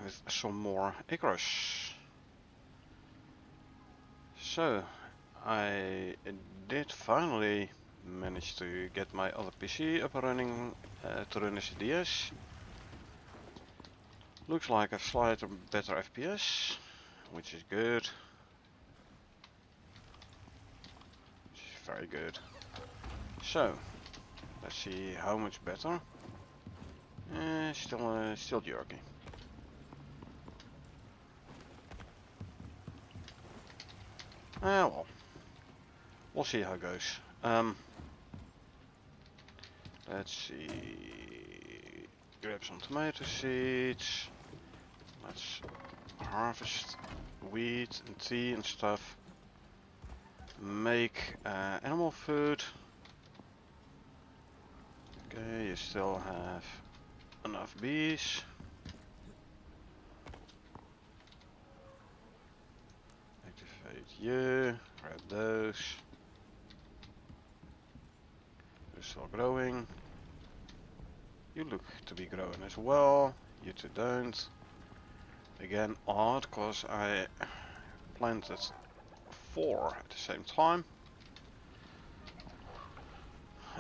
with some more Icarus. So, I did finally manage to get my other PC up and running to run as a DS. Looks like a slightly better FPS, which is good. Which is very good. So, let's see how much better. Still jerky. Well, we'll see how it goes. Let's see. Grab some tomato seeds. Let's harvest wheat and tea and stuff. Make animal food. Okay, you still have enough bees. Activate you. Grab those. They're still growing. You look to be growing as well. You two don't. Again, odd, because I planted 4 at the same time.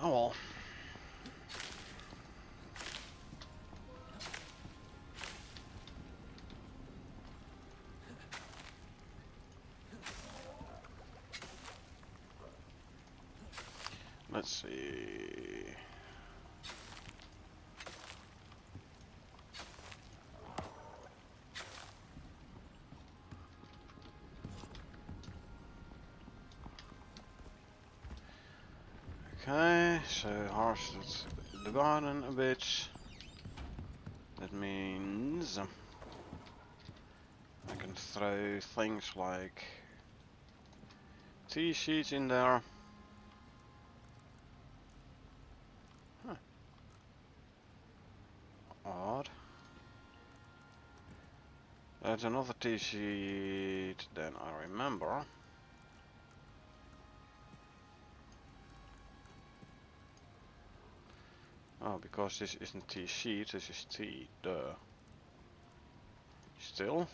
Oh well. Let's see. Okay, so harvested the garden a bit. That means I can throw things like tea seeds in there. Huh. Odd. That's another tea seed than I remember. Oh, because this isn't tea seed, this is tea, duh. Still?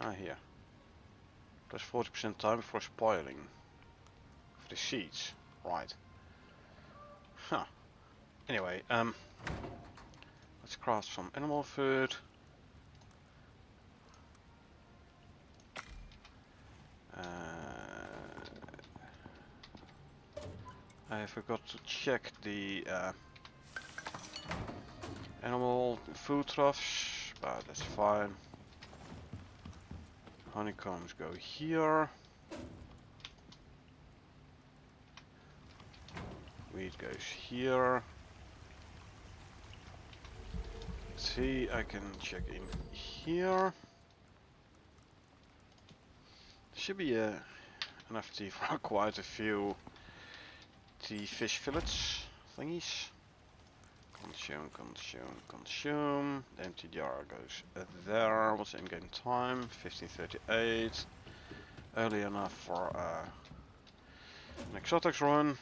Ah, here. Plus 40% time before spoiling. For the seeds. Right. Huh. Anyway, let's craft some animal food. I forgot to check the animal food troughs, but that's fine. Honeycombs go here. Wheat goes here. Tea I can check in here. Should be enough tea for quite a few tea fish fillets thingies. Consume, consume, consume. The empty jar goes there. What's the in-game time? 15:38. Early enough for an exotics run.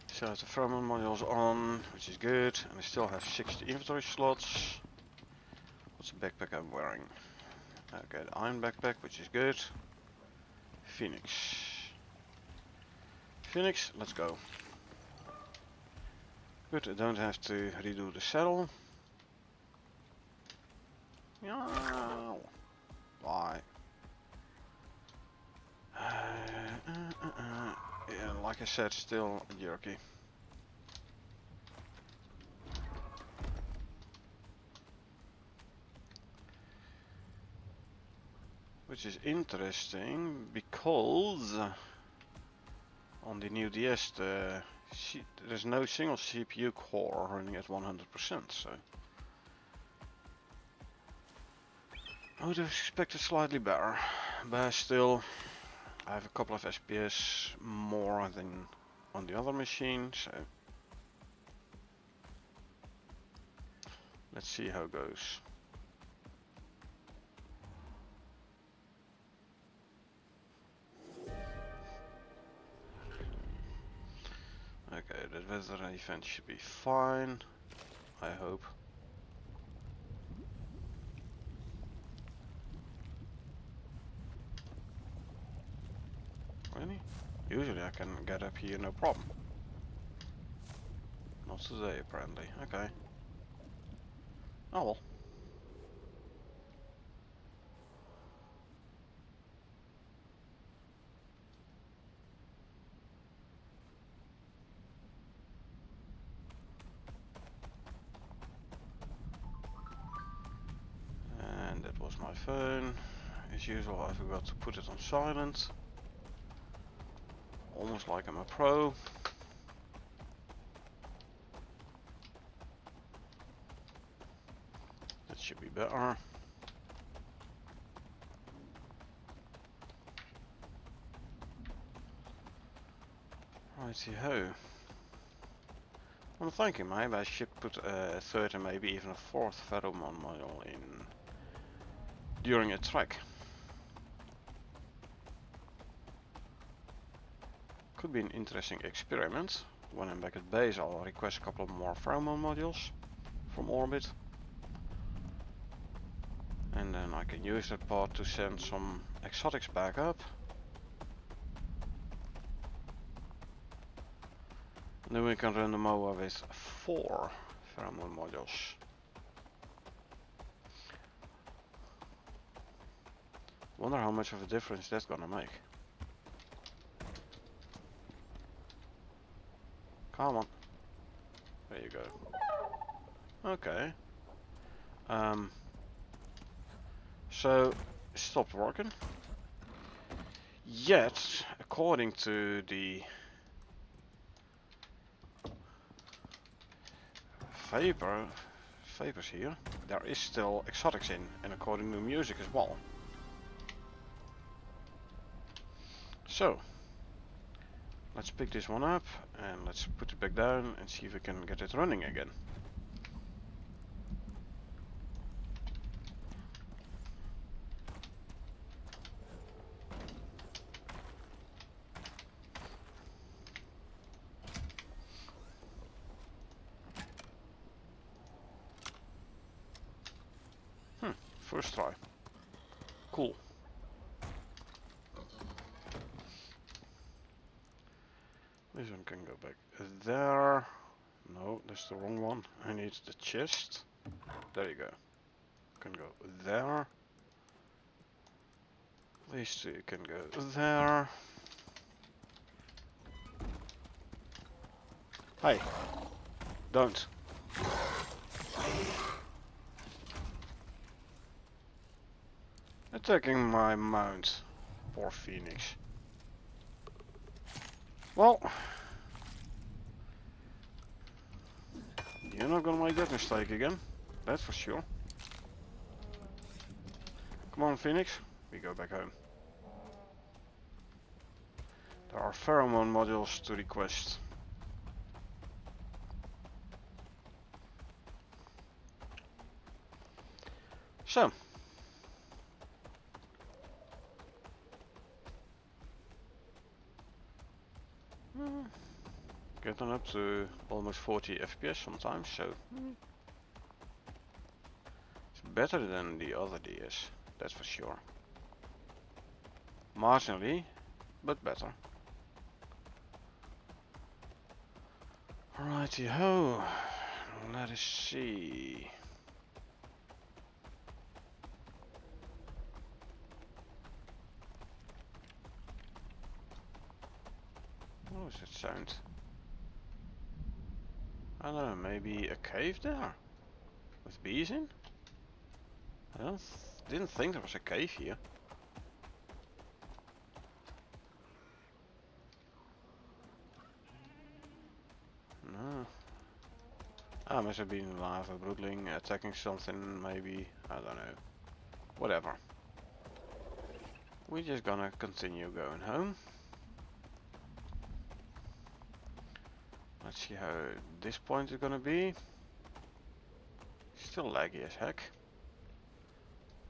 Still have the pheromone modules on, which is good, and I still have 60 inventory slots. What's the backpack I'm wearing? Okay, the iron backpack, which is good. Phoenix. Phoenix, let's go. Good, I don't have to redo the saddle. No. Why? Yeah, like I said, still a jerky. Which is interesting because on the new DS there's no single CPU core running at 100%, so I would have expected slightly better, but still I have a couple of FPS more than on the other machine, so let's see how it goes. Okay, the weather event should be fine, I hope. Really? Usually I can get up here no problem. Not today apparently, okay. Oh well. And that was my phone. As usual, I forgot to put it on silent. Almost like I'm a pro. That should be better. Righty ho. I'm thinking maybe I should put a third and maybe even a fourth pheromone module in during a trek. Could be an interesting experiment. When I'm back at base, I'll request a couple more pheromone modules from orbit. And then I can use that part to send some exotics back up. And then we can run the MOA with 4 pheromone modules. Wonder how much of a difference that's gonna make. Come on. There you go. Okay. So, stopped working. Yet, according to the vapors here, there is still exotics in, and according to music as well. So, let's pick this one up, and let's put it back down, and see if we can get it running again. First try. Cool. This one can go back there. No, that's the wrong one. I need the chest. There you go. Can go there. These two can go there. Hey, don't. Attacking my mount. Poor Phoenix. Well, you're not gonna make that mistake again. That's for sure. Come on, Phoenix. We go back home. There are pheromone modules to request. So. Getting up to almost 40 FPS sometimes, so it's better than the other DS, that's for sure. Marginally, but better. Righty ho, let us see. What was that sound? I don't know, maybe a cave there? With bees in? I didn't think there was a cave here. No. Ah, must have been lava broodling, attacking something maybe, I don't know. Whatever. We're just gonna continue going home. Let's see how this point is gonna be. Still laggy as heck.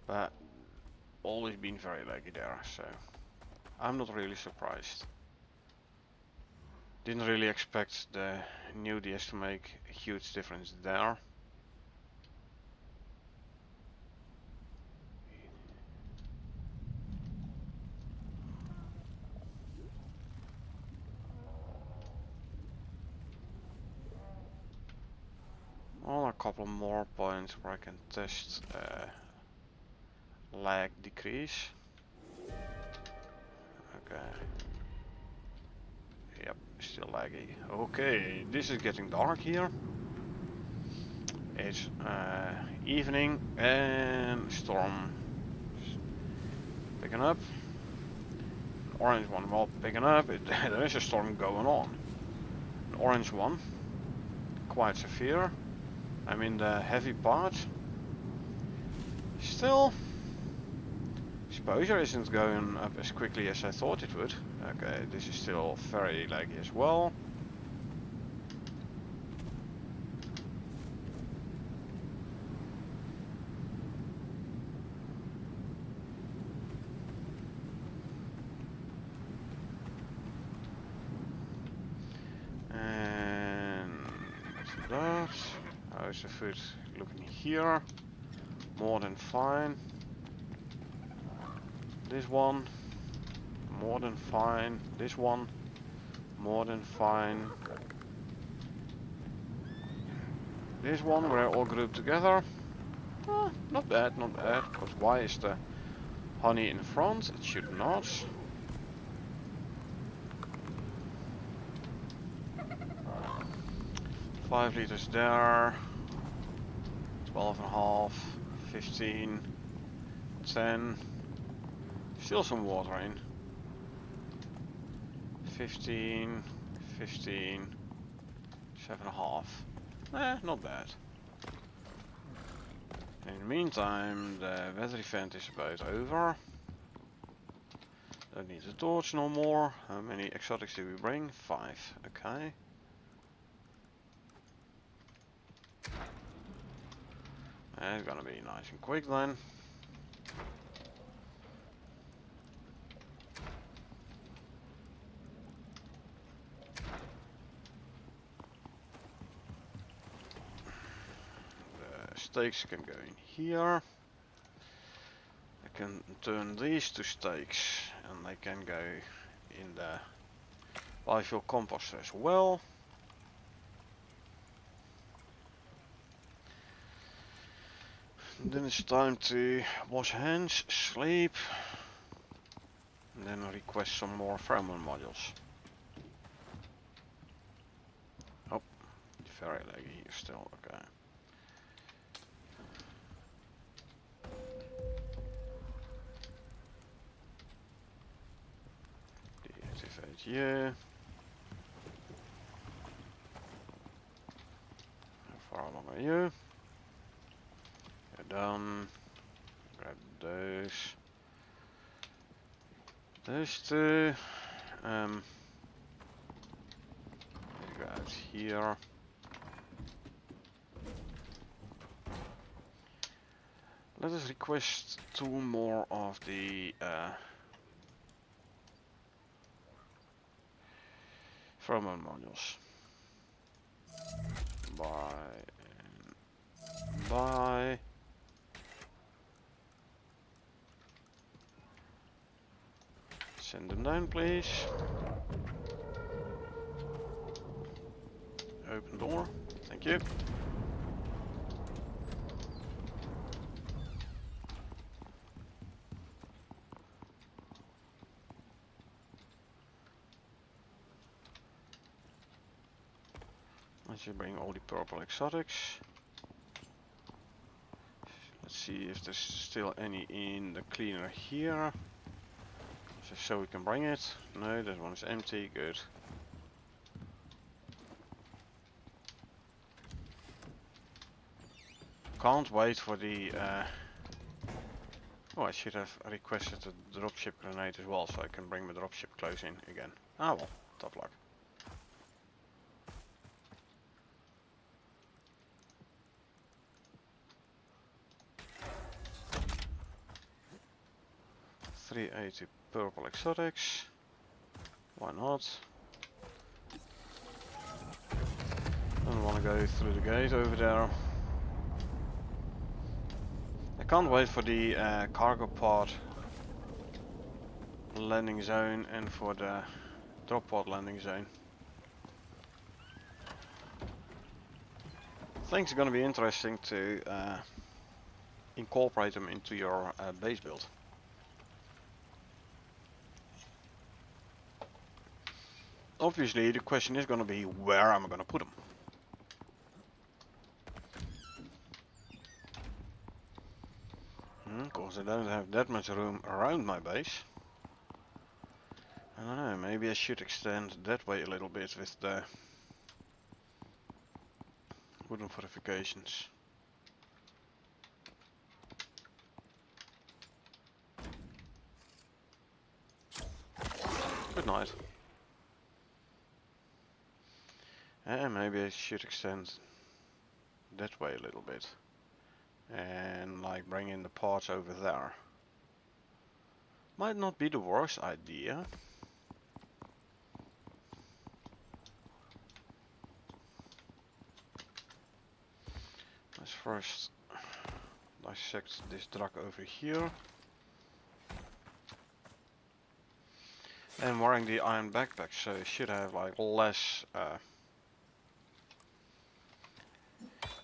But always been very laggy there, so I'm not really surprised. Didn't really expect the new DS to make a huge difference there. Well, a couple more points where I can test lag decrease. Okay. Yep, still laggy. Okay, this is getting dark here. It's evening and storm picking up. Orange one, well, picking up. There is a storm going on. An orange one, quite severe. I'm in the heavy part. Still, exposure isn't going up as quickly as I thought it would. Okay, this is still very laggy as well. How's the food looking here? More than fine. This one, more than fine. This one, more than fine. This one, we're all grouped together. Not bad, not bad. But why is the honey in front? It should not. Five liters there. 12.5, 15, 10. Still some water in. 15, 15, 7.5. Not bad. In the meantime, the weather event is about over. Don't need the torch no more. How many exotics do we bring? 5. Okay. It's gonna be nice and quick then. The stakes can go in here. I can turn these to stakes and they can go in the biofuel composter as well. And then it's time to wash hands, sleep, and then request some more pheromone modules. Oh, very laggy here still, okay. Deactivate you. How far along are you? You're done. Grab those. Those two. Go out here. Let us request 2 more of the pheromone modules. Buy and buy. Send them down, please. Open door. Thank you. I should bring all the purple exotics. Let's see if there's still any in the cleaner here. So we can bring it. No, that one is empty. Good. Can't wait for the... Oh, I should have requested a dropship grenade as well, so I can bring my dropship close in again. Ah well, tough luck. $380 purple exotics. Why not? Don't want to go through the gate over there. I can't wait for the cargo pod landing zone and for the drop pod landing zone. I think it's going to be interesting to incorporate them into your base build. Obviously the question is going to be, where am I going to put them? Because I don't have that much room around my base. I don't know, maybe I should extend that way a little bit with the wooden fortifications. Good night. And maybe I should extend that way a little bit. And like bring in the parts over there. Might not be the worst idea. Let's first dissect this drug over here. And wearing the iron backpack, so it should have like less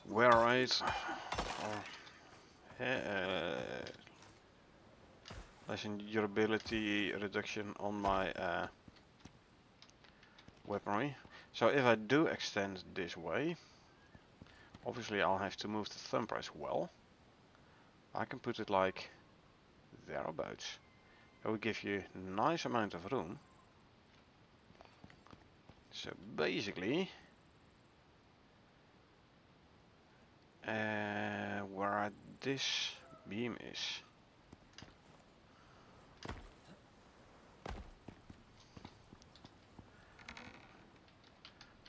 wear rate or less durability reduction on my weaponry. So if I do extend this way, obviously I'll have to move the thumb press well. I can put it like thereabouts. That will give you a nice amount of room. So basically, where this beam is.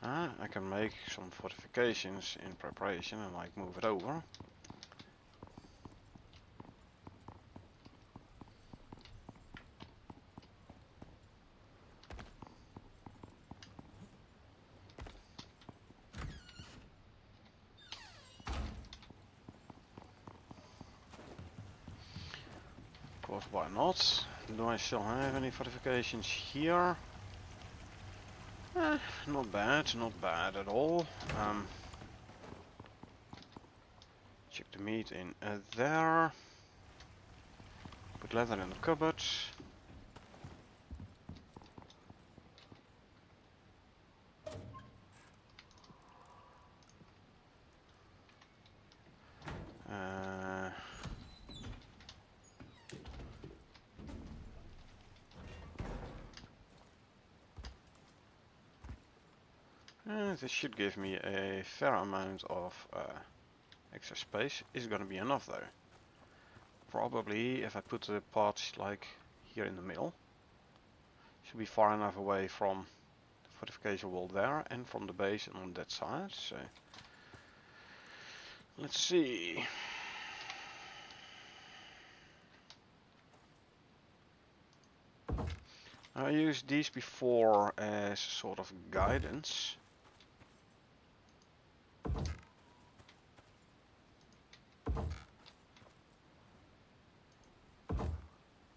I can make some fortifications in preparation and like move it over. Of course, why not? Do I still have any fortifications here? Not bad at all. Check the meat in there. Put leather in the cupboard. This should give me a fair amount of extra space. Is gonna be enough though. Probably if I put the parts like here in the middle. Should be far enough away from the fortification wall there and from the base and on that side. So let's see. I used these before as sort of guidance.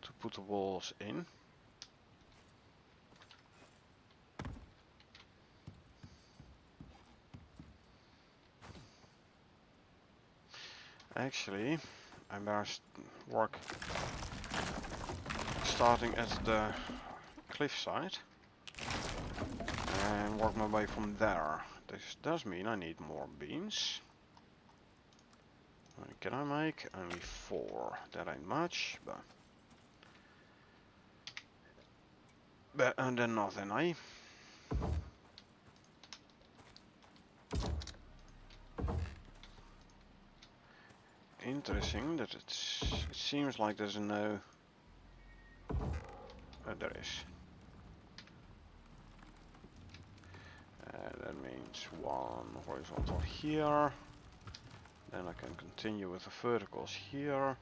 To put the walls in. Actually, I better work starting at the cliff side and work my way from there. This does mean I need more beams. What can I make? Only 4. That ain't much, but better than nothing, eh? Interesting that it seems like there's no... there is. That means 1 horizontal here. Then I can continue with the verticals here.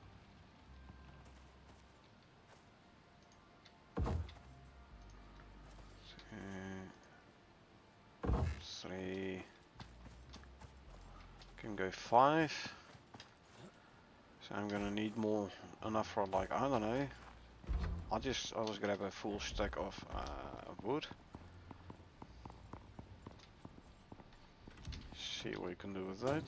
3. Can go 5. So I'm gonna need more, enough for like, I don't know. I'll just grab a full stack of wood. See what we can do with that.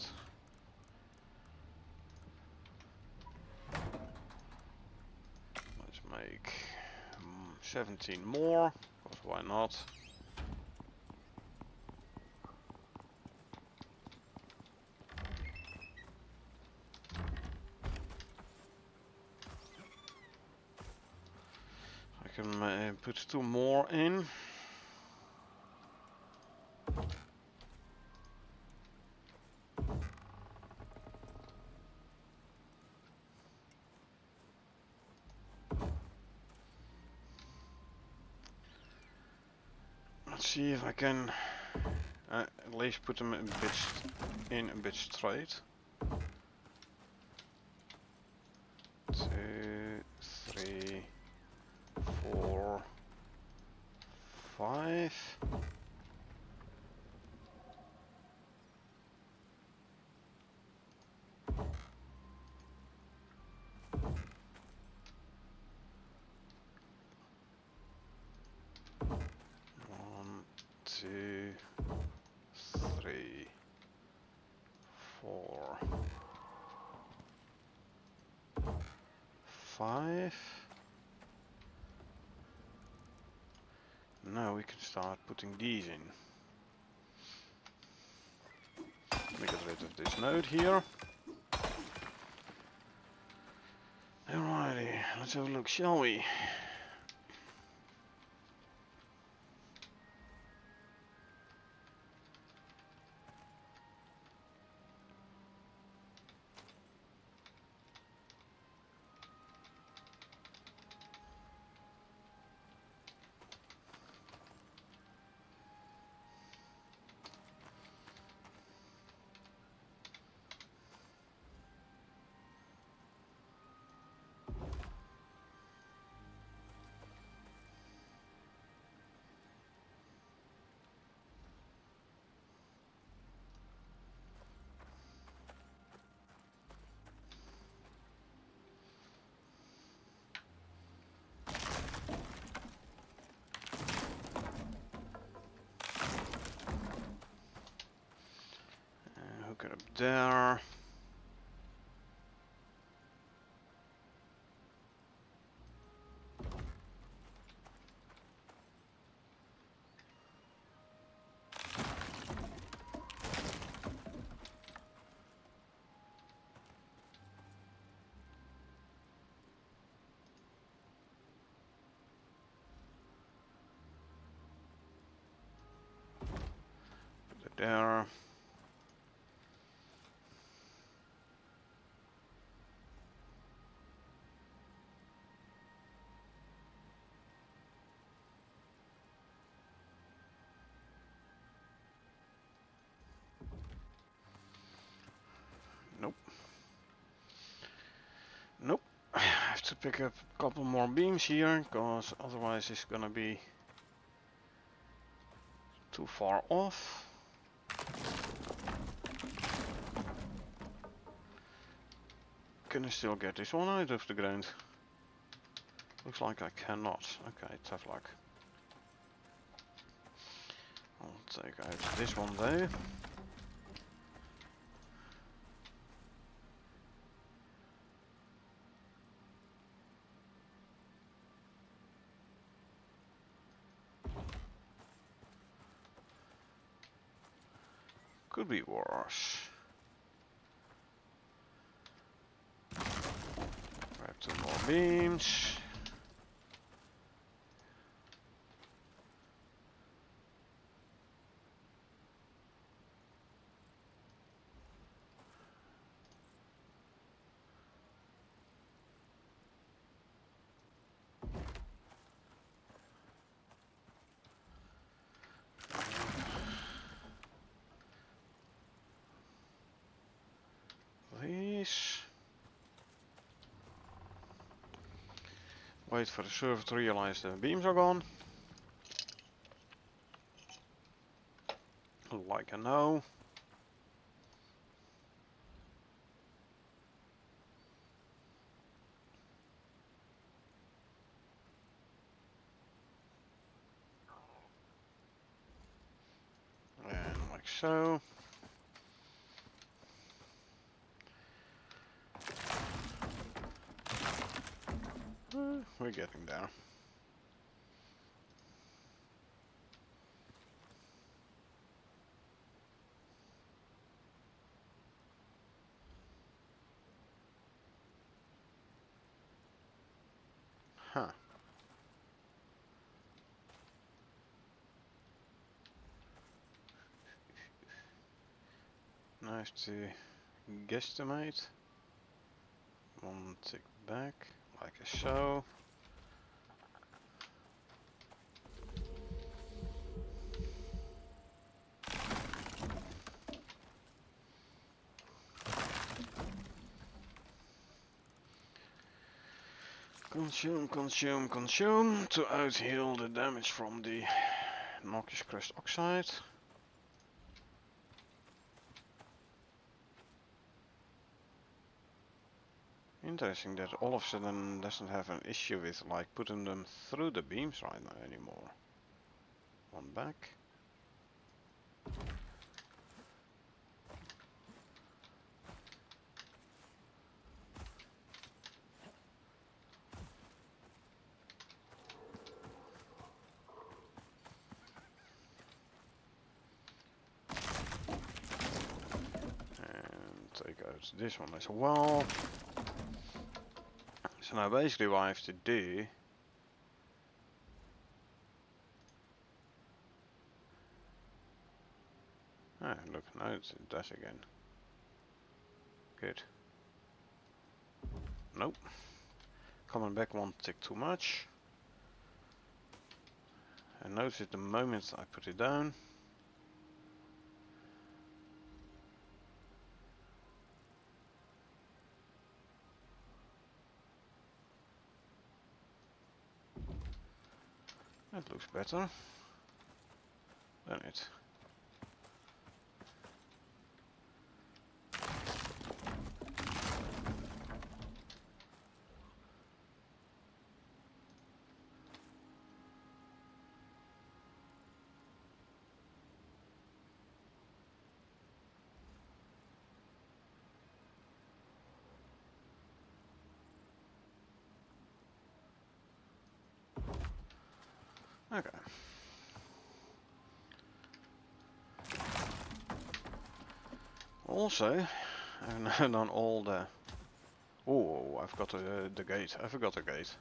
Let's make 17 more, because why not? I can put 2 more in. Let's see if I can at least put them a bit straight. 2, 3, 4, 5. One, 2, 3, 4, 5. Now we can start putting these in. Let me get rid of this node here. Alrighty, let's have a look, shall we? Hook it up there. Put it there. Nope. Nope. I have to pick up a couple more beams here, because otherwise it's gonna be too far off. Can I still get this one out of the ground? Looks like I cannot. Okay, tough luck. I'll take out this one though. Could be worse. Grab 2 more beams. These. Wait for the server to realize the beams are gone. Like I know. so. We're getting there. Huh. Nice to guesstimate. One tick back, like so. Consume, consume, consume to out-heal the damage from the noxious crust oxide. Interesting that all of a sudden doesn't have an issue with like putting them through the beams right now anymore. One back. And take out this one as well. So now basically what I have to do look, now it does again. Good. Nope. Coming back won't take too much. And notice the moment I put it down. That looks better. Doesn't it? Okay. Also, I've now done all the... Oh, I've got the gate. I forgot the gate.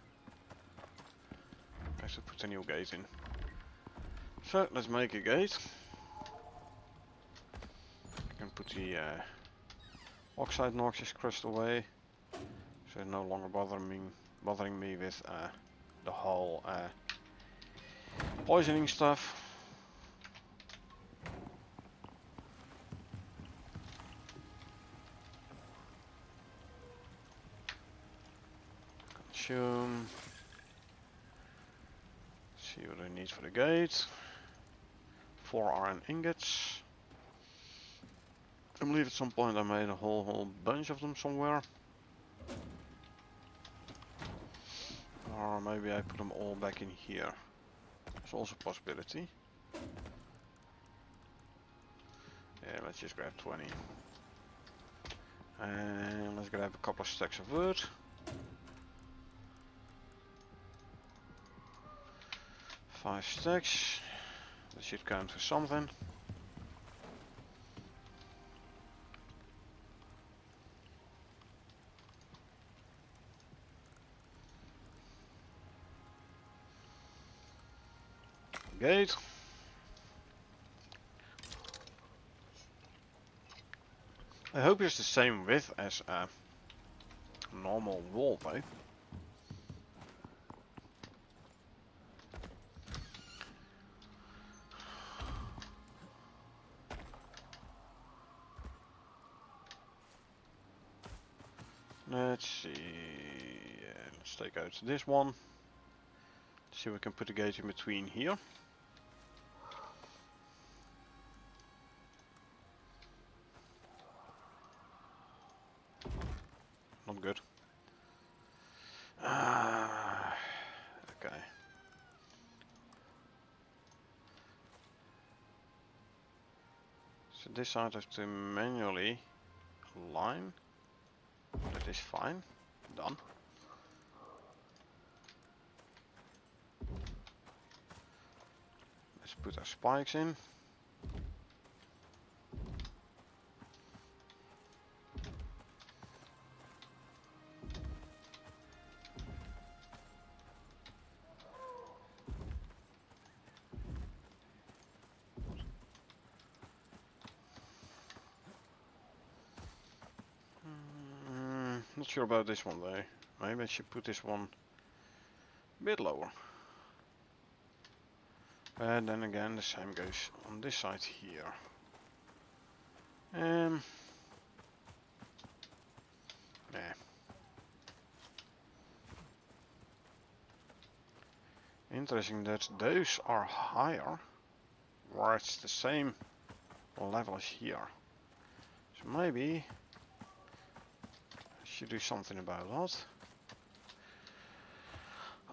I have to put a new gate in. So, let's make a gate. I can put the oxide noxious crust away. So it's no longer bothering me with the whole poisoning stuff. Consume. See what I need for the gate. 4 iron ingots. I believe at some point I made a whole bunch of them somewhere. Or maybe I put them all back in here. That's also a possibility. Yeah, let's just grab 20. And let's grab a couple of stacks of wood. Five stacks. That should count for something. Gate. I hope it's the same width as a normal wall though. Let's see, let's take out this one. See if we can put a gate in between here. Not good. Okay. this side I have to manually align. That is fine. Done. Let's put our spikes in. Not sure about this one though. Maybe I should put this one a bit lower. And then again the same goes on this side here. Yeah. Interesting that those are higher, where it's the same level as here. So maybe I should do something about that.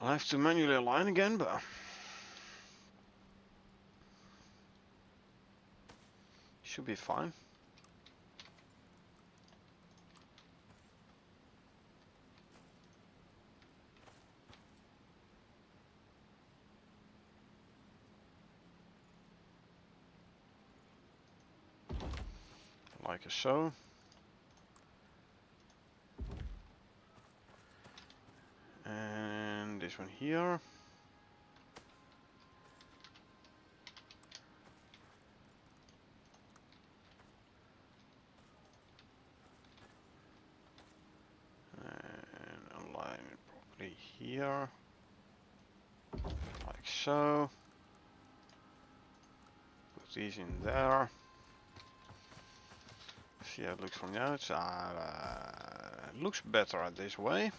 I'll have to manually align again, but should be fine. Like so. And this one here. And align it properly here. Like so. Put these in there. See how it looks from the outside. Looks better this way.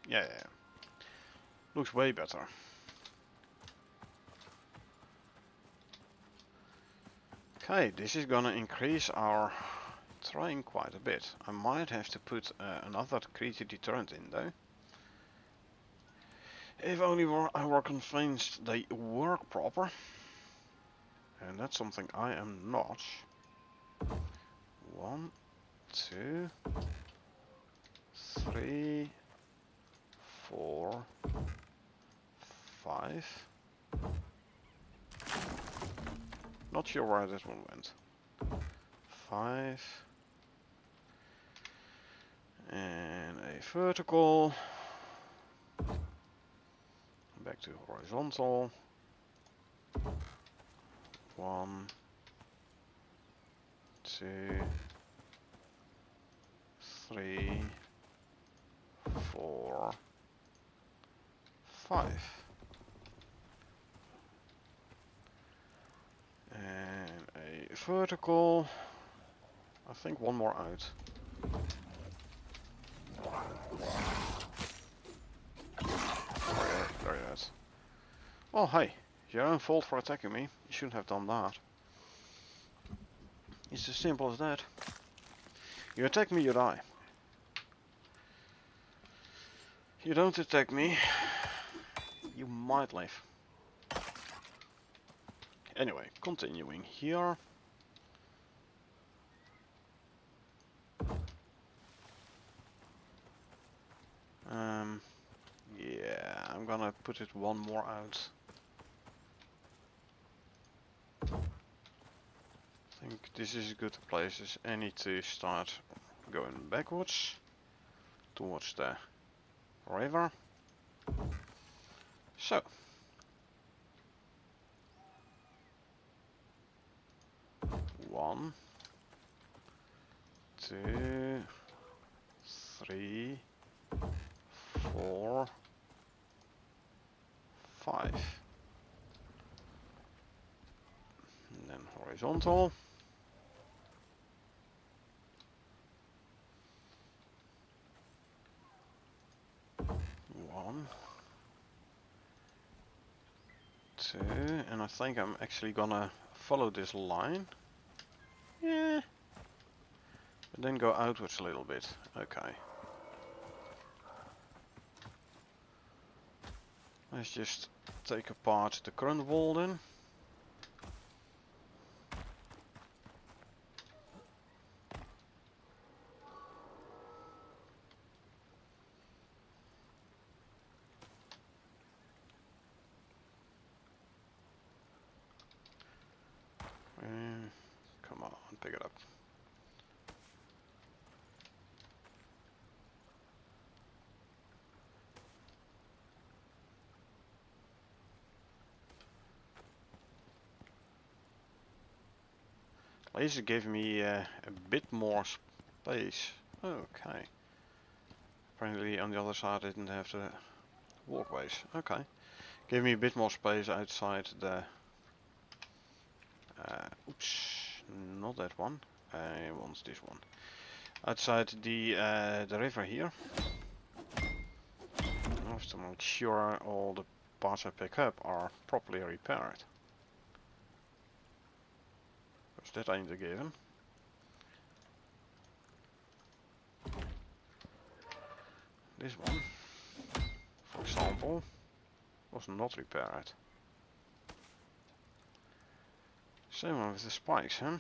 Yeah. Looks way better. Okay, this is gonna increase our terrain quite a bit. I might have to put another creature deterrent in though. If only I were convinced they work proper. And that's something I am not. 1, 2, 3, 4, 5. Not sure where this one went. 5. And a vertical. Back to horizontal. 1, 2, 3, 4, 5. And a vertical. I think one more out. There it is. Oh hey, your own fault for attacking me. You shouldn't have done that. It's as simple as that. You attack me, you die. You don't attack me, you might live. Anyway, continuing here. Yeah, I'm gonna put it one more out. I think this is a good place. I need to start going backwards towards the river. So. 1, 2, 3, 4, 5. And then horizontal. 1, 2, and I think I'm actually gonna follow this line. Yeah. And then go outwards a little bit. Okay. Let's just take apart the current wall then. Come on, pick it up. Laser gave me a bit more space. Okay. Apparently on the other side I didn't have the walkways. Okay. Gave me a bit more space outside the... oops, not that one. I want this one. Outside the river here. I have to make sure all the parts I pick up are properly repaired. Because that ain't a given. This one, for example, was not repaired. Same one with the spikes, huh?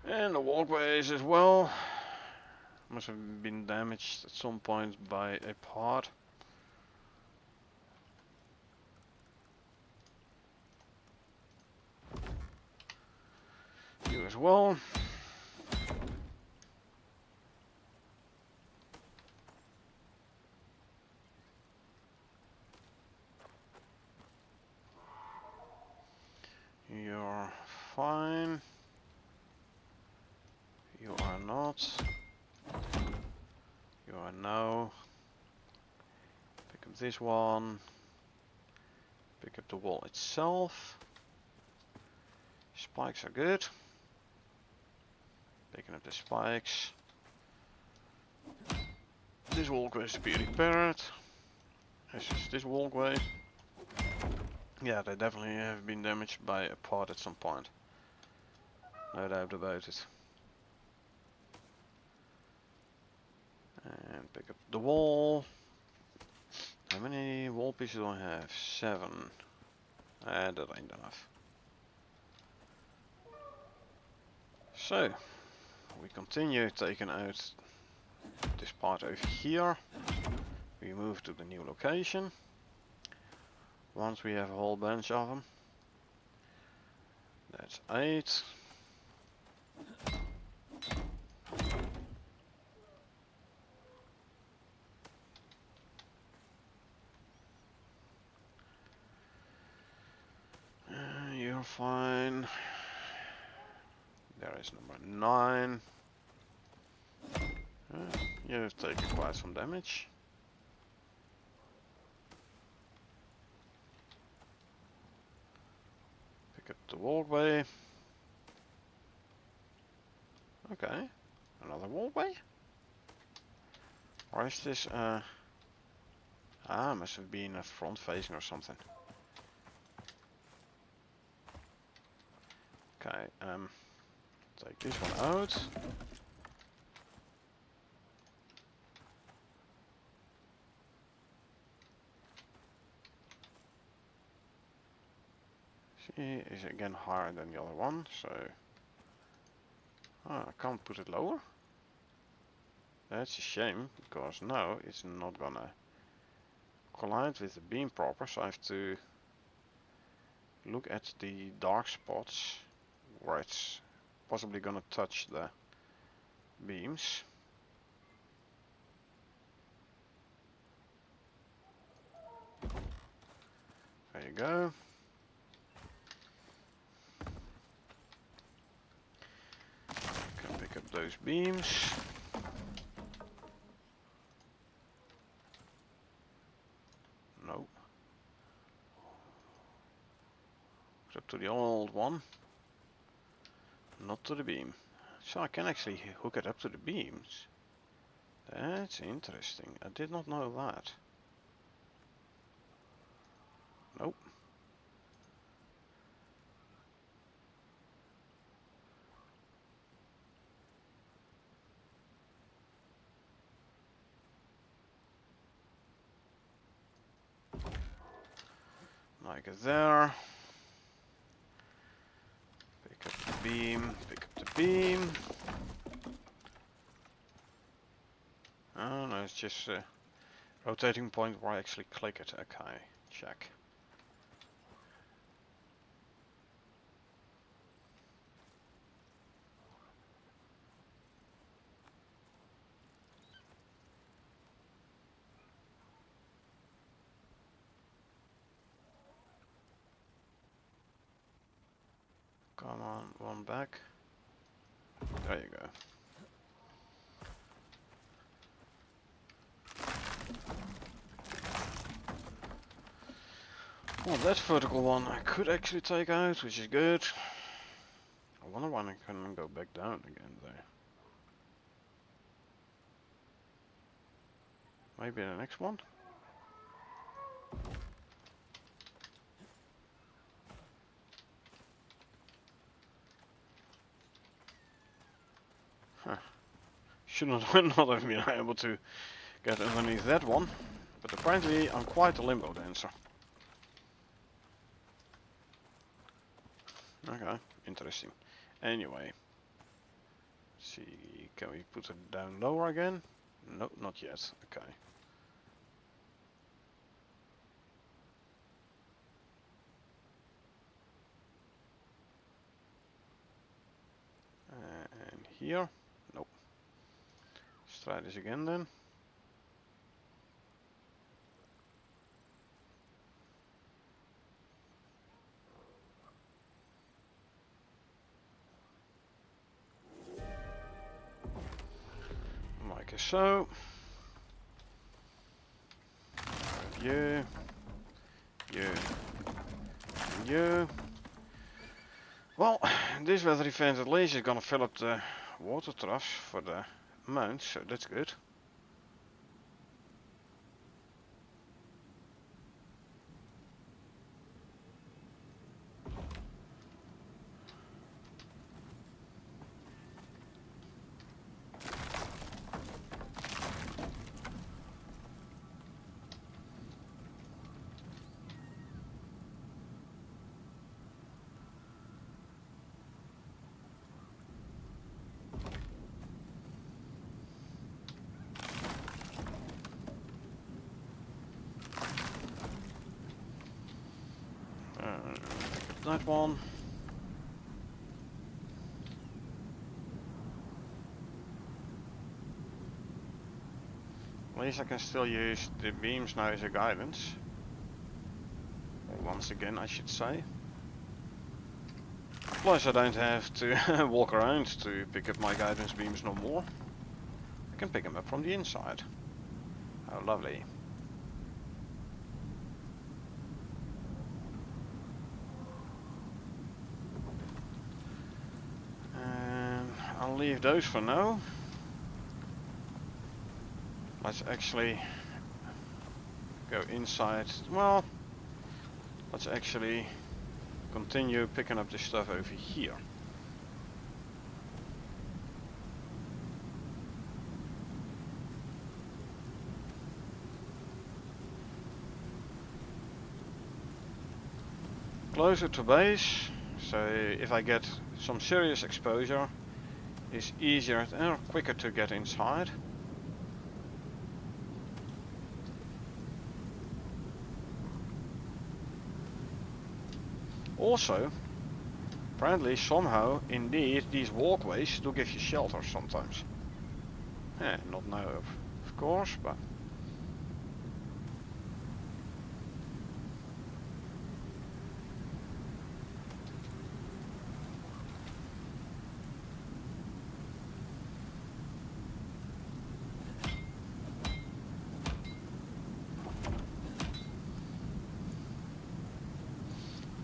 And the walkways as well. Must have been damaged at some point by a part. You as well. You're fine. You are not. You are no. Pick up this one. Pick up the wall itself. Spikes are good. Picking up the spikes. This walkway is to be repaired. This is this walkway. Yeah, they definitely have been damaged by a part at some point. No doubt about it. And pick up the wall. How many wall pieces do I have? 7. That ain't enough. So, we continue taking out this part over here. We move to the new location. Once we have a whole bunch of them. That's 8. You're fine. There is number 9. You've taken quite some damage. Pick up the walkway. Okay, another walkway? Or is this must have been a front facing or something. Okay, take this one out. She is again higher than the other one, so I can't put it lower. That's a shame, because now it's not gonna collide with the beam proper, so I have to look at the dark spots where it's possibly gonna touch the beams. There you go. Can pick up those beams. Nope. Up to the old one. Not to the beam. So I can actually hook it up to the beams. That's interesting. I did not know that. Nope. Like there. Pick up the beam, pick up the beam. Oh no, it's just a rotating point where I actually click it. Okay, check. Come on, one back. There you go. Well, that vertical one I could actually take out, which is good. I wonder why I couldn't go back down again there. Maybe the next one? Huh. Should not have been able to get underneath that one. But apparently I'm quite a limbo dancer. Okay, interesting. Anyway. See, can we put it down lower again? No, not yet. Okay. And here? Nope. Let's try this again then. Like so. You. You. And you. Well, this weather event at least is gonna fill up the water troughs for the mount, so that's good. That one. At least I can still use the beams now as a guidance. Once again, I should say. Plus I don't have to walk around to pick up my guidance beams no more. I can pick them up from the inside. How lovely. I'll leave those for now. Let's actually go inside. Well, let's actually continue picking up the stuff over here. Closer to base, so if I get some serious exposure, it's easier and quicker to get inside. Also, apparently somehow, indeed, these walkways do give you shelter sometimes. Not now, of course, but...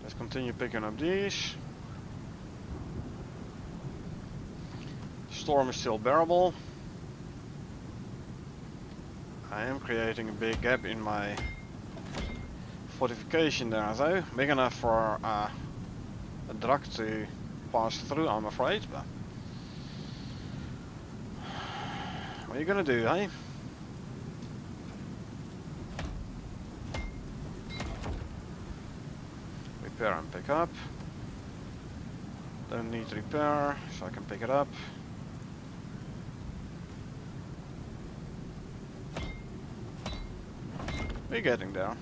let's continue picking up these. Storm is still bearable. I am creating a big gap in my fortification there though, big enough for a drug to pass through, I'm afraid, but what are you gonna do, hey? Repair and pick up. Don't need repair, so I can pick it up. We're getting there.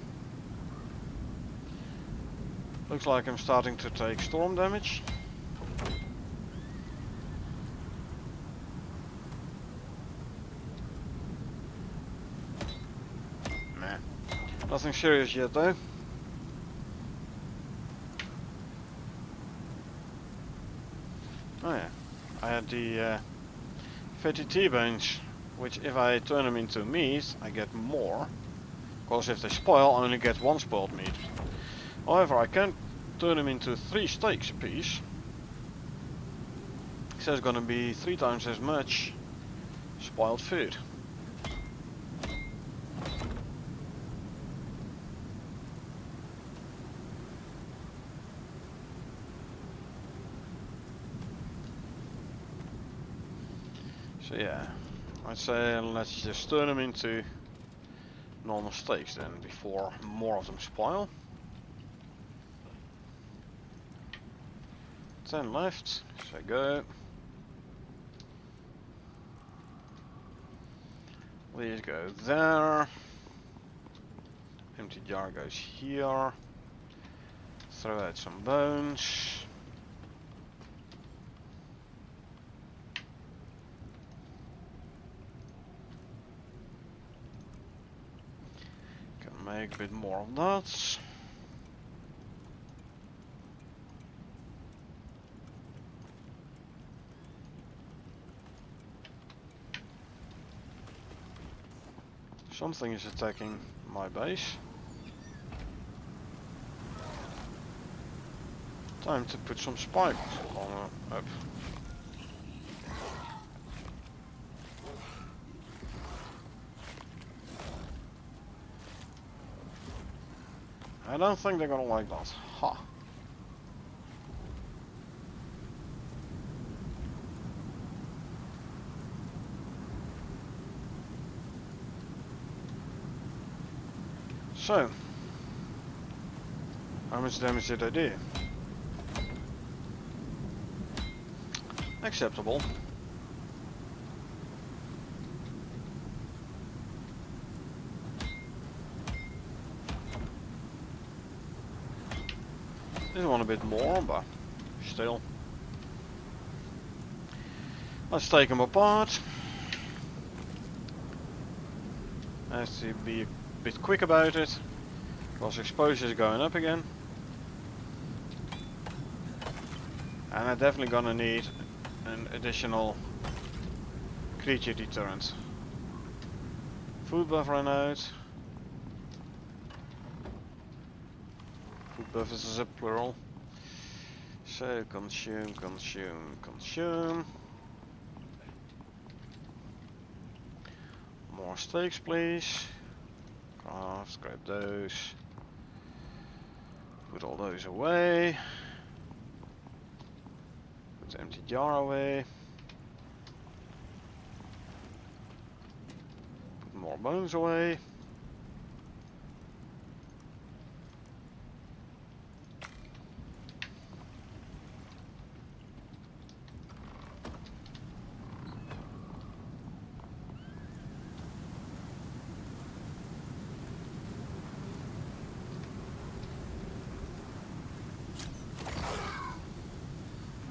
Looks like I'm starting to take storm damage. Nah. Nothing serious yet though. Oh yeah. I had the fatty T-bones, which if I turn them into meat, I get more. Because if they spoil, I only get one spoiled meat. However, I can turn them into 3 steaks apiece. So it's gonna be 3 times as much spoiled food. So yeah, I'd say let's just turn them into normal steaks then, before more of them spoil. 10 left, so go. These go there. Empty jar goes here. Throw out some bones. Can make a bit more of that. Something is attacking my base. Time to put some spikes up. I don't think they're gonna like that. Ha. So, how much damage did I do? Acceptable. This one a bit more, but still. Let's take them apart. I have to be a bit quick about it, because exposure is going up again. And I'm definitely gonna need an additional creature deterrent. Food buff ran out. Food buff is a plural. So consume, consume, consume. More steaks please. Craft, grab those. Put all those away. Put the empty jar away. Put more bones away.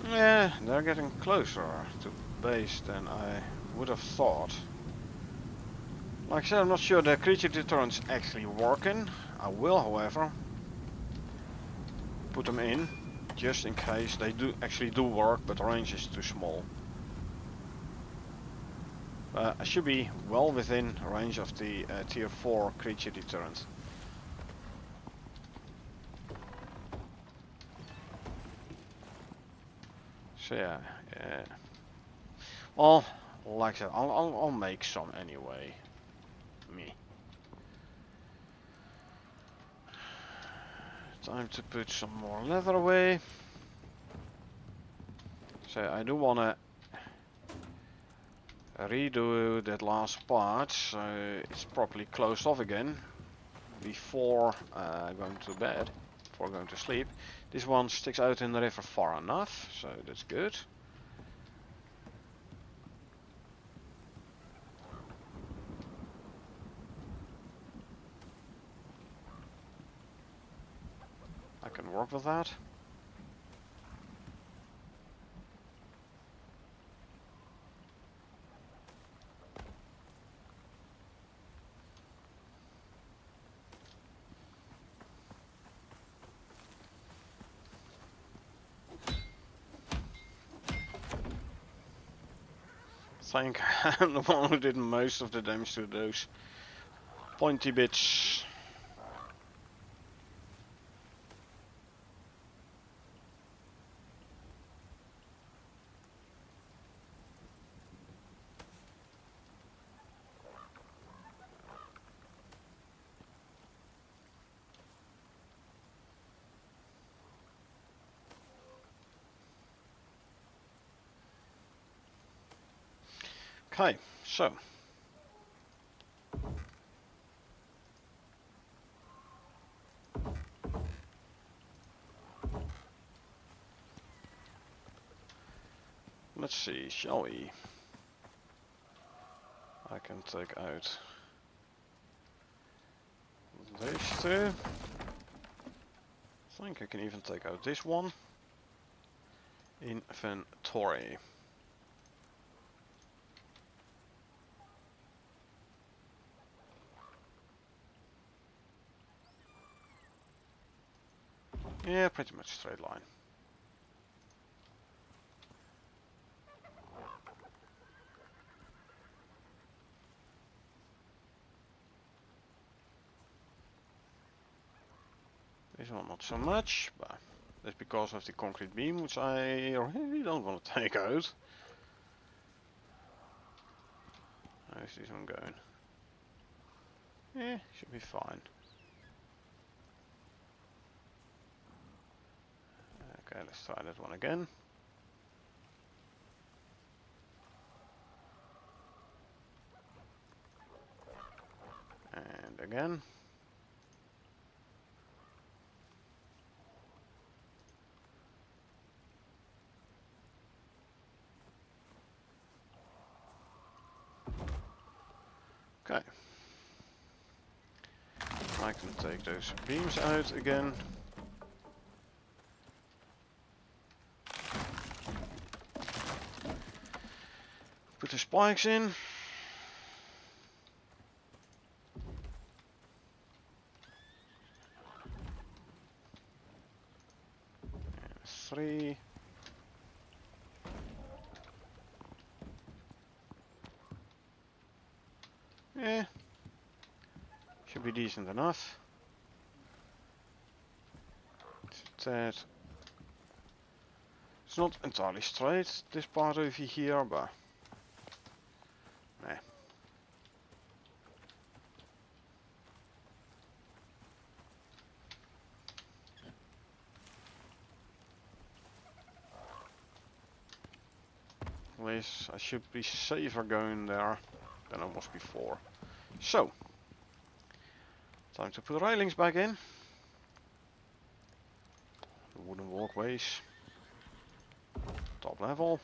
Yeah, they're getting closer to base than I would have thought. Like I said, I'm not sure the creature deterrent's actually working. I will, however, put them in, just in case they actually do work, but the range is too small. I should be well within range of the tier 4 creature deterrent. So yeah, well, like I said, I'll make some anyway. Me. Time to put some more leather away. So I do wanna redo that last part so it's properly closed off again before going to bed, before going to sleep. This one sticks out in the river far enough, so that's good. I can work with that. I think I'm the one who did most of the damage to those pointy bits. Okay, so let's see, shall we? I can take out these two. I think I can even take out this one. Inventory. Yeah, pretty much straight line. This one not so much, but that's because of the concrete beam, which I really don't want to take out. How's this one going? Yeah, should be fine. Okay, let's try that one again. And again. Okay. I can take those beams out again. Put the spikes in. And 3. Yeah. Should be decent enough. That. It's not entirely straight, this part over here, but nah. At least I should be safer going there than I was before. So, time to put railings back in. The wooden walkways. Top level.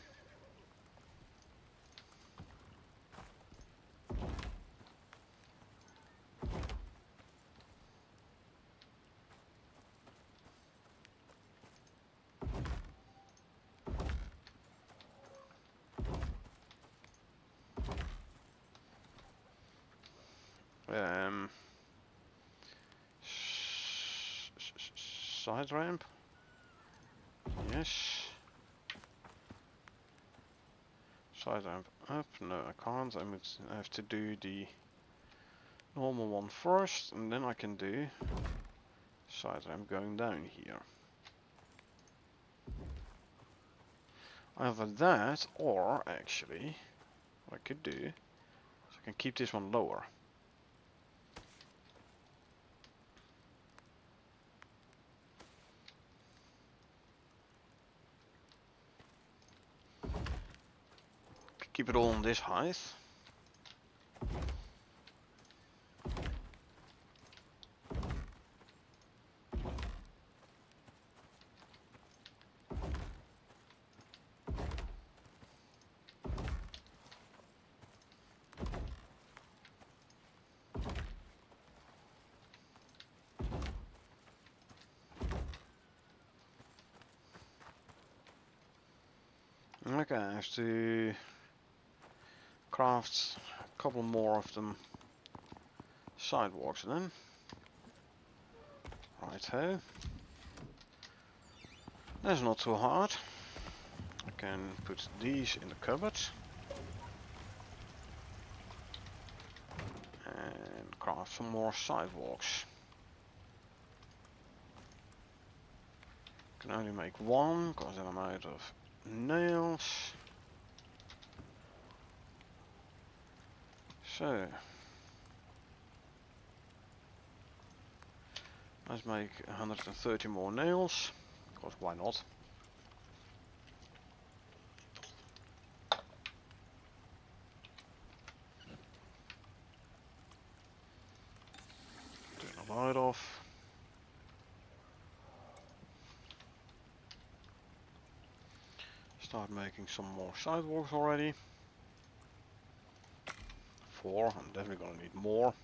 Side ramp. Yes. Side ramp up. No, I can't. I have to do the normal one first, and then I can do side ramp going down here. Either that, or actually, what I could do is I can keep this one lower. keep it all on this height. Okay, I have to craft a couple more of them sidewalks then. Righto. That's not too hard. I can put these in the cupboard. And craft some more sidewalks. Can only make one, because then I'm out of nails. So let's make 130 more nails, because why not? Turn the light off. Start making some more sidewalks already. 4, I'm definitely gonna need more.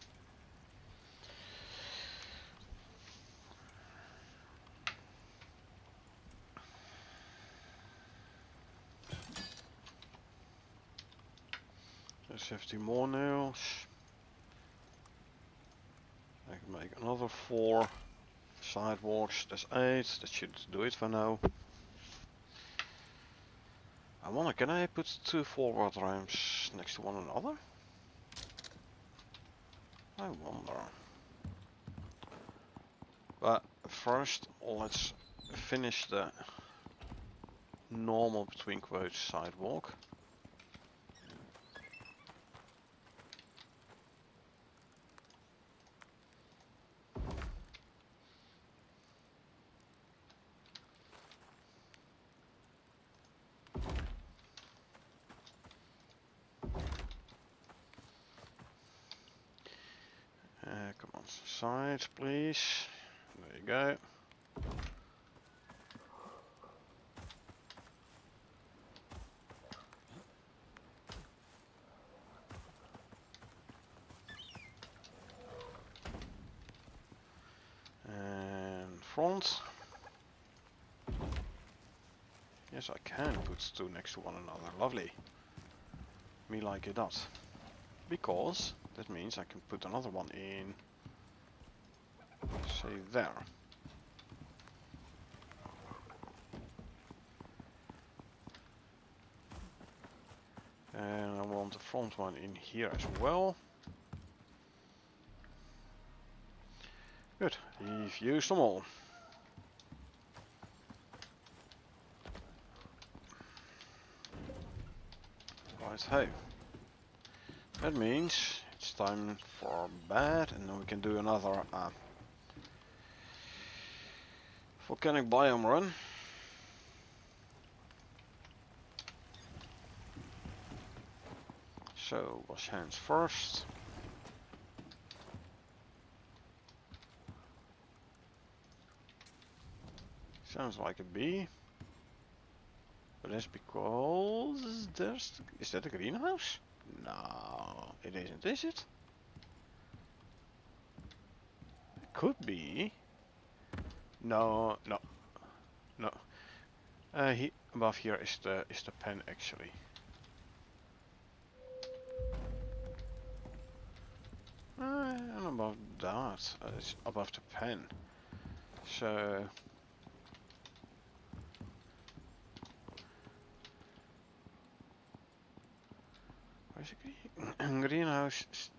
There's 50 more nails. I can make another 4 sidewalks. That's 8. That should do it for now. I wonder, can I put 2 forward ramps next to one another? I wonder. But first, let's finish the normal between quotes sidewalk. Come on, sides please. There you go. And front. Yes, I can put 2 next to one another. Lovely. Me like it does. Because that means I can put another one in, say there. And I want the front one in here as well. Good, we've used them all. Right, hey. That means it's time for bed, and then we can do another volcanic biome run. So, wash hands first. Sounds like a bee. But that's because there's... Is that a greenhouse? No, it isn't, is it? It could be. No, no, no. Above here is the pen actually. And above that, it's above the pen. So where's the greenhouse?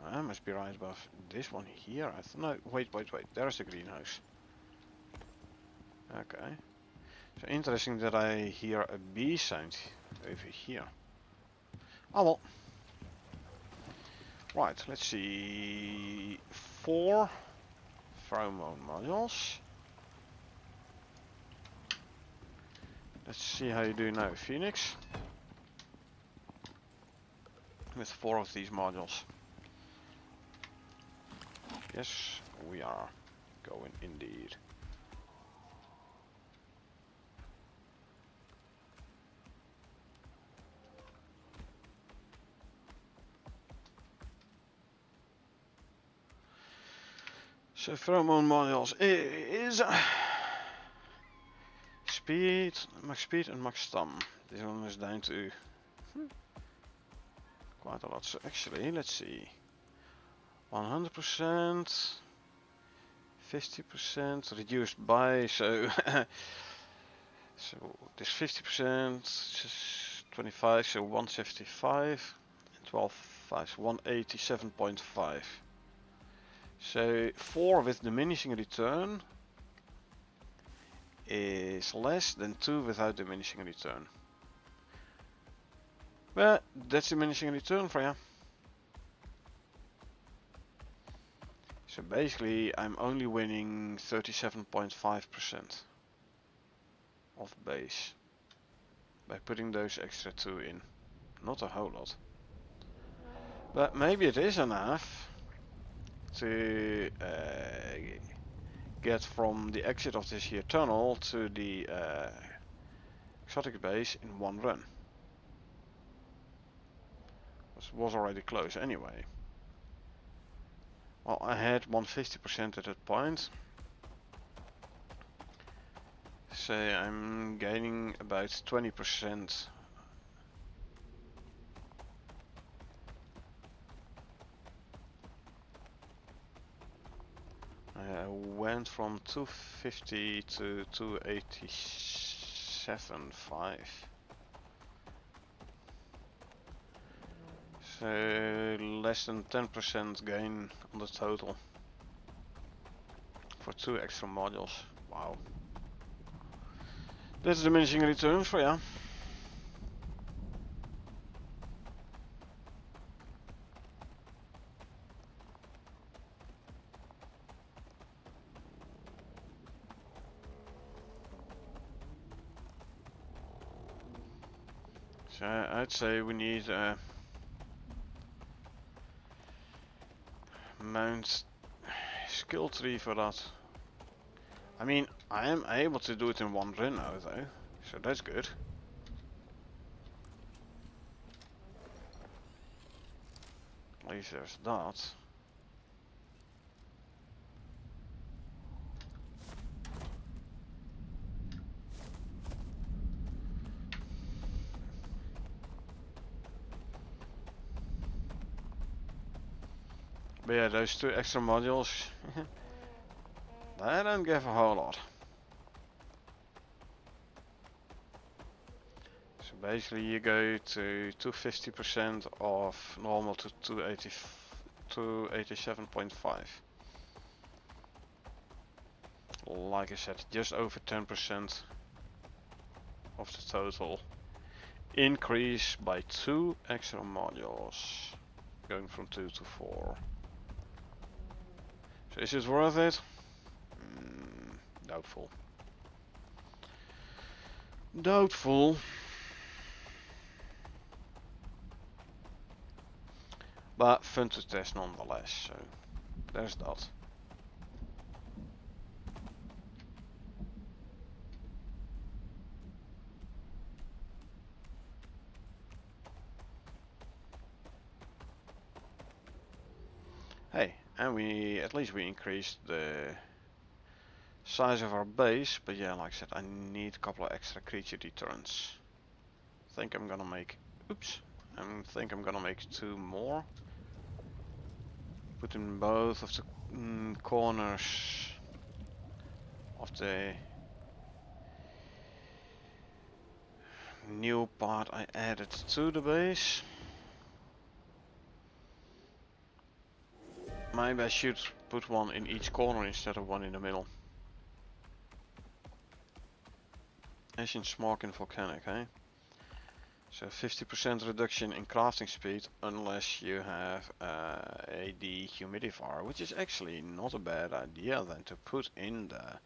I must be right above this one here. No, wait. There's the greenhouse. Okay. So interesting that I hear a bee sound over here. Oh well. Right, let's see. 4 pheromone modules. Let's see how you do now, Phoenix. with 4 of these modules? Yes, we are going indeed. So pheromone modules is speed and max stun. This one is down to quite a lot. So actually, let's see. 100%, 50% reduced by, so so this 50%, just 25, so 175, and 12, 5, so 187.5. So 4 with diminishing return is less than 2 without diminishing return. But that's diminishing return for you. So basically I'm only winning 37.5% of base by putting those extra 2 in. Not a whole lot. But maybe it is enough to get from the exit of this here tunnel to the exotic base in one run. This was already close anyway. Well, I had 150% at that point. So I'm gaining about 20%. I went from 250 to 287.5. So less than 10% gain on the total for 2 extra modules. Wow. That's diminishing returns for ya. So I'd say we need mount skill tree for that. I mean, I am able to do it in one run now though, so that's good. At least there's that. But yeah, those 2 extra modules, they don't give a whole lot. So basically you go to 250% of normal to 287.5. Like I said, just over 10% of the total increase by 2 extra modules, going from 2 to 4. So is it worth it? Doubtful. Doubtful. But fun to test nonetheless, so there's that. Hey, and at least we increased the size of our base, but yeah, like I said, I need a couple of extra creature deterrents. I think I'm gonna make 2 more. Put in both of the corners of the new part I added to the base. Maybe I should put one in each corner instead of one in the middle. Ancient Smoke and Volcanic, eh? So 50% reduction in crafting speed unless you have a dehumidifier, which is actually not a bad idea then to put in the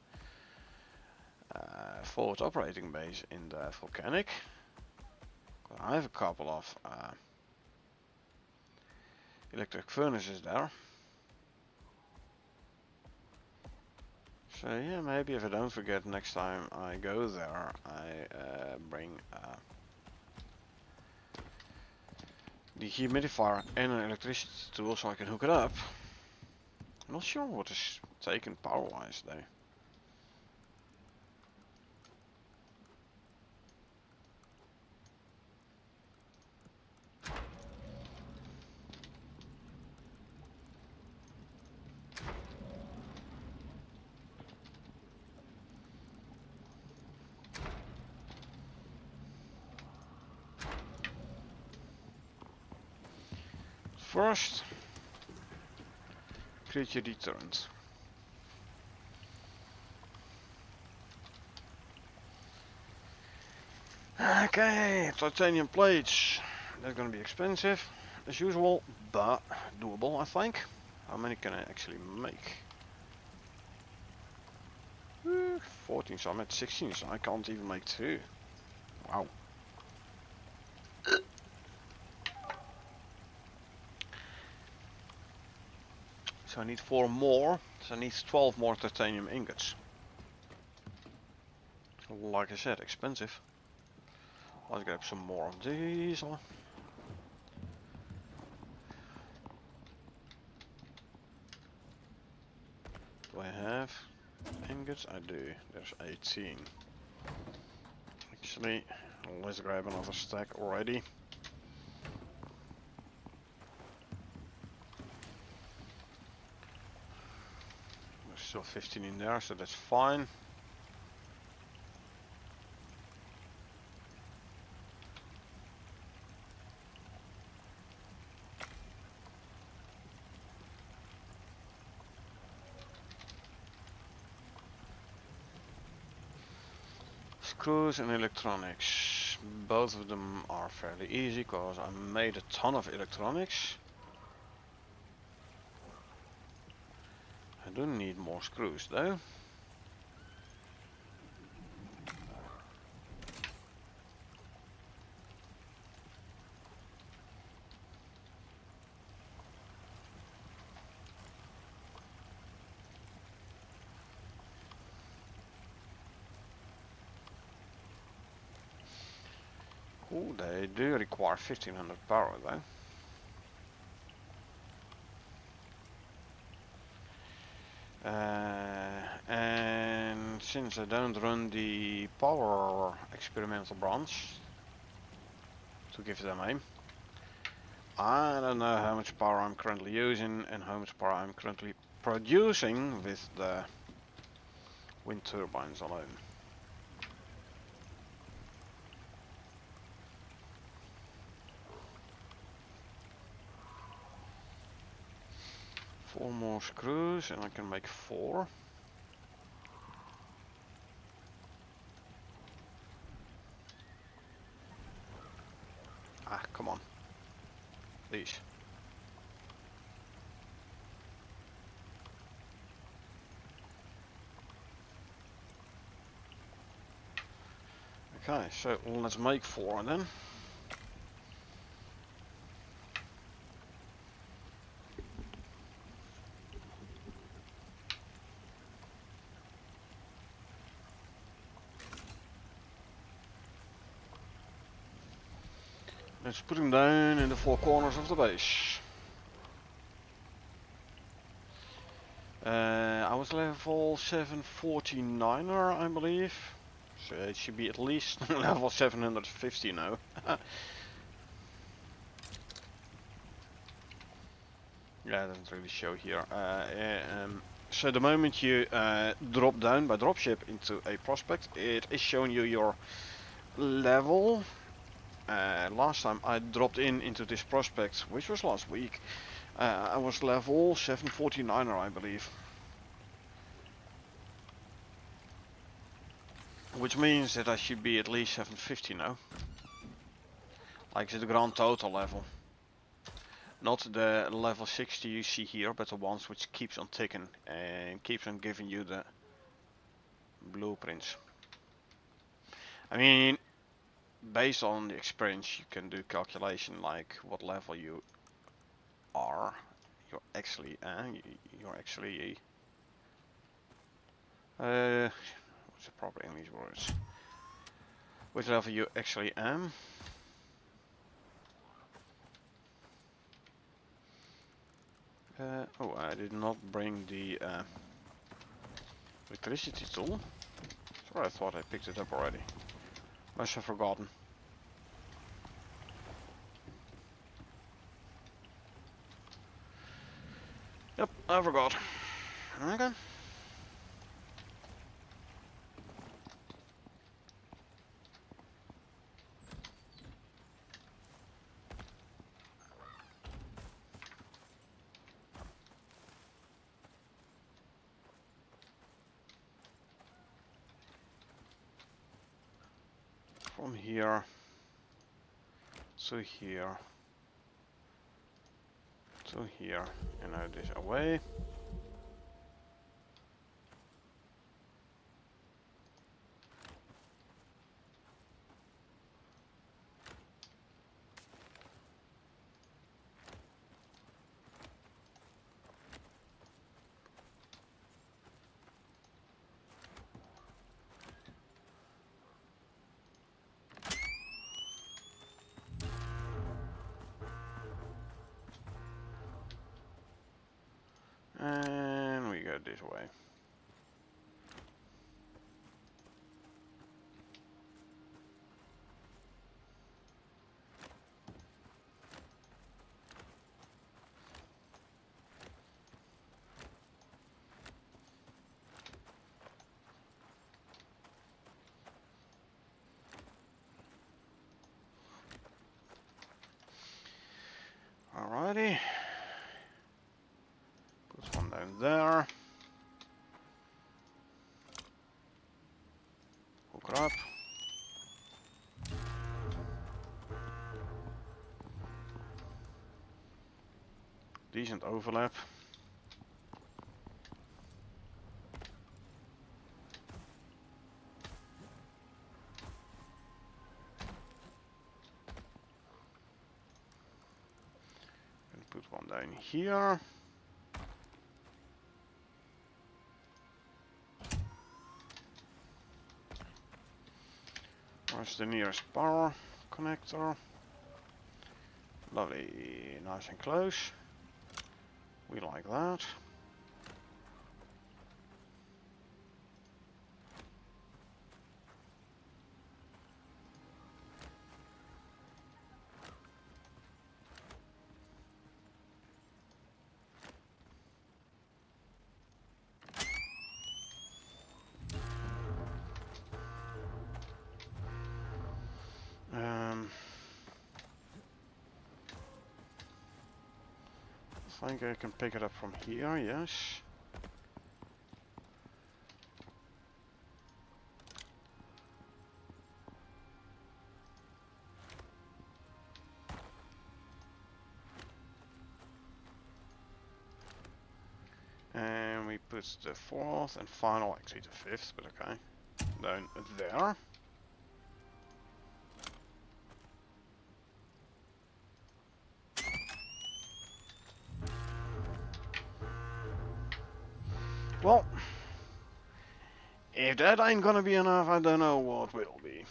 forward operating base in the Volcanic. I have a couple of Electric furnace is there. So yeah, maybe if I don't forget next time I go there, I bring the humidifier and an electricity tool so I can hook it up. I'm not sure what is taken power-wise though. First, create your deterrent. Okay, titanium plates. They're gonna be expensive, as usual, but doable, I think. How many can I actually make? 14, so I'm at 16, so I can't even make 2. Wow. So I need 4 more, so I need 12 more titanium ingots. Like I said, expensive. Let's grab some more of these. Do I have ingots? I do. There's 18. Actually, let's grab another stack already. There's still 15 in there, so that's fine. Screws and electronics. Both of them are fairly easy because I made a ton of electronics. I do need more screws though. Ooh, they do require 1500 power though. And since I don't run the power experimental branch to give them aim, I don't know how much power I'm currently using and how much power I'm currently producing with the wind turbines alone. Four more screws and I can make 4. Ah, come on. These. Okay, so let's make 4 then. Let's put them down in the 4 corners of the base. I was level 749er, I believe. So it should be at least level 750 now. Yeah, it doesn't really show here. So the moment you drop down by dropship into a prospect, it is showing you your level. Last time I dropped into this prospect, which was last week, I was level 749er, I believe. Which means that I should be at least 750 now. Like the grand total level. Not the level 60 you see here, but the ones which keeps on ticking and keeps on giving you the blueprints. I mean, based on the experience you can do calculation like what level you are, you're actually what's the proper English words? Which level you actually am. Oh, I did not bring the electricity tool. Sorry, I thought I picked it up already. Must have forgotten. Yep, I forgot. Okay. From here to here to here, and now this away. And we go this way. Alrighty. Put one down there. Hook it up. Decent overlap. And put one down here. Where's the nearest power connector? Lovely, nice and close. We like that. I think I can pick it up from here, yes. And we put the fourth and final, actually the fifth, but okay, down there. Well, if that ain't gonna be enough, I don't know what will be.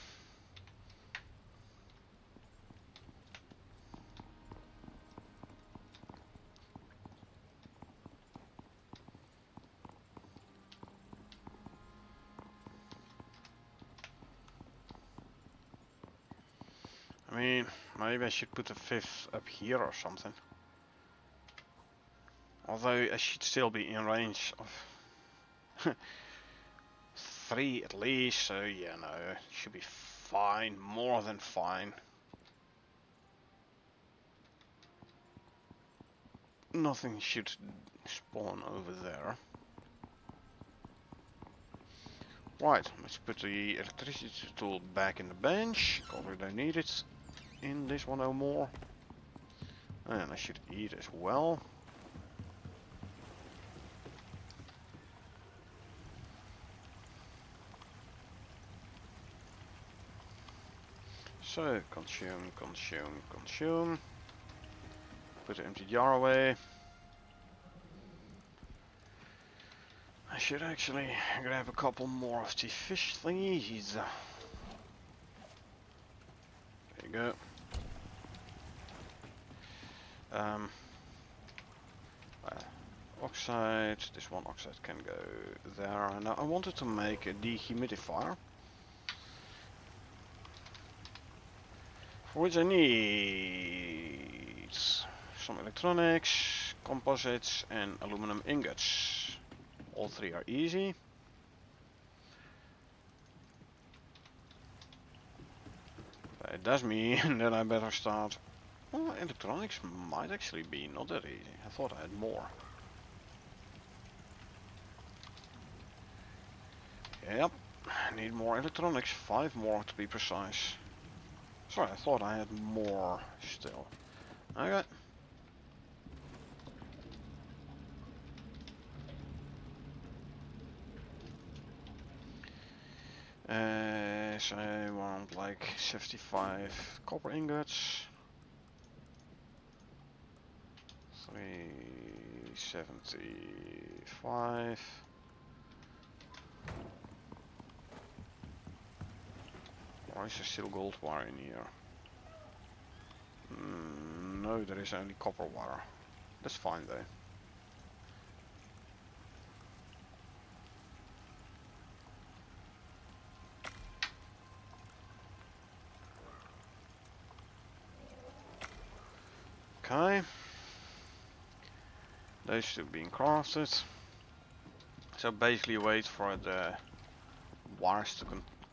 I mean, maybe I should put a fifth up here or something. Although I should still be in range of 3 at least, so yeah, no, it should be fine, more than fine. Nothing should spawn over there. Right, let's put the electricity tool back in the bench, because we don't need it in this one no more. And I should eat as well. So, consume, consume, consume. Put the empty jar away. I should actually grab a couple more of the fish thingies. There you go. Oxide, this one oxide can go there. Now I wanted to make a dehumidifier, for which I need some electronics, composites and aluminum ingots. All three are easy. But it does mean that I better start. Well, electronics might actually be not that easy. I thought I had more. Yep, I need more electronics, 5 more to be precise. Sorry, I thought I had more still. Okay. So I want like 75 copper ingots. 375. Why is there still gold wire in here? No, there is only copper wire. That's fine though. Okay. Those two being crafted. So basically wait for the wires to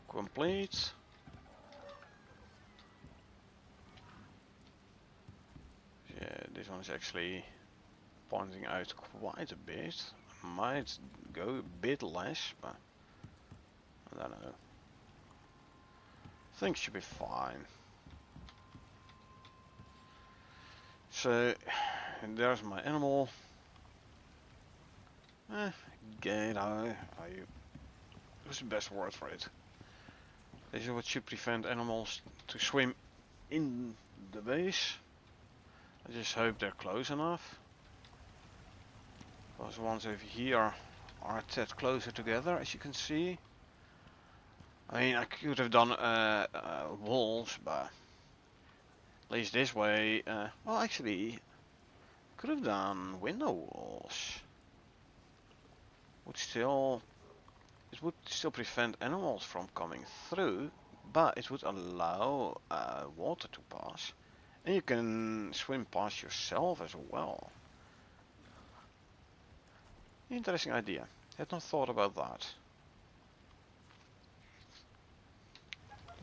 complete. Yeah, this one is actually pointing out quite a bit. Might go a bit less, but I don't know. Things should be fine. So, and there's my animal. Gator. What's the best word for it? This is what should prevent animals to swim in the base. I just hope they're close enough. Because the ones over here are a tad closer together, as you can see. I mean, I could have done walls, but at least this way. Well, actually, could have done window walls. It would still prevent animals from coming through, but it would allow water to pass, and you can swim past yourself as well. Interesting idea. Had not thought about that.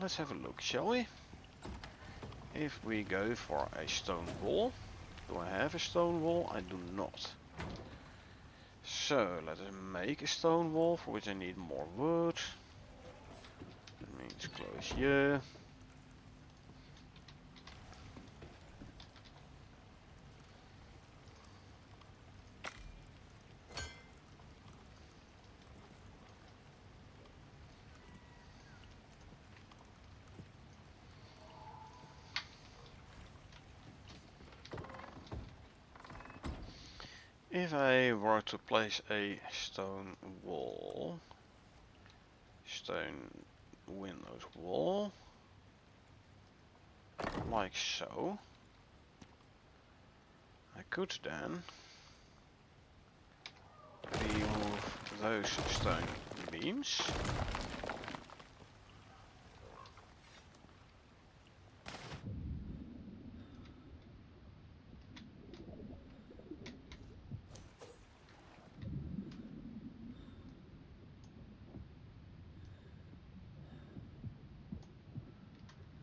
Let's have a look, shall we? If we go for a stone wall. Do I have a stone wall? I do not. So let us make a stone wall, for which I need more wood. That means close here. If I were to place a stone wall, stone windows wall, like so, I could then remove those stone beams.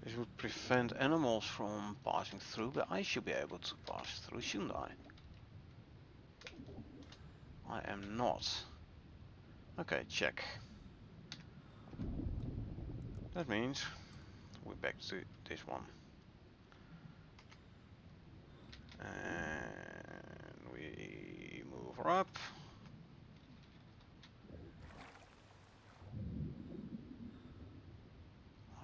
This would prevent animals from passing through, but I should be able to pass through, shouldn't I? I am not. Okay, check. That means we're back to this one. And we move her up.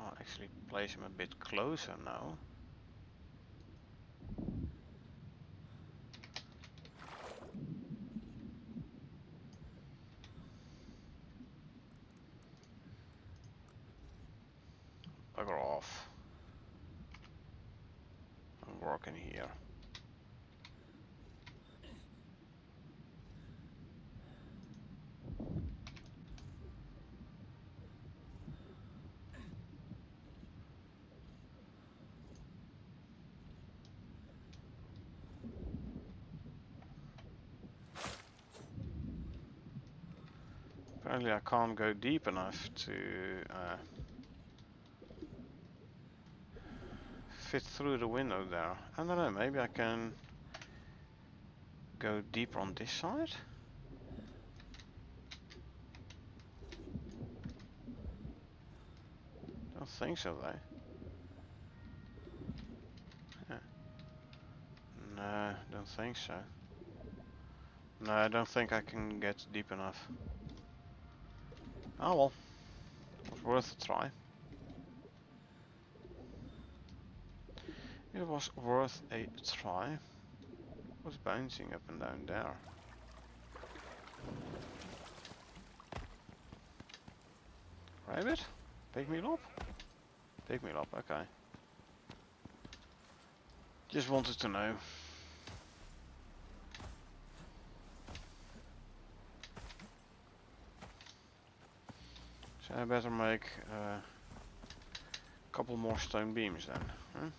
I'll actually place him a bit closer now. work in here. Apparently I can't go deep enough to fit through the window there. I don't know, maybe I can go deeper on this side? Don't think so though. Yeah. No, don't think so. No, I don't think I can get deep enough. Oh well, it was worth a try. It was worth a try. What's bouncing up and down there? Rabbit? Pick me up? Pick me up, okay. Just wanted to know. So I better make a couple more stone beams then. Huh?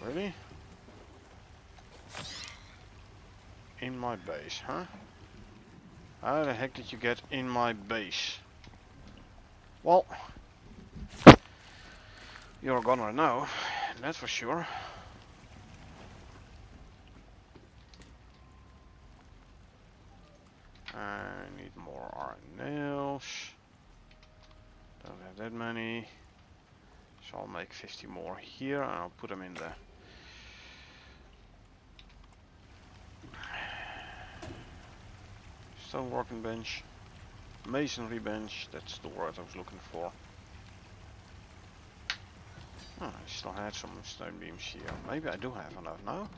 Really? In my base, huh? How the heck did you get in my base? Well, you're gonna know, that's for sure. I need more iron nails. Don't have that many. So I'll make 50 more here and I'll put them in the stone working bench. Masonry bench, that's the word I was looking for. Oh, I still had some stone beams here. Maybe I do have enough now.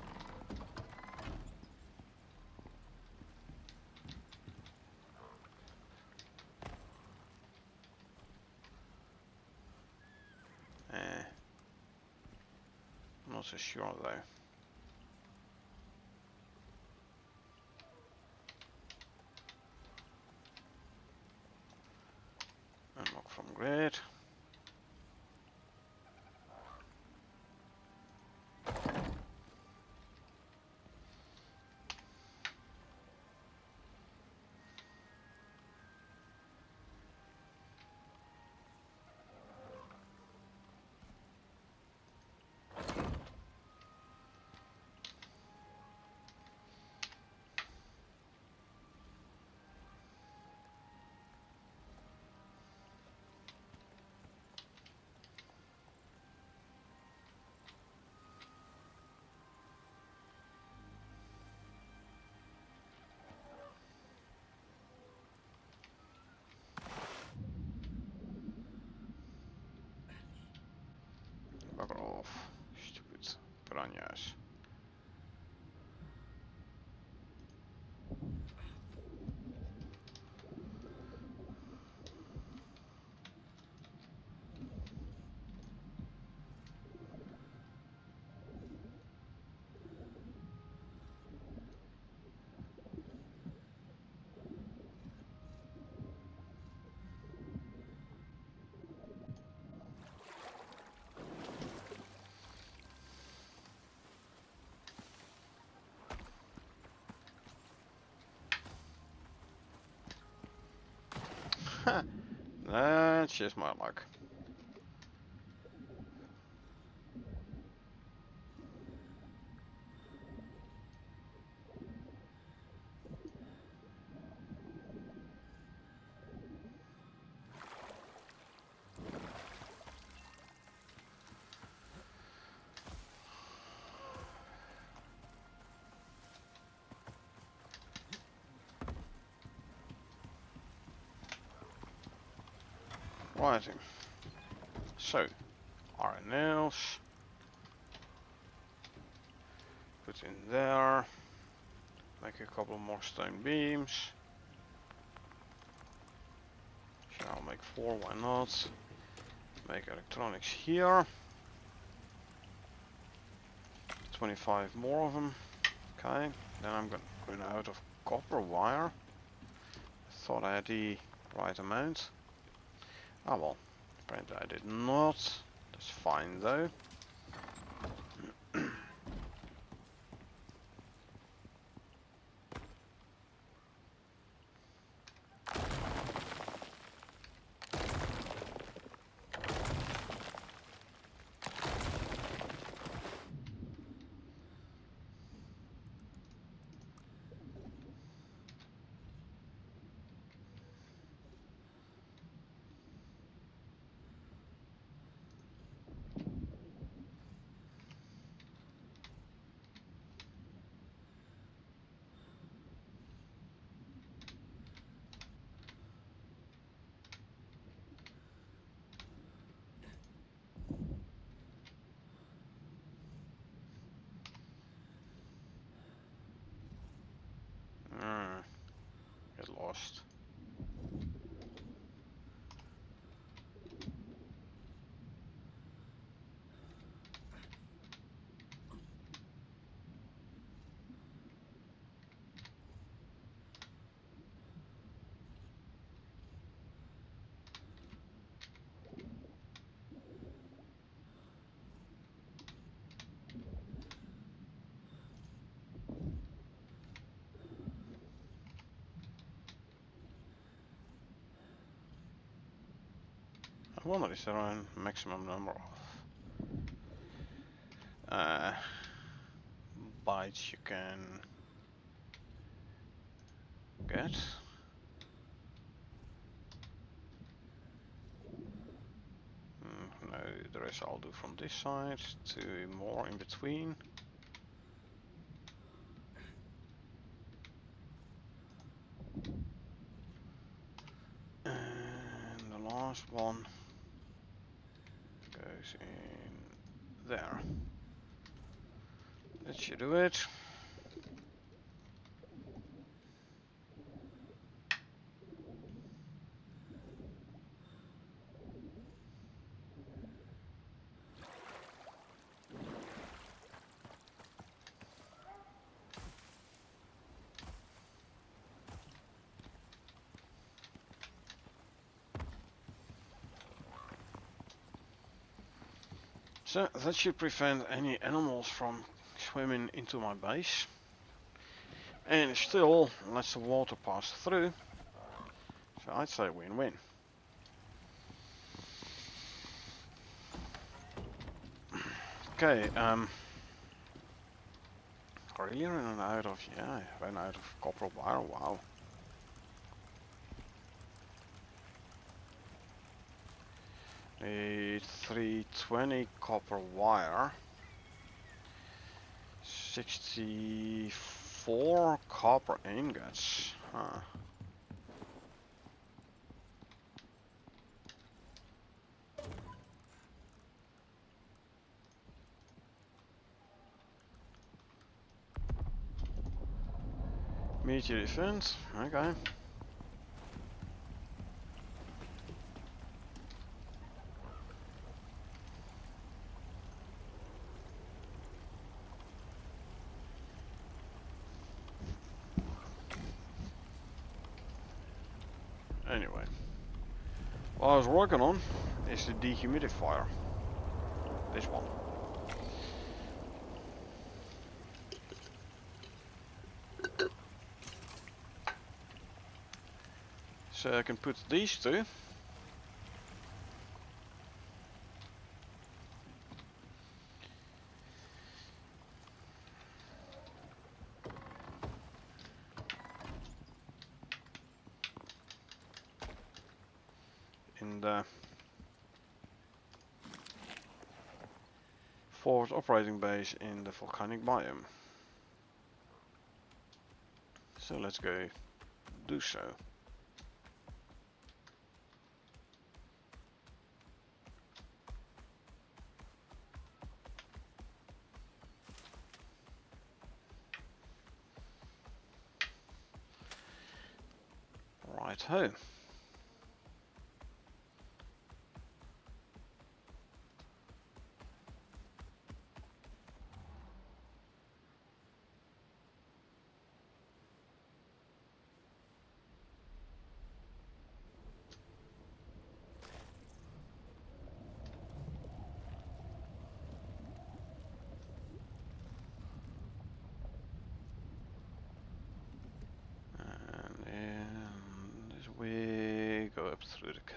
I'm not so sure though. Unlock from grid. Bugger off, stupid piranhas. That's just my luck. Righty. So, iron nails. Put in there. Make a couple more stone beams. Sure, I'll make 4, why not? Make electronics here. 25 more of them. Okay, then I'm going out of copper wire. Thought I had the right amount. Ah well, apparently I did not. That's fine though. Get lost. I wonder, is there a maximum number of bytes you can get? No, the rest I'll do from this side, 2 more in between. And the last one goes in there. That should do it. So that should prevent any animals from swimming into my base. And it still lets the water pass through. So I'd say win-win. Okay, really running out of, yeah, I ran out of copper wire, wow. Need 320 copper wire. 64 copper ingots, huh. Meteor defense, okay. Anyway, what I was working on is the dehumidifier. This one. So I can put these two in the forward operating base in the volcanic biome. So let's go do so. Right ho.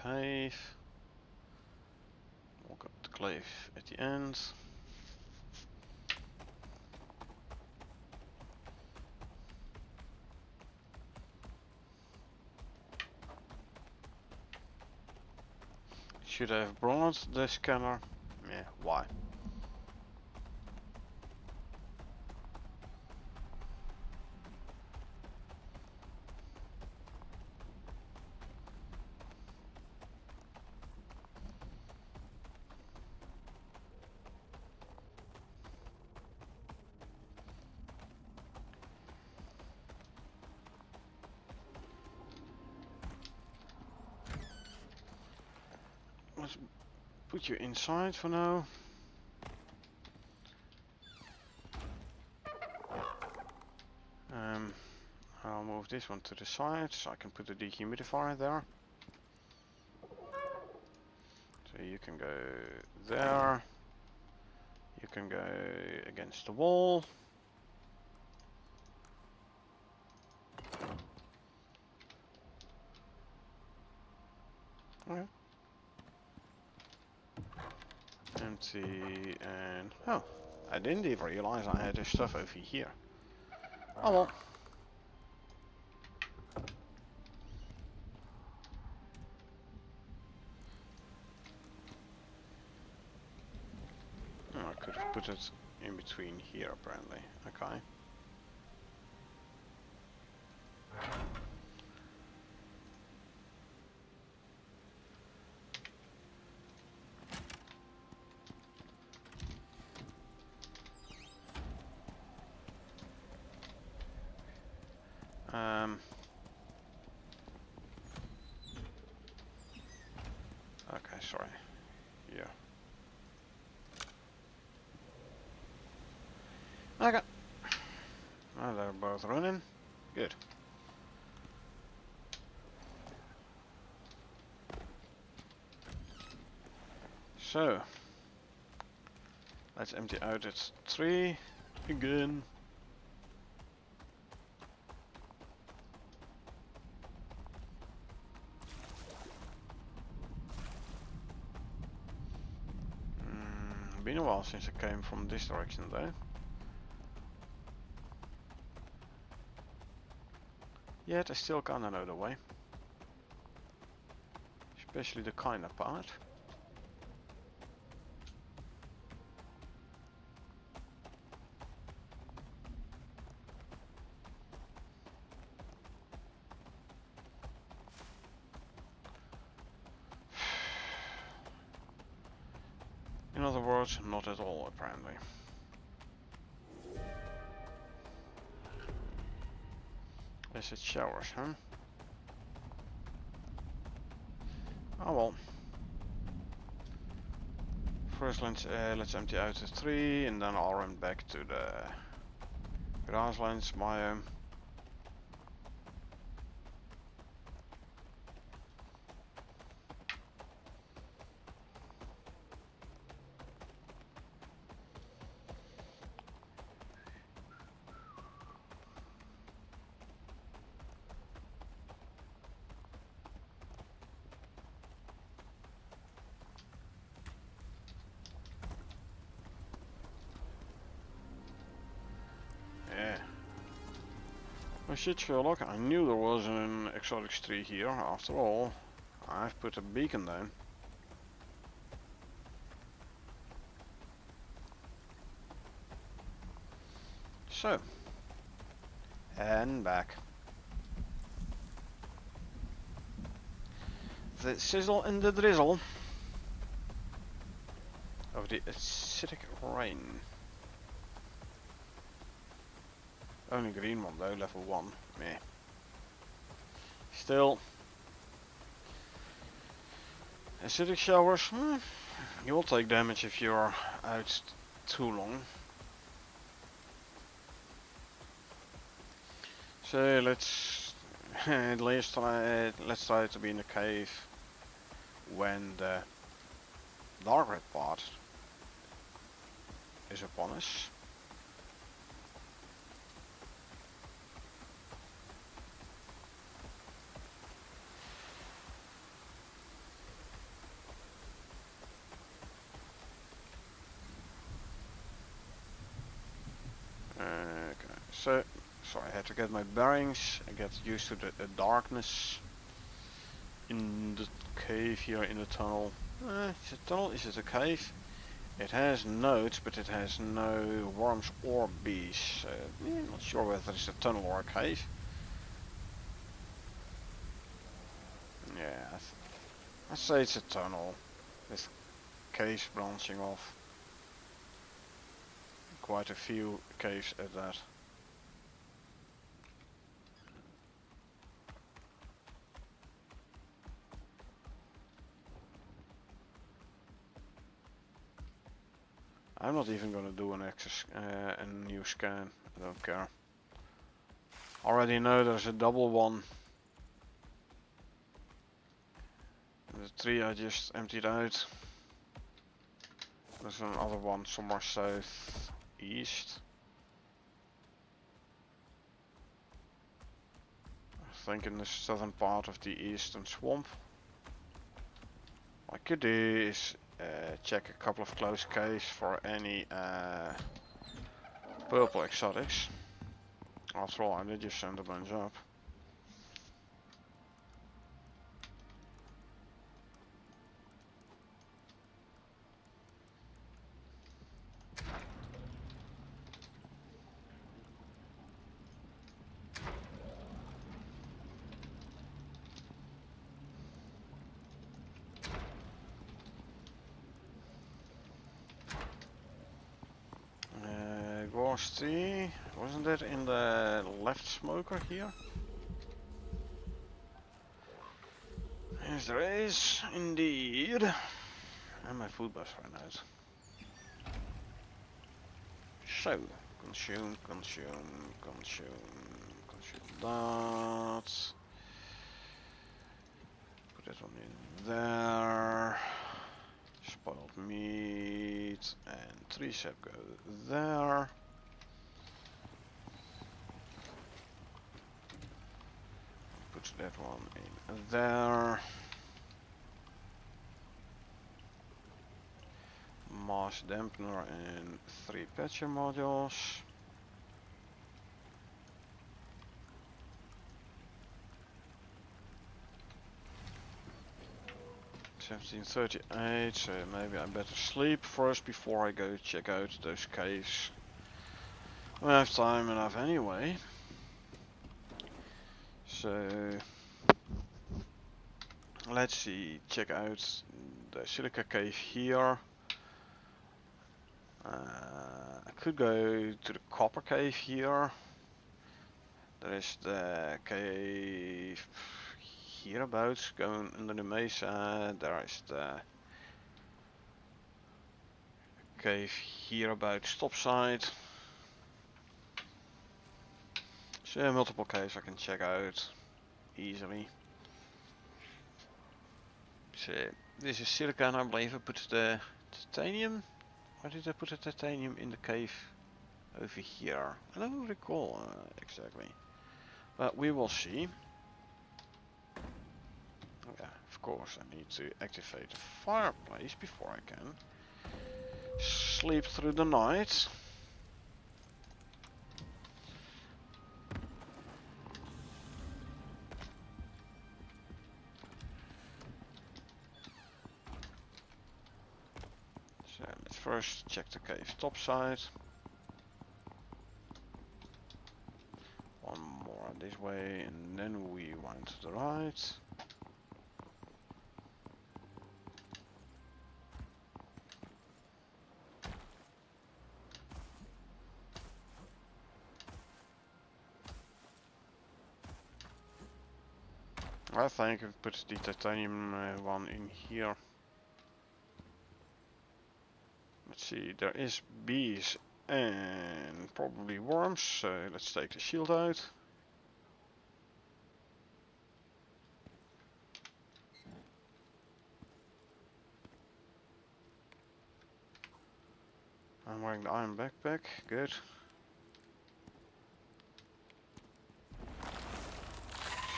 cave. Walk up the cliff at the end. Should I have brought the scanner? Yeah, why? Let's put you inside for now. I'll move this one to the side so I can put the dehumidifier there. So you can go there. You can go against the wall. Okay. Empty and oh, I didn't even realize I had this stuff over here. Oh well. Oh, I could have put it in between here apparently. Okay. Okay, sorry. Yeah. Okay. Well, they're both running. Good. So, let's empty out its 3 again. Been a while since I came from this direction though. Yet I still kinda know the way. Especially the kinda part. In other words, not at all apparently. Acid showers, huh? Oh well. First let's empty out the 3 and then I'll run back to the grasslands biome. Yeah. Well shit Sherlock, I knew there was an exotics tree here. After all, I've put a beacon down. So, and back. The sizzle and the drizzle of the acidic rain. Only green one though, level 1. Meh. Still. Acidic showers, you will take damage if you're out too long. So let's let's try to be in the cave when the dark red part is upon us. So I had to get my bearings and get used to the darkness in the cave here in the tunnel. Is it a tunnel? Is it a cave? It has nodes, but it has no worms or bees. So not sure whether it's a tunnel or a cave. Yeah, I'd say it's a tunnel with caves branching off. Quite a few caves at that. I'm not even gonna do a new scan. I don't care. Already know there's a double one. The tree I just emptied out. There's another one somewhere south east. I think in the southern part of the eastern swamp. What I could do is check a couple of close caves for any purple exotics. After all, I did just send a bunch up. Gorsti, wasn't it in the left smoker here? Yes, there is, indeed. And my food bus ran out. So, consume that. Put that one in there. Spoiled meat and tricep go there. Put that one in there. Mass dampener and 3 patcher modules. 17:38, so maybe I better sleep first before I go check out those caves. I have time enough anyway. So let's see, check out the silica cave here. I could go to the copper cave here. There is the cave hereabouts going under the mesa. There is the cave hereabouts topside. So multiple caves I can check out easily. So this is silicon, I believe. I put the titanium. Why did I put the titanium in the cave over here? I don't recall exactly, but we will see. Yeah, of course I need to activate the fireplace before I can sleep through the night. So let's first check the cave topside. One more this way and then we wind to the right. I think I've put the titanium one in here. Let's see, there is bees and probably worms, so let's take the shield out. I'm wearing the iron backpack, good.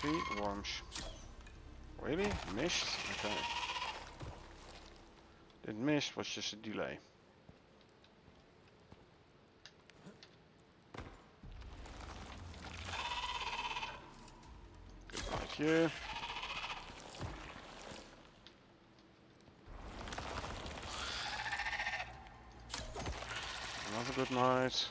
See, worms. Really? Missed? Okay. Didn't miss, was just a delay. you. Another good night.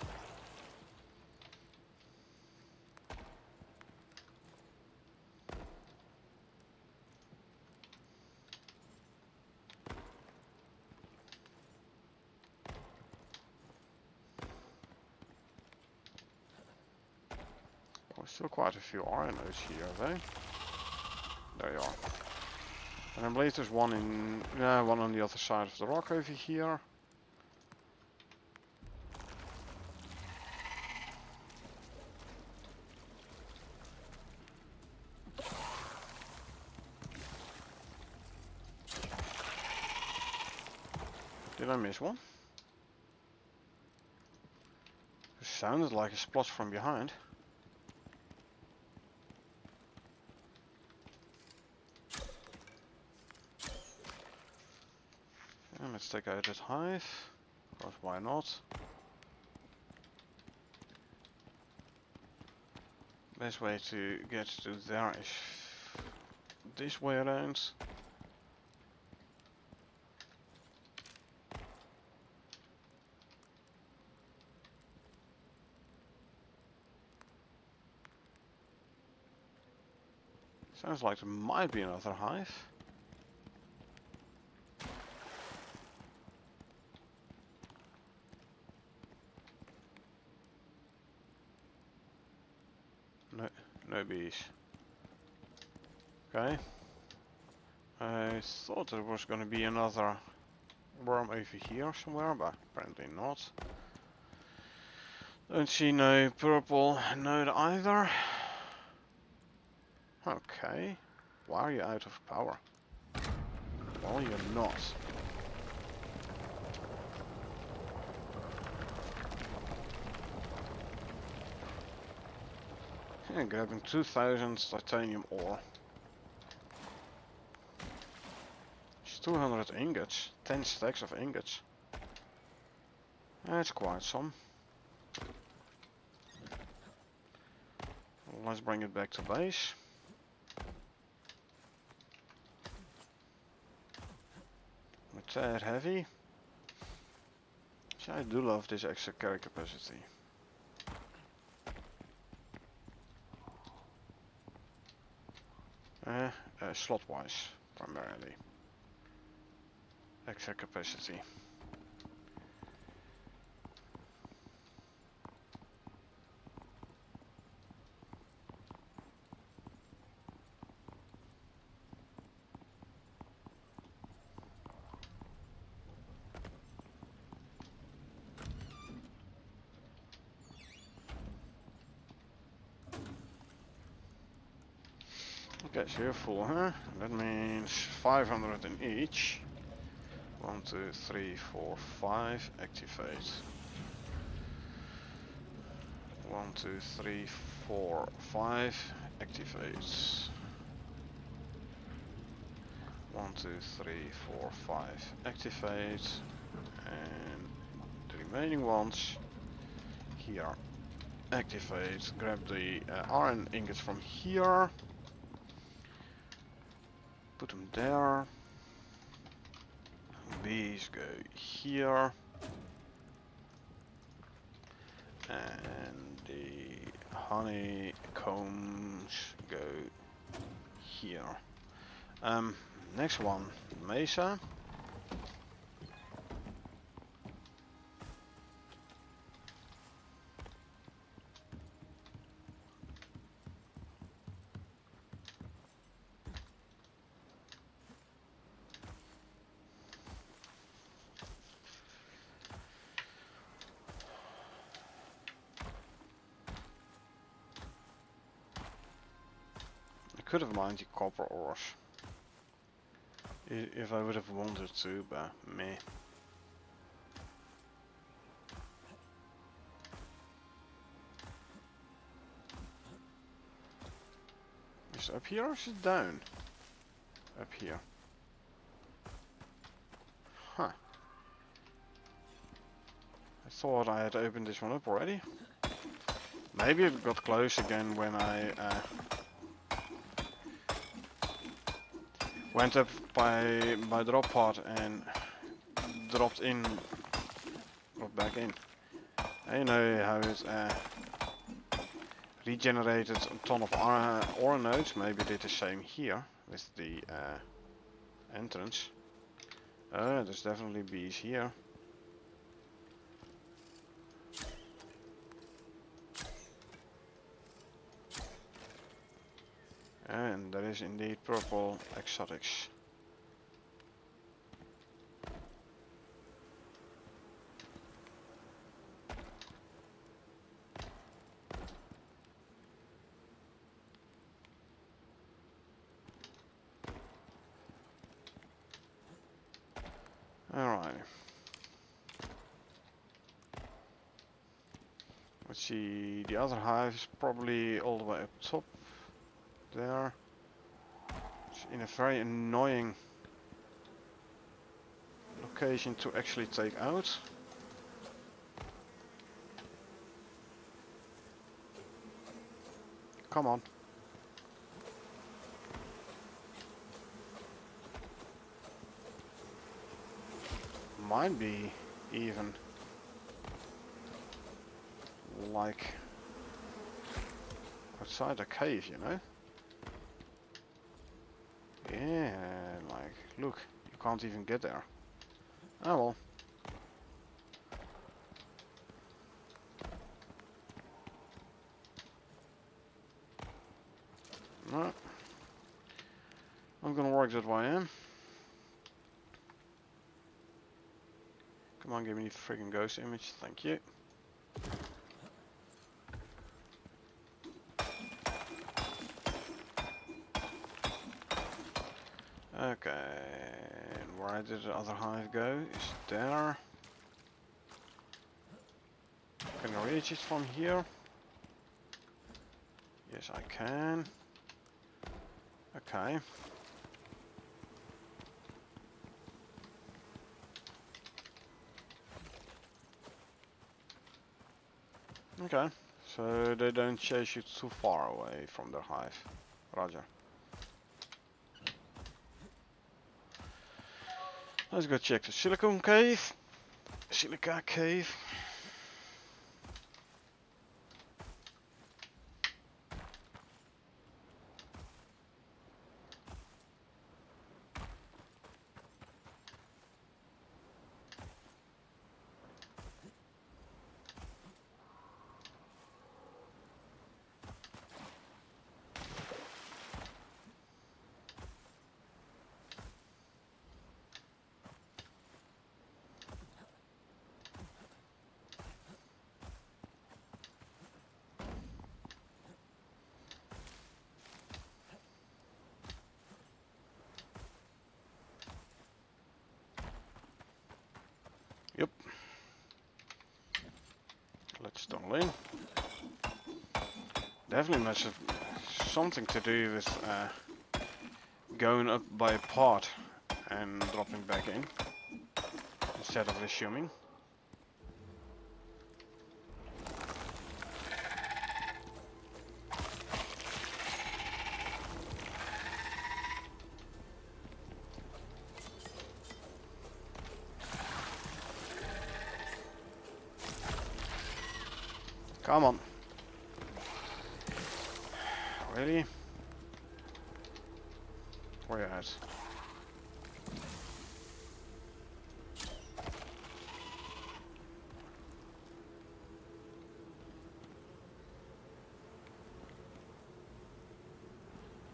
Oh, still quite a few iron nodes here, though. There you are. And I believe there's one one on the other side of the rock over here. Did I miss one? It sounded like a splash from behind. And let's take out that hive. Of course, why not? Best way to get to there is this way around. Sounds like there might be another hive. No bees. Okay. I thought there was going to be another worm over here somewhere, but apparently not. Don't see no purple node either. Okay. Why are you out of power? Well, you're not. And grabbing 2000 titanium ore. It's 200 ingots. 10 stacks of ingots. That's quite some. Let's bring it back to base. It's that heavy. So I do love this extra carry capacity. Slot wise, primarily. Extra capacity. Okay, so you're full, huh? That means 500 in each. 1, 2, 3, 4, 5. Activate. 1, 2, 3, 4, 5. Activate. 1, 2, 3, 4, 5. Activate. And the remaining ones here. Activate. Grab the iron ingots from here. Put them there. Bees go here. And the honeycombs go here. Next one, Mesa. I could have mined the copper ores if I would have wanted to, but meh. Is it up here or is it down? Up here. Huh. I thought I had opened this one up already. Maybe it got close again when I went up by drop pod and dropped back in. I know how it regenerated a ton of ore nodes. Maybe did the same here with the entrance. There's definitely bees here. And there is indeed purple exotics. Alright. Let's see, the other hive is probably all the way up top there. It's in a very annoying location to actually take out. Come on. Might be even like outside a cave, you know? Yeah, like, look, you can't even get there. Oh well. No. I'm gonna work that way in. Come on, give me the friggin' ghost image, thank you. Okay, and where did the other hive go? Is there. Can I reach it from here? Yes, I can. Okay. Okay, so they don't chase you too far away from their hive. Roger. Let's go check the silicon cave. Silica cave. Yep. Let's tunnel in. Definitely must have something to do with going up by a pod and dropping back in instead of resuming. Come on. Really? Where you at?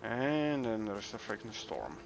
And then there's the freaking storm.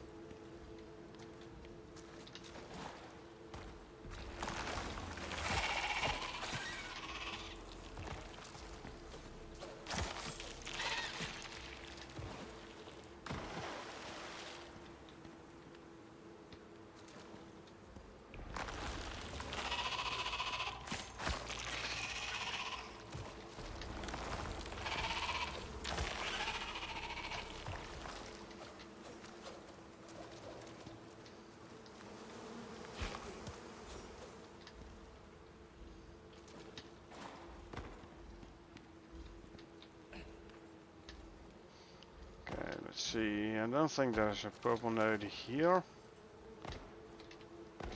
see, I don't think there's a purple node here.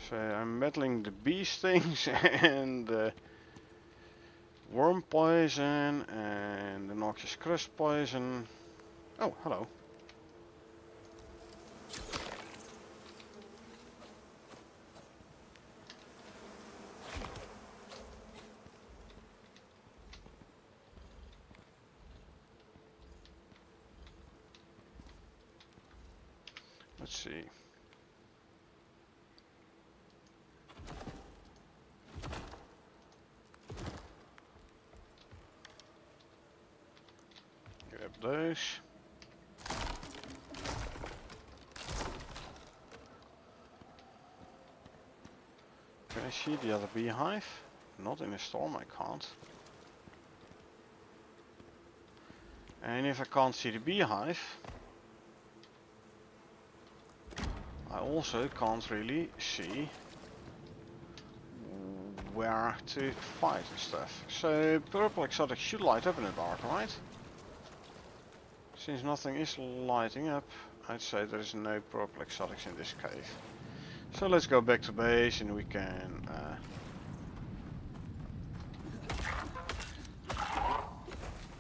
So I'm meddling the bee stings and the worm poison and the noxious crust poison. Oh, hello. Let's see. Grab those. Can I see the other beehive? Not in the storm, I can't. And if I can't see the beehive, I also can't really see where to fight and stuff. So purple exotic should light up in the dark, right? Since nothing is lighting up, I'd say there is no purple exotics in this cave. So let's go back to base and we can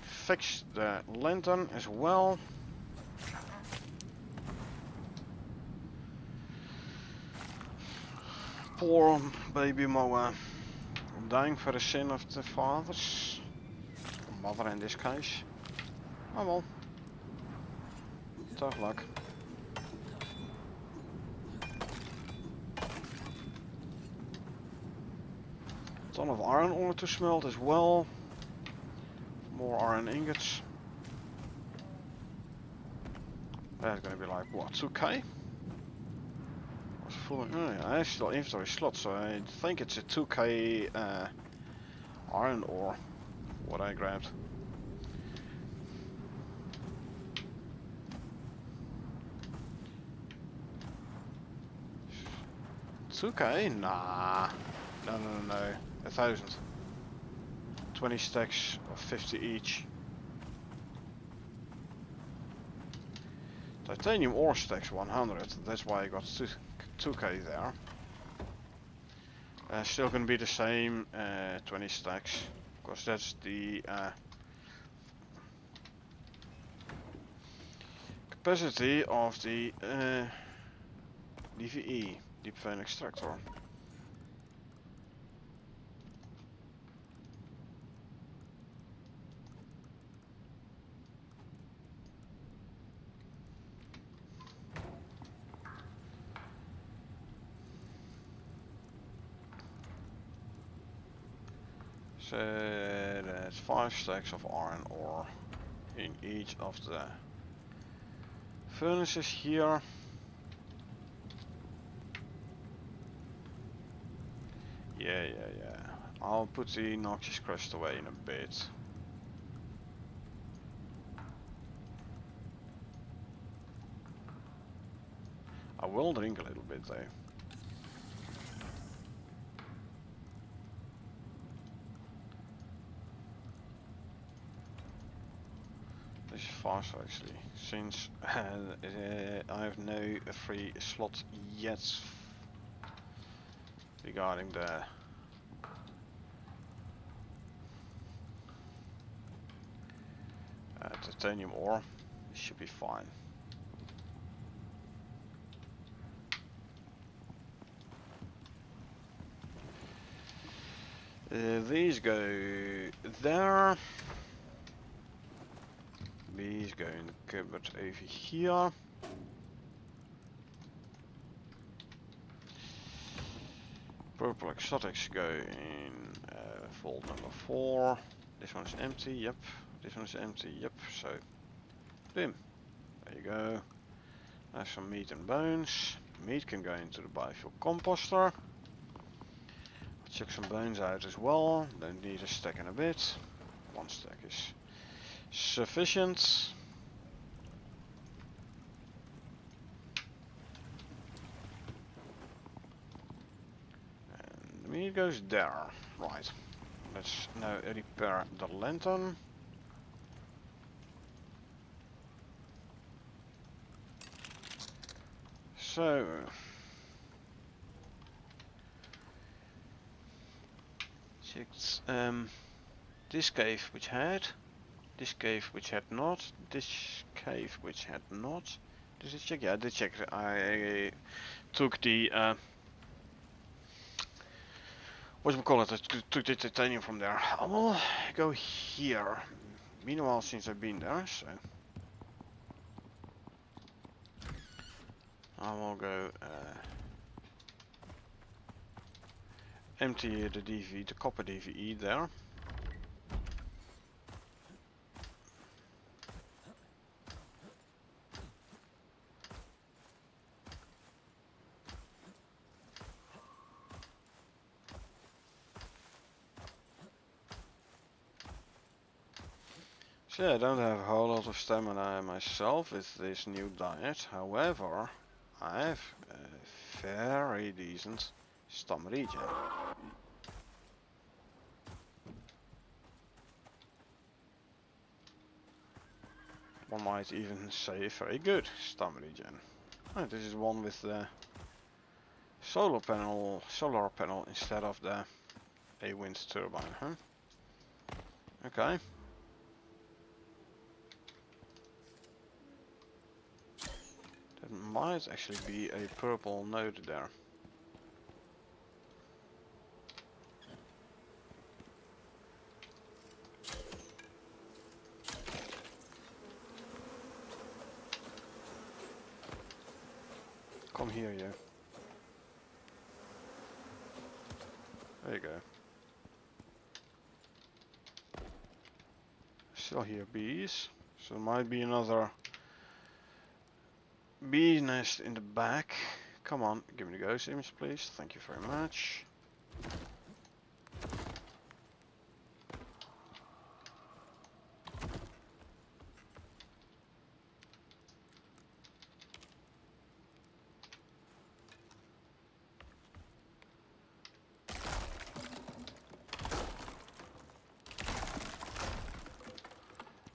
fix the lantern as well. Poor baby Moa, dying for the sin of the fathers, mother in this case. Oh well, tough luck. Ton of iron ore to smelt as well. More iron ingots. That's gonna be like what, 2k? Was full. Oh yeah, I have still inventory slots, so I think it's a 2k iron ore. What I grabbed. 2k? Nah. No. 1,000. 20 stacks of 50 each. Titanium ore stacks 100. That's why I got 2k there. Still gonna be the same 20 stacks. Because that's the capacity of the DVE, Deep Vein Extractor. So that's 5 stacks of iron ore in each of the furnaces here. Yeah. I'll put the noxious crust away in a bit. I will drink a little bit though. This is faster actually, since I have no free slot yet regarding the titanium ore. This should be fine. These go there. These go in the cupboard over here. Purple exotics go in vault number 4. This one's empty, yep. This one's empty, yep. So, boom. There you go. There's some meat and bones. Meat can go into the biofuel composter. I'll chuck some bones out as well. Don't need a stack and a bit. 1 stack is sufficient. And the meat goes there. Right. Let's now repair the lantern. So checked this cave which had, this cave which had not, this cave which had not. Did I check? Yeah, I did check. I took the whatchamacallit, I took the titanium from there. I will go here. Meanwhile, since I've been there, so I will go empty the DV, the copper DVE there. So yeah, I don't have a whole lot of stamina myself with this new diet. However, I have a very decent stamina regen. One might even say very good stamina regen. Oh, this is one with the solar panel instead of the a wind turbine, huh? Okay. That might actually be a purple node there. Come here, you. There you go. Still hear bees, so there might be another bee nest in the back. Come on, give me the ghost image, please. Thank you very much.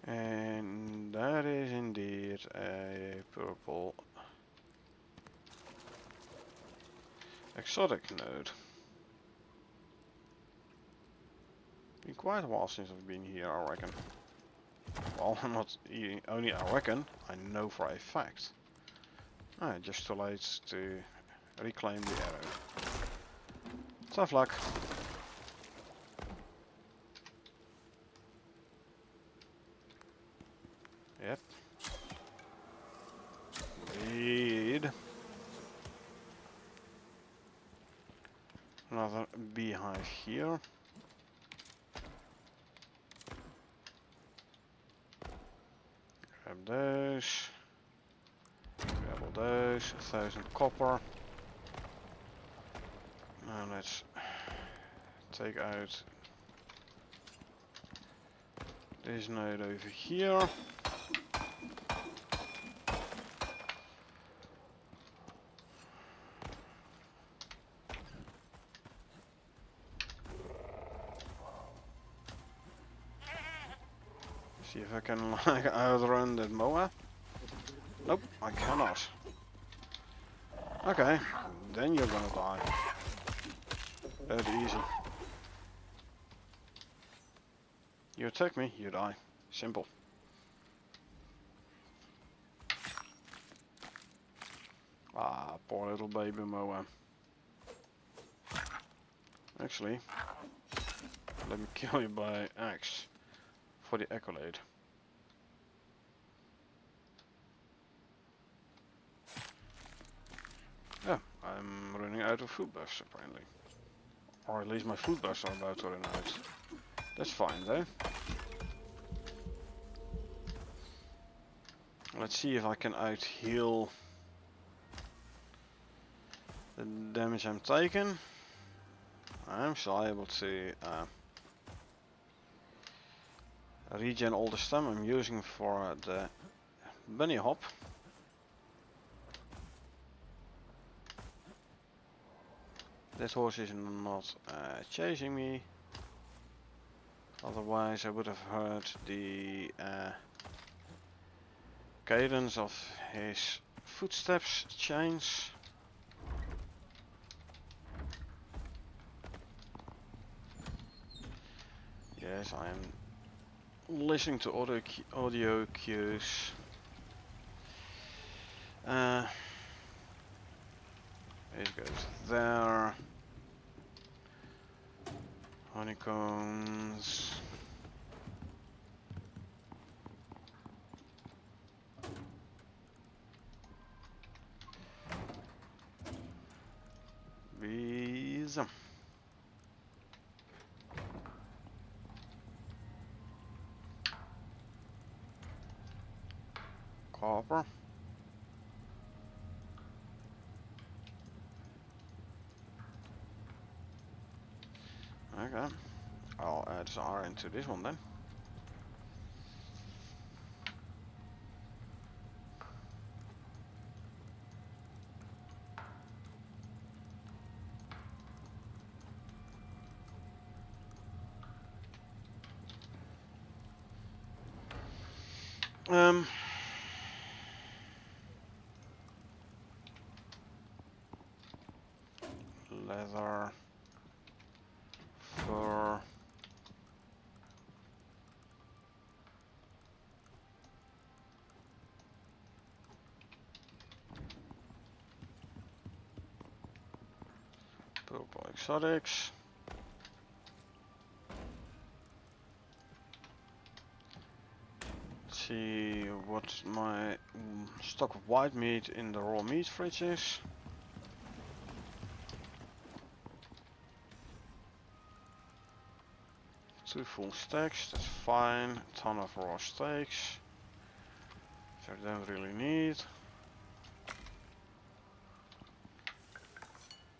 And that is indeed a purple exotic node. Been quite a while since I've been here, I reckon. Well, I'm not only I reckon, I know for a fact. Ah, just too late to reclaim the arrow. Tough luck. Yep. Indeed. Another beehive here. Grab those. Grab all those. 1,000 copper. Now let's take out this node over here. See if I can like outrun that moa. Nope, I cannot. Okay, then you're gonna die. Very easy. You attack me, you die. Simple. Ah, poor little baby moa. Actually, let me kill you by axe for the accolade. Yeah, I'm running out of food buffs apparently. Or at least my food buffs are about to run out. That's fine though. Let's see if I can out heal the damage I'm taking. I'm still able to regen all the stamina I'm using for the bunny hop. This horse is not chasing me. Otherwise I would have heard the cadence of his footsteps change. Yes, I am listening to audio cues. It goes there. Honeycombs. Bees. Copper. Okay. I'll add some R into this one then. Leather, fur, purple exotics. Let's see what my stock of white meat in the raw meat fridge is. 2 full stacks, that's fine. A ton of raw steaks, which I don't really need.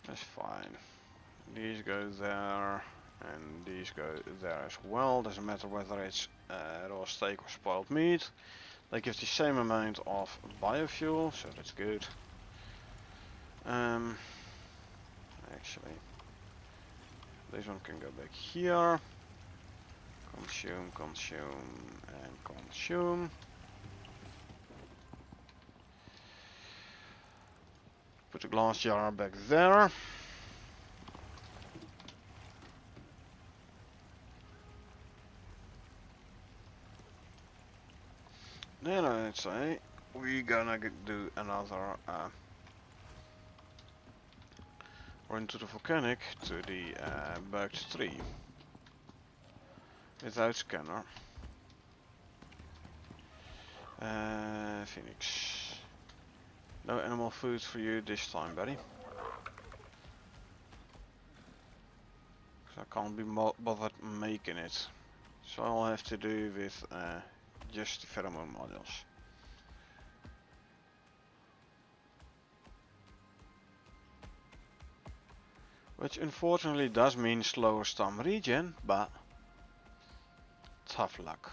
That's fine. These go there, and these go there as well. Doesn't matter whether it's raw steak or spoiled meat. They give the same amount of biofuel, so that's good. Actually, this one can go back here. Consume, consume, and consume. Put the glass jar back there. Then I'd say we're gonna do another run to the volcanic to the bugged tree without scanner. Phoenix. No animal food for you this time, buddy. I can't be bothered making it. So I'll have to do with just the pheromone modules. Which unfortunately does mean slower stam regen, but tough luck.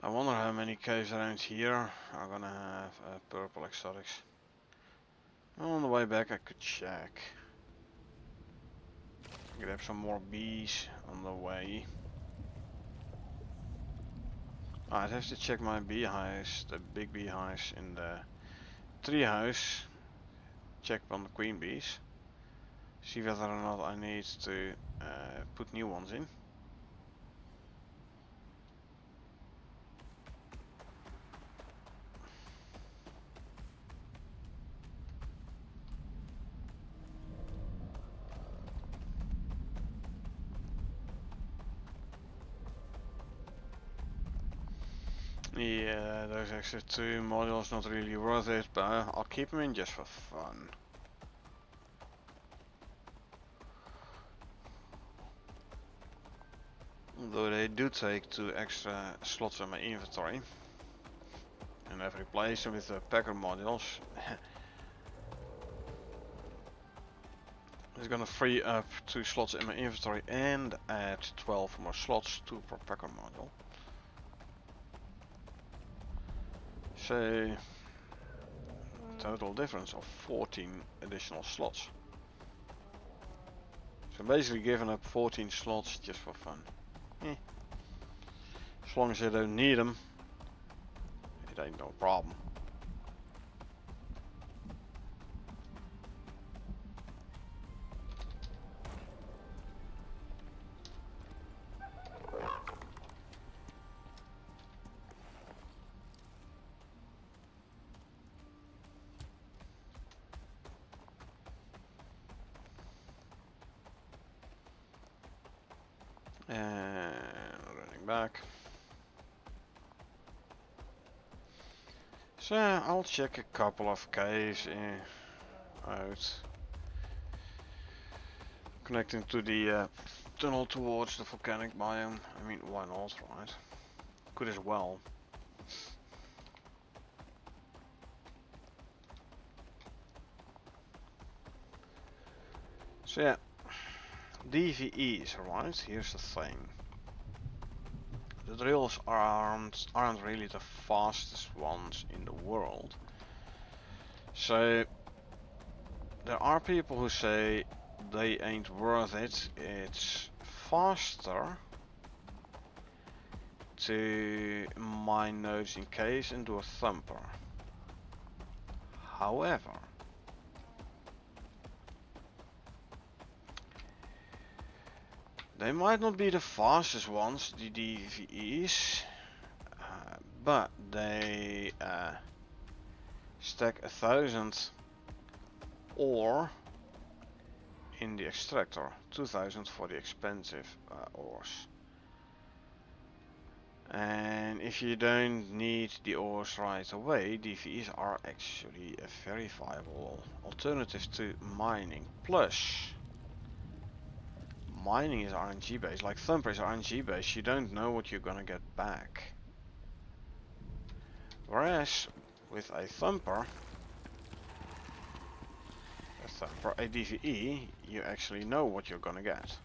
I wonder how many caves around here are gonna have purple exotics. On the way back I could check. Grab some more bees on the way. I'd have to check my beehives, the big beehives in the treehouse. Check on the queen bees. See whether or not I need to put new ones in. Yeah, those extra 2 modules not really worth it, but I'll keep them in just for fun. Although they do take 2 extra slots in my inventory. And I've replaced them with the packer modules. It's gonna free up 2 slots in my inventory and add 12 more slots, 2 per packer module. So total difference of 14 additional slots. So basically giving up 14 slots just for fun. As long as you don't need them, it ain't no problem. And running back. So I'll check a couple of caves out, connecting to the tunnel towards the volcanic biome. I mean, why not, right? Could as well. So yeah, DVEs, right? Here's the thing. The drills aren't really the fastest ones in the world. So there are people who say they ain't worth it. It's faster to mine nodes in caves and do a thumper. However, they might not be the fastest ones, the DVEs, but they stack 1,000 ore in the extractor, 2,000 for the expensive ores. And if you don't need the ores right away, DVEs are actually a very viable alternative to mining. Plus, mining is RNG based, like Thumper is RNG based, you don't know what you're gonna get back. Whereas with a Thumper, a DVE, you actually know what you're gonna get.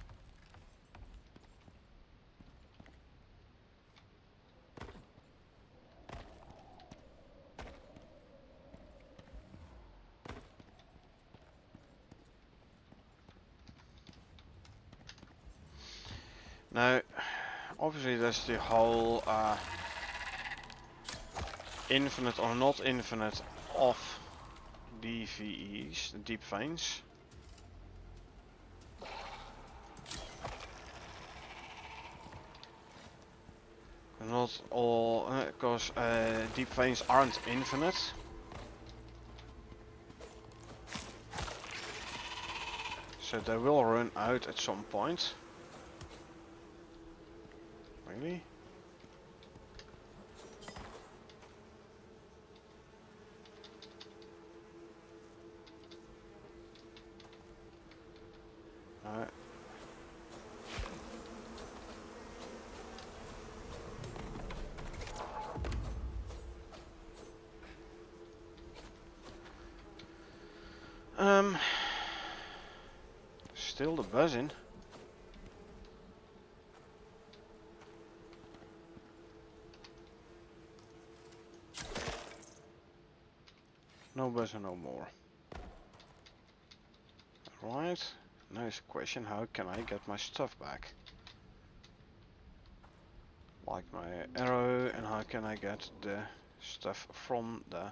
Now, obviously there's the whole infinite or not infinite of DVEs, the deep veins. Not all, because deep veins aren't infinite. So they will run out at some point. Really? Still the buzzing. No buzzer no more. Right, now is the question, how can I get my stuff back? Like my arrow, and how can I get the stuff from the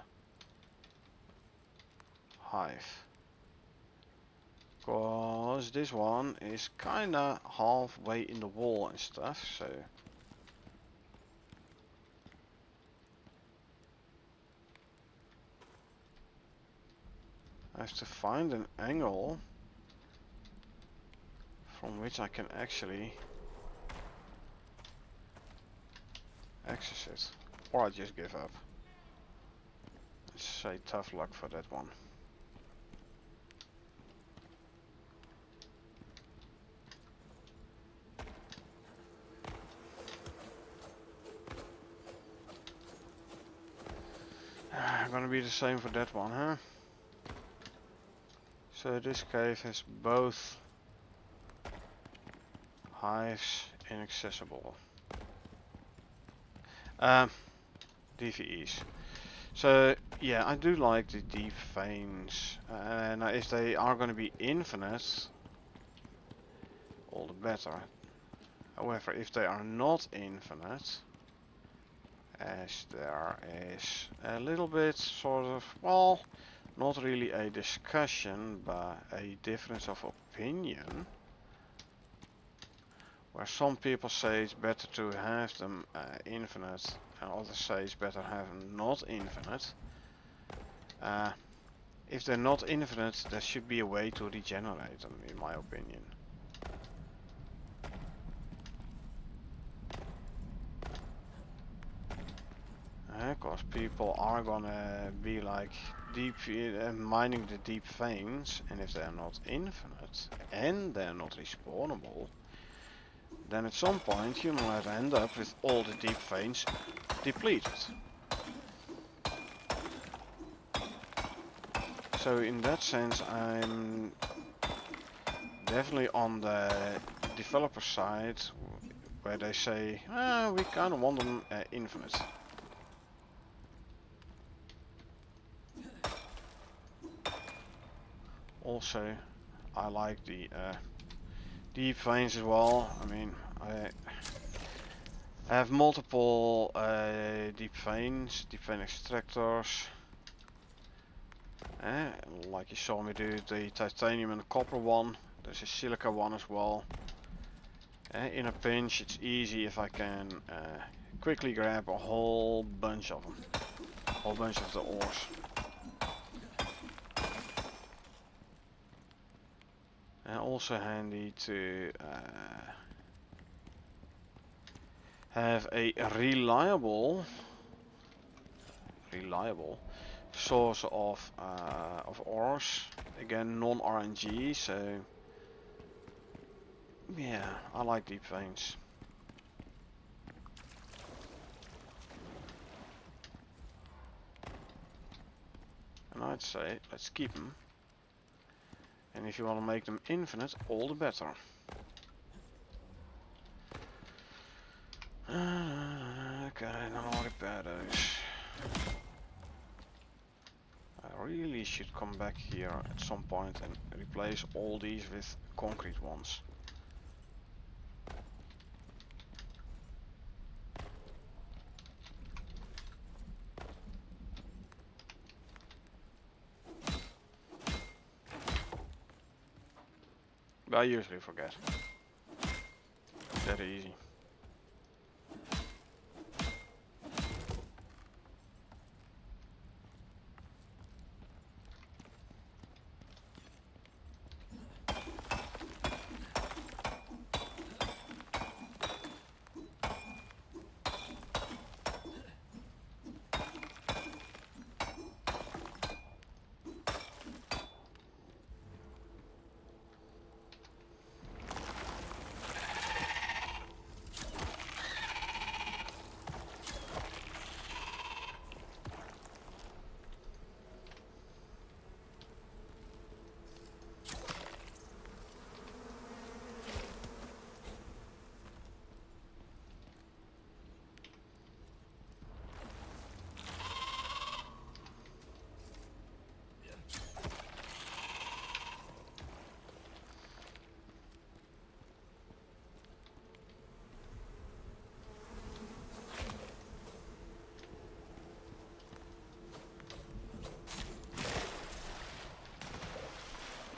hive? Cause this one is kinda halfway in the wall and stuff, so I have to find an angle from which I can actually access it. Or I just give up. Let's say tough luck for that one. Gonna be the same for that one, huh? So this cave has both hives inaccessible. DVEs. So yeah, I do like the deep veins, and if they are going to be infinite, all the better. However, if they are not infinite, as there is a little bit sort of, well, not really a discussion, but a difference of opinion, where some people say it's better to have them infinite, and others say it's better to have them not infinite. If they're not infinite, there should be a way to regenerate them, in my opinion. Because people are gonna be like deep mining the deep veins, and if they're not infinite and they're not respawnable, then at some point you might end up with all the deep veins depleted. So in that sense, I'm definitely on the developer side, where they say, we kind of want them infinite. Also, I like the deep veins as well. I mean, I have multiple deep vein extractors. Like you saw me do the titanium and the copper one. There's a silica one as well. In a pinch, it's easy if I can quickly grab a whole bunch of them. A whole bunch of the ores. And also handy to have a reliable source of ores. Again, non-RNG, so yeah, I like deep veins. And I'd say let's keep them. And if you want to make them infinite, all the better. Okay, now I'll repair those. I really should come back here at some point and replace all these with concrete ones. But I usually forget. That easy.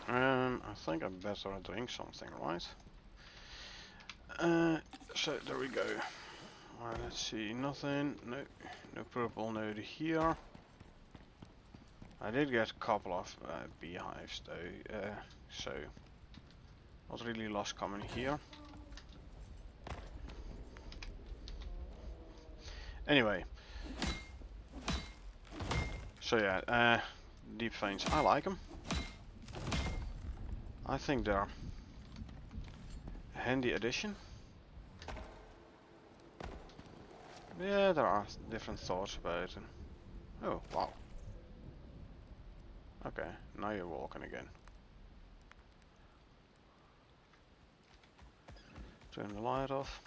I think I better drink something, right? So there we go. Well, let's see, nothing, no purple node here. I did get a couple of beehives though, so not really lost coming here. Anyway, so yeah, deep veins, I like them. I think they're a handy addition. Yeah, there are different thoughts about it. Oh, wow. Okay, now you're walking again. Turn the light off.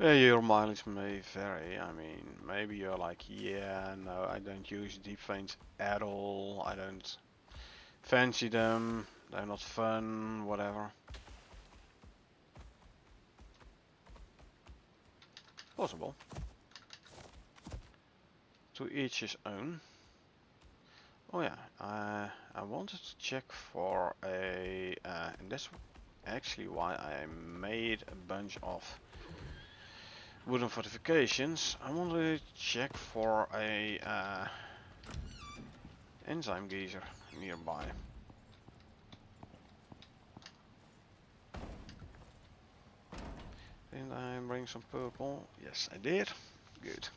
Your mileage may vary. I mean, maybe you're like, yeah, no, I don't use deep veins at all. I don't fancy them. They're not fun, whatever. Possible. To each his own. Oh yeah, I wanted to check for a, and that's actually why I made a bunch of wooden fortifications. I wanted to check for a enzyme geyser nearby. Didn't I bring some purple? Yes, I did. Good.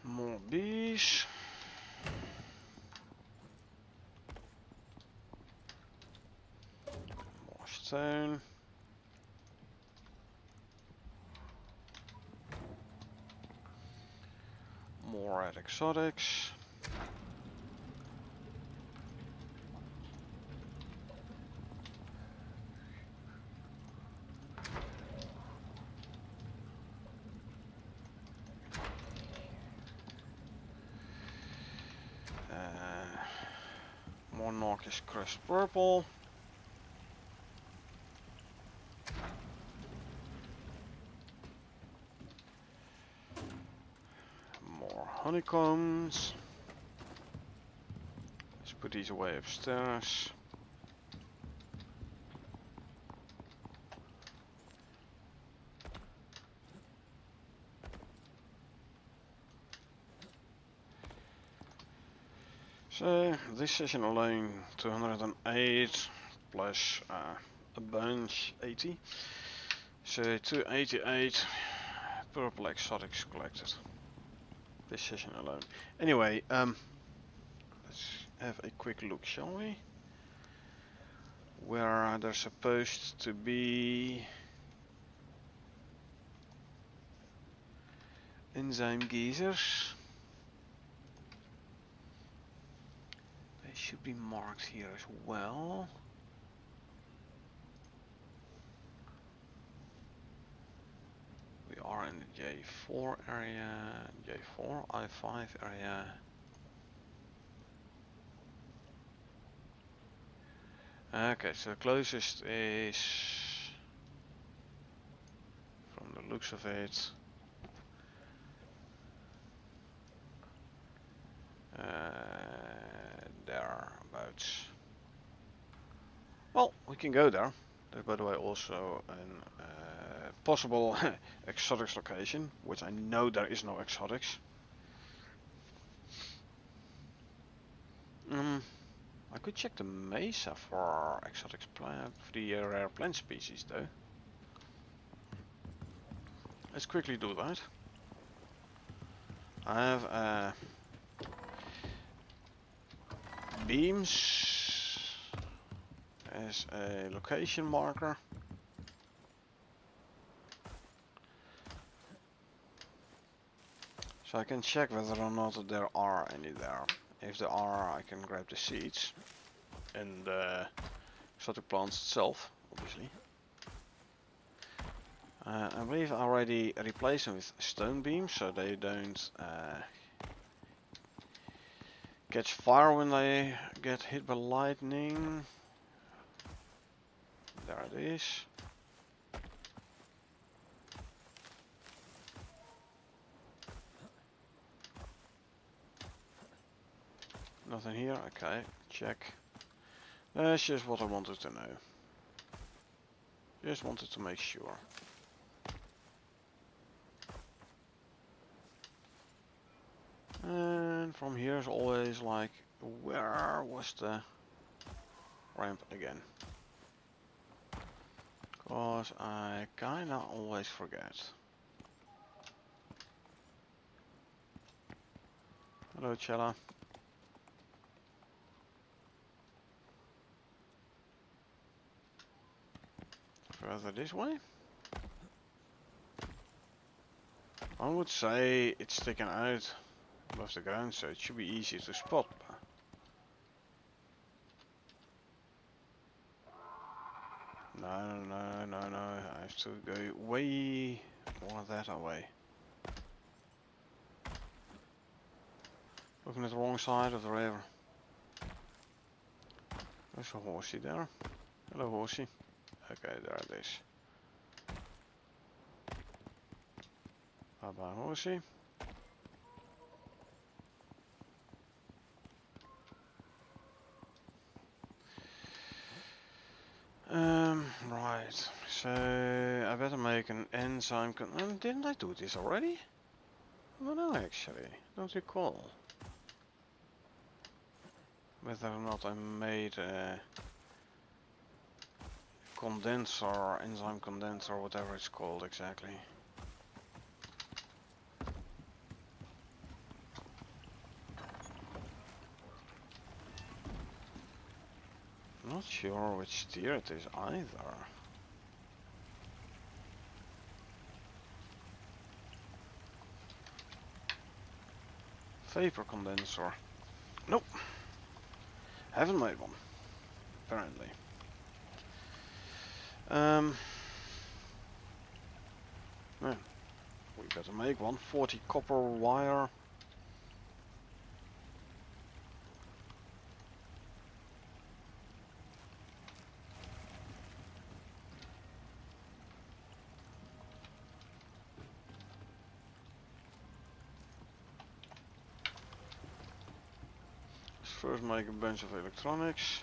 More bees. More stone. More red exotics. More Norkish crushed purple. More honeycombs. Let's put these away upstairs. So this session alone 208 plus a bunch 80. So 288 purple exotics collected. This session alone. Anyway, let's have a quick look, shall we? Where are there supposed to be enzyme geysers? They should be marked here as well. We are in the J4 area, J4, I5 area. Okay, so closest is, from the looks of it, thereabouts. Well, we can go there. There's, by the way, also a possible exotics location, which I know there is no exotics. I could check the mesa for exotics plant, for the rare plant species, though. Let's quickly do that. I have beams as a location marker. So I can check whether or not there are any there. If there are, I can grab the seeds and the exotic plants itself, obviously. I believe I already replaced them with stone beams, so they don't catch fire when they get hit by lightning. There it is. Nothing here, okay, check. That's just what I wanted to know. Just wanted to make sure. And from here is always like, where was the ramp again? Cause I kinda always forget. Hello, Chella. Further this way? I would say it's sticking out above the ground, so it should be easy to spot. No, no, no, no. I have to go way more that away. Looking at the wrong side of the river. There's a horsey there. Hello, horsey. Okay, there it is. Bye bye, horsey. Right. So I better make an enzyme. Didn't I do this already? Well, no, actually, don't recall whether or not I made a condenser, enzyme condenser, whatever it's called exactly. Not sure which tier it is either. Vapor condenser. Nope. Haven't made one. Apparently. Yeah, we better make one. 40 copper wire. Let's first make a bunch of electronics.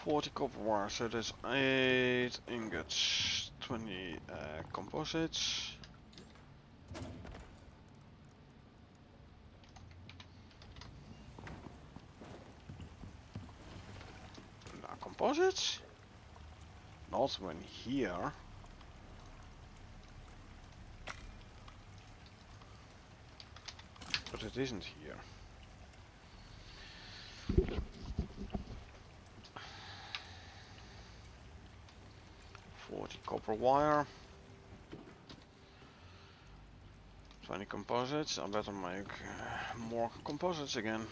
40 copper wire, so that's 8 ingots, 20 composites. Now composites? Not when here. But it isn't here. Copper wire. 20 composites. I better make more composites again.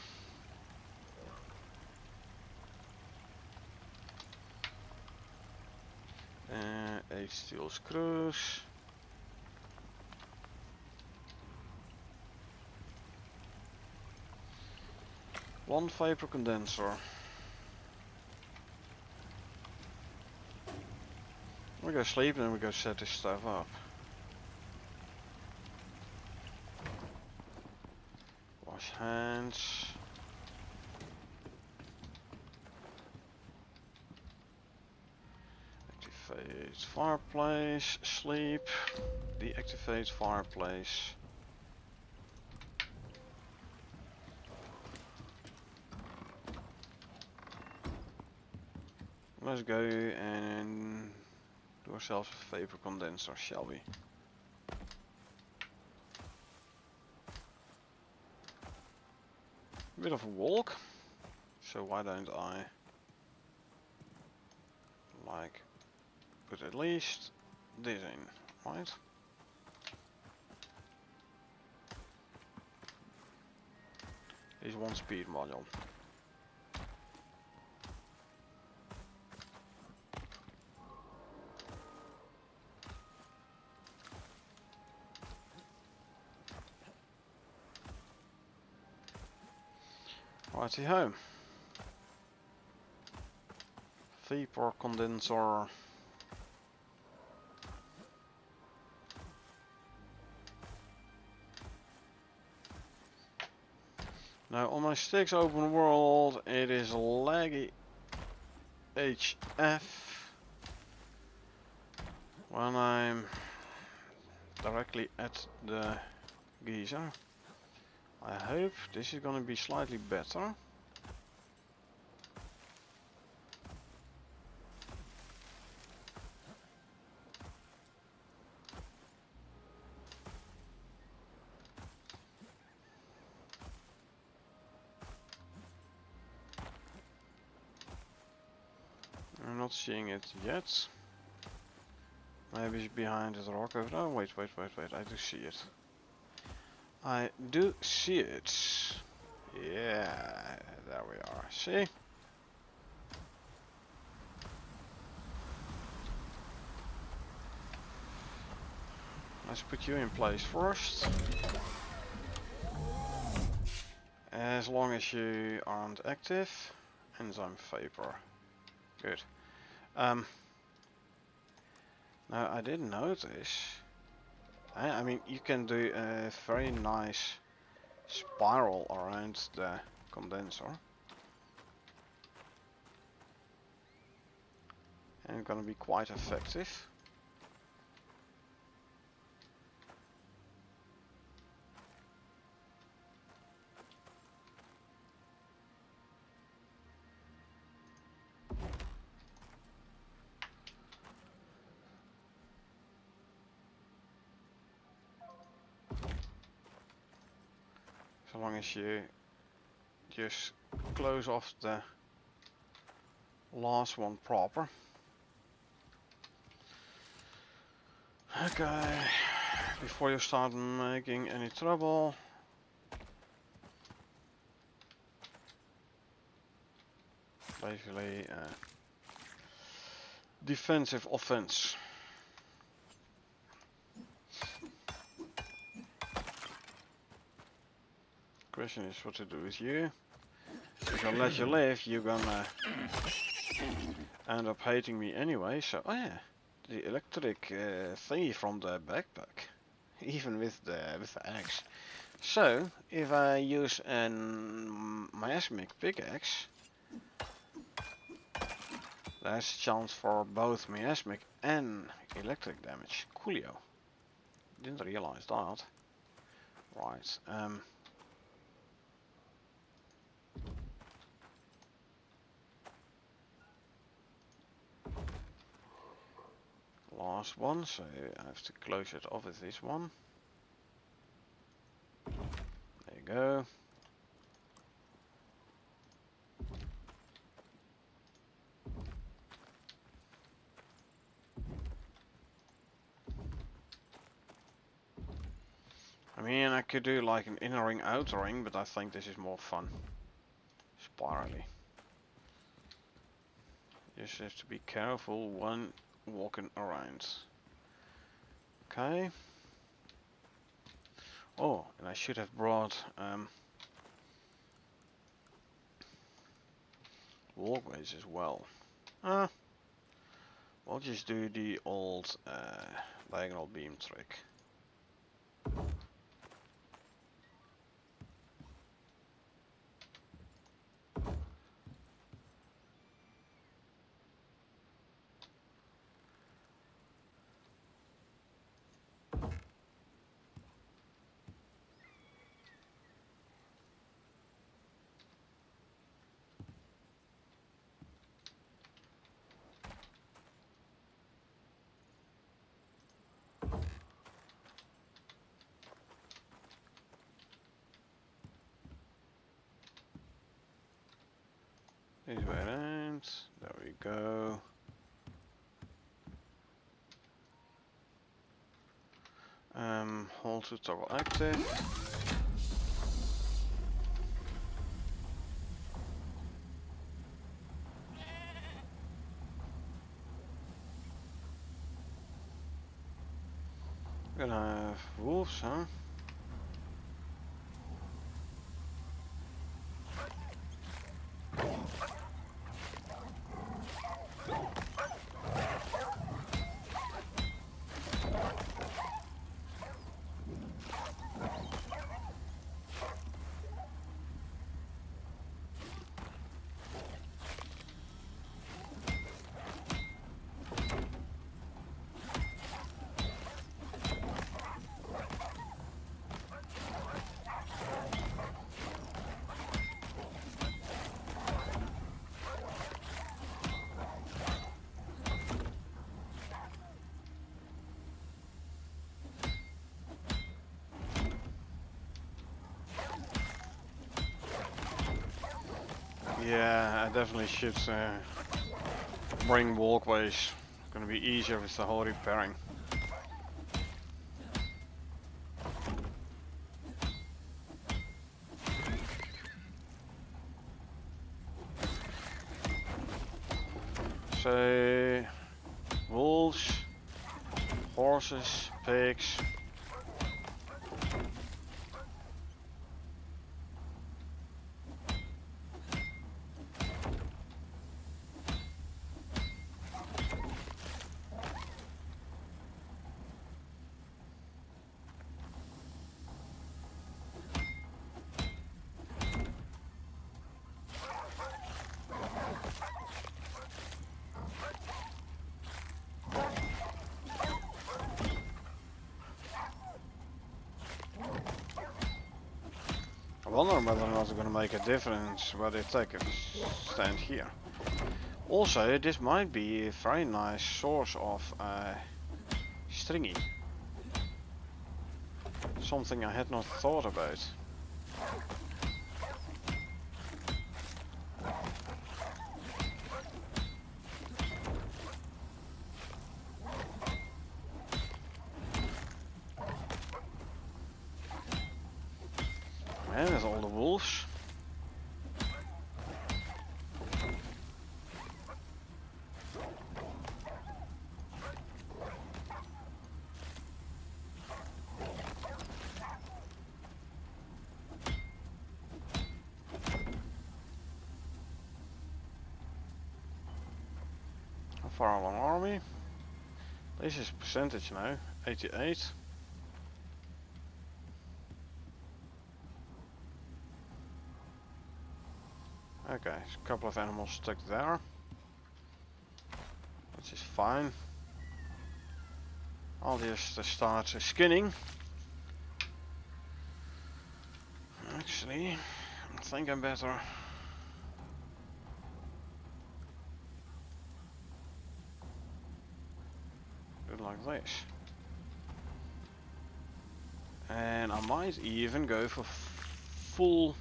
8 steel screws. One vapor condenser. We go sleep and then we go set this stuff up. Wash hands. Activate fireplace. Sleep. Deactivate fireplace. Let's go and do ourselves a vapor condenser, shall we? A bit of a walk, so why don't I like put at least this in, right? Is one speed module. Righty ho. Vapor condenser. Now on my sticks open world it is laggy HF when I'm directly at the geyser. I hope this is gonna be slightly better. I'm not seeing it yet. Maybe it's behind the rock over there. Oh, wait, I do see it. I do see it. Yeah, there we are. See? let's put you in place first. As long as you aren't active. Enzyme vapor. Good. Now I did notice. I mean, you can do a very nice spiral around the condenser. And it's gonna be quite effective. So long as you just close off the last one proper. Okay, before you start making any trouble. Basically, defensive offense. Question is what to do with you. If I let you live, you're gonna end up hating me anyway. So, oh yeah, the electric thingy from the backpack, even with the axe. So, if I use an miasmic pickaxe, there's a chance for both miasmic and electric damage. Coolio. Didn't realize that. Right. Last one, so I have to close it off with this one. There you go. I mean, I could do like an inner ring, outer ring, but I think this is more fun. Spirally. Just have to be careful when walking around. Okay. Oh, and I should have brought walkways as well. We'll just do the old diagonal beam trick. This way around. There we go. Hold to toggle active. We're gonna have wolves, huh? Yeah, I definitely should bring walkways. It's gonna be easier with the whole repairing. So, wolves, horses, pigs, wonder whether or not it's gonna make a difference where they take a stand here. Also, this might be a very nice source of stringy. Something I had not thought about. And there's all the wolves. How far along are we? This is percentage now, 88. Okay, a couple of animals stuck there, which is fine. I'll just start skinning. Actually, I think I'm better. Do it like this. And I might even go for full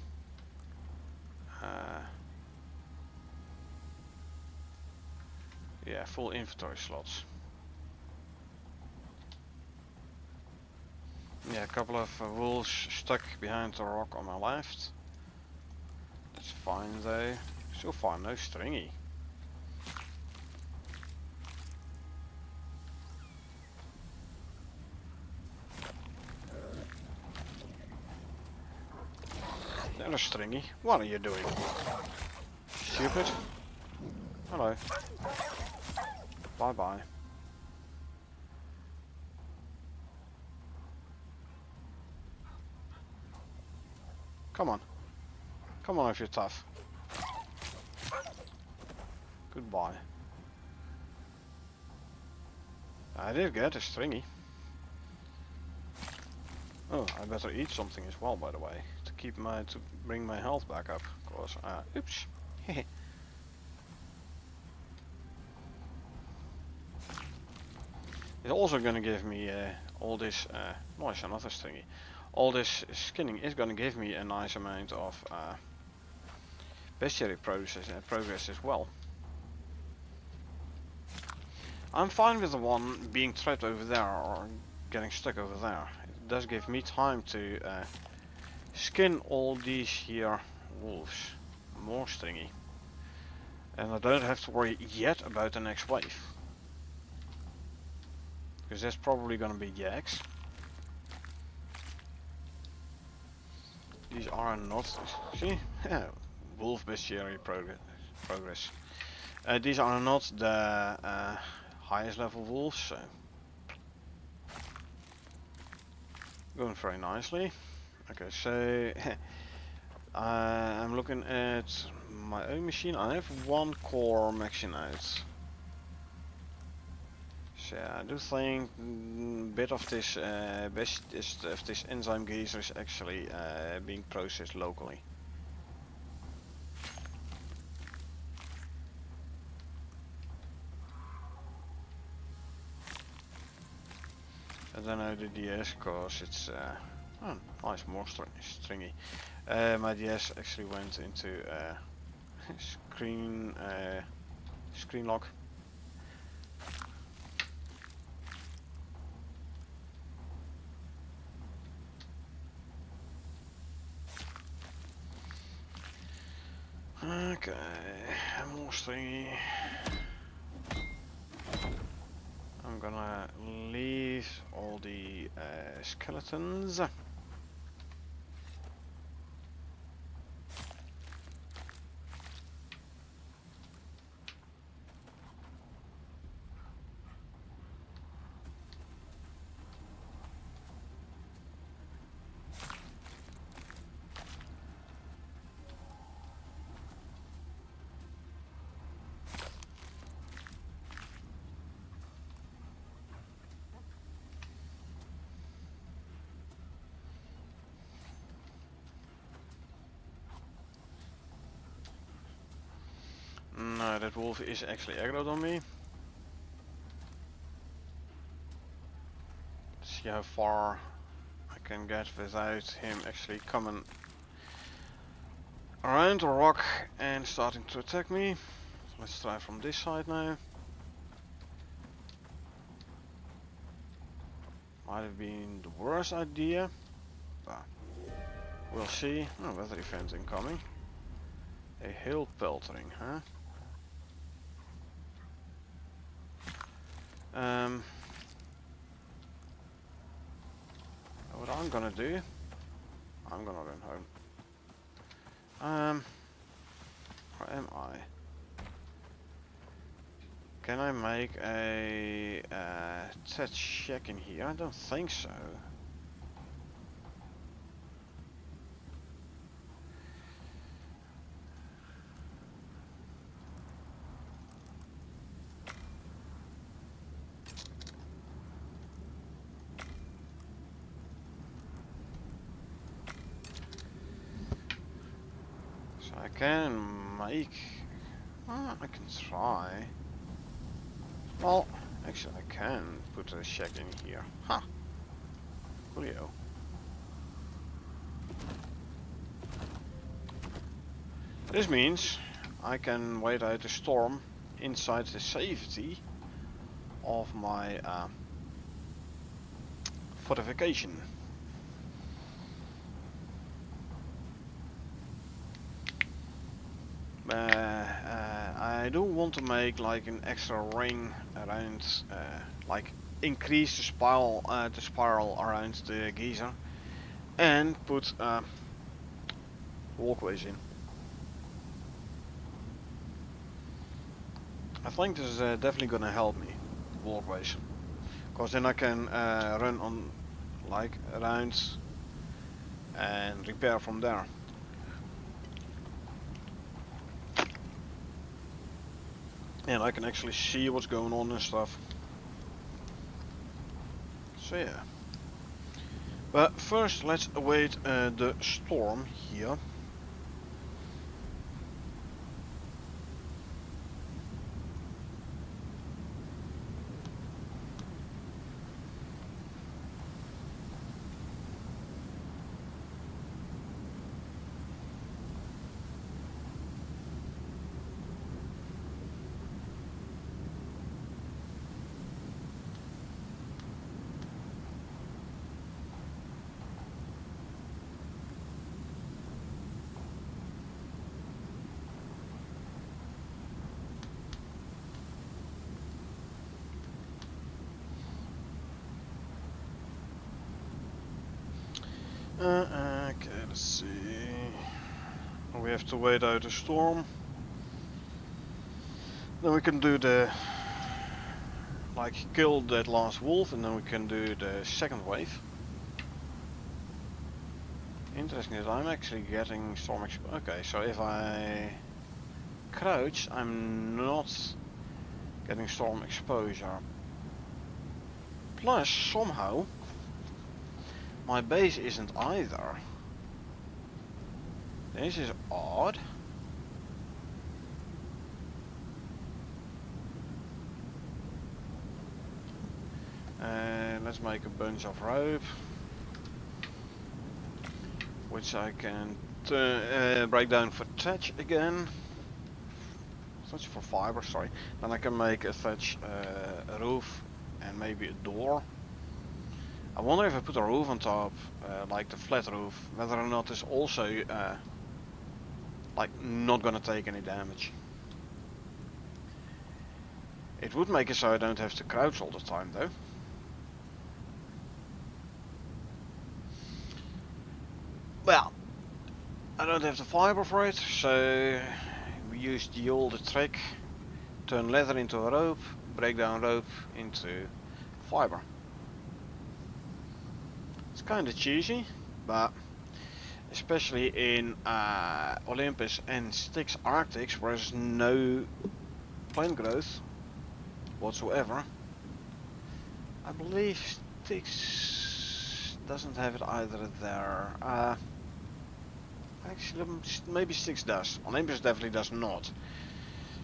yeah, full inventory slots. Yeah, a couple of wolves stuck behind the rock on my left. That's fine though. So far no stringy. There's stringy. What are you doing? Stupid. Hello. Bye bye. Come on. Come on if you're tough. Goodbye. I did get a stringy. Oh, I better eat something as well, by the way, to bring my health back up. Of course. Oops. It's also gonna give me all this. Nice, another stringy. All this skinning is gonna give me a nice amount of bestiary progress as well. I'm fine with the one being trapped over there or getting stuck over there. It does give me time to skin all these here wolves. More stringy. And I don't have to worry yet about the next wave. Because that's probably gonna be yaks. These are not, see, wolf bestiary progress. These are not the highest level wolves, so going very nicely. Okay, so I'm looking at my own machine. I have one core maxing out. So I do think a bit of this this enzyme geyser is actually being processed locally. I don't know the DS cause it's oh, nice, more stringy. My DS actually went into screen lock. Okay, more stringy. I'm gonna leave all the skeletons. that wolf is actually aggroed on me. See how far I can get without him actually coming around the rock and starting to attack me. Let's try from this side now. Might have been the worst idea, but we'll see. Oh, weather event incoming. A hail peltering, huh? What I'm gonna do, I'm gonna run home. Where am I? Can I make a test check in here? I don't think so. So I can make... I can try. Well, actually I can put a check in here. Huh. Coolio. This means I can wait out the storm inside the safety of my fortification. I do want to make like an extra ring around, like increase the spiral around the geyser, and put walkways in. I think this is definitely gonna help me, walkways, because then I can run on like around and repair from there. And I can actually see what's going on and stuff. So yeah. But first let's await the storm here. Okay, let's see. We have to wait out the storm. Then we can do the... like kill that last wolf, and then we can do the second wave. Interesting that I'm actually getting storm exposure. Okay, so if I crouch, I'm not getting storm exposure. Plus, somehow, my base isn't either. This is odd. Let's make a bunch of rope, which I can break down for thatch again. Thatch for fiber, sorry. Then I can make a thatch a roof and maybe a door. I wonder if I put a roof on top, like the flat roof, whether or not it's also like not gonna take any damage. It would make it so I don't have to crouch all the time though. Well, I don't have the fiber for it, so we use the old trick. Turn leather into a rope, break down rope into fiber. It's kinda cheesy, but especially in Olympus and Styx Arctics, where there's no plant growth whatsoever. I believe Styx doesn't have it either there. Actually, maybe Styx does. Olympus definitely does not.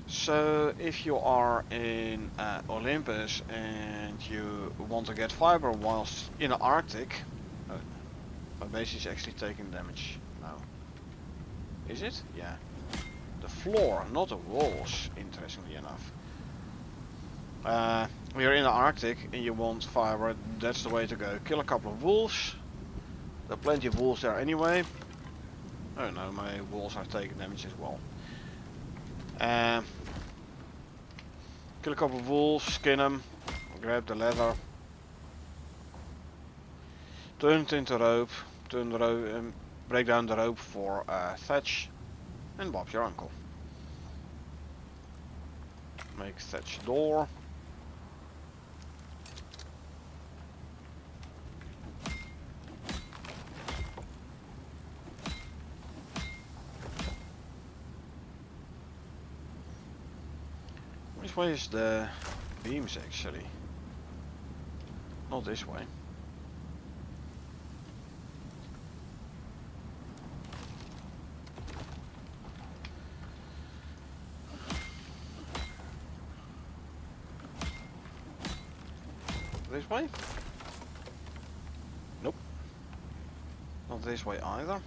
So if you are in Olympus and you want to get fiber whilst in the Arctic, my base is actually taking damage now. Is it? Yeah. The floor, not the walls, interestingly enough. You're in the Arctic and you want fiber, that's the way to go. Kill a couple of wolves. There are plenty of wolves there anyway. Oh no, my wolves are taking damage as well. Kill a couple of wolves, skin them, grab the leather, turn it into rope, turn the rope, break down the rope for thatch, and Bob's your uncle. Make thatch door. Which way is the beams actually? Not this way. This way? Nope. Not this way either.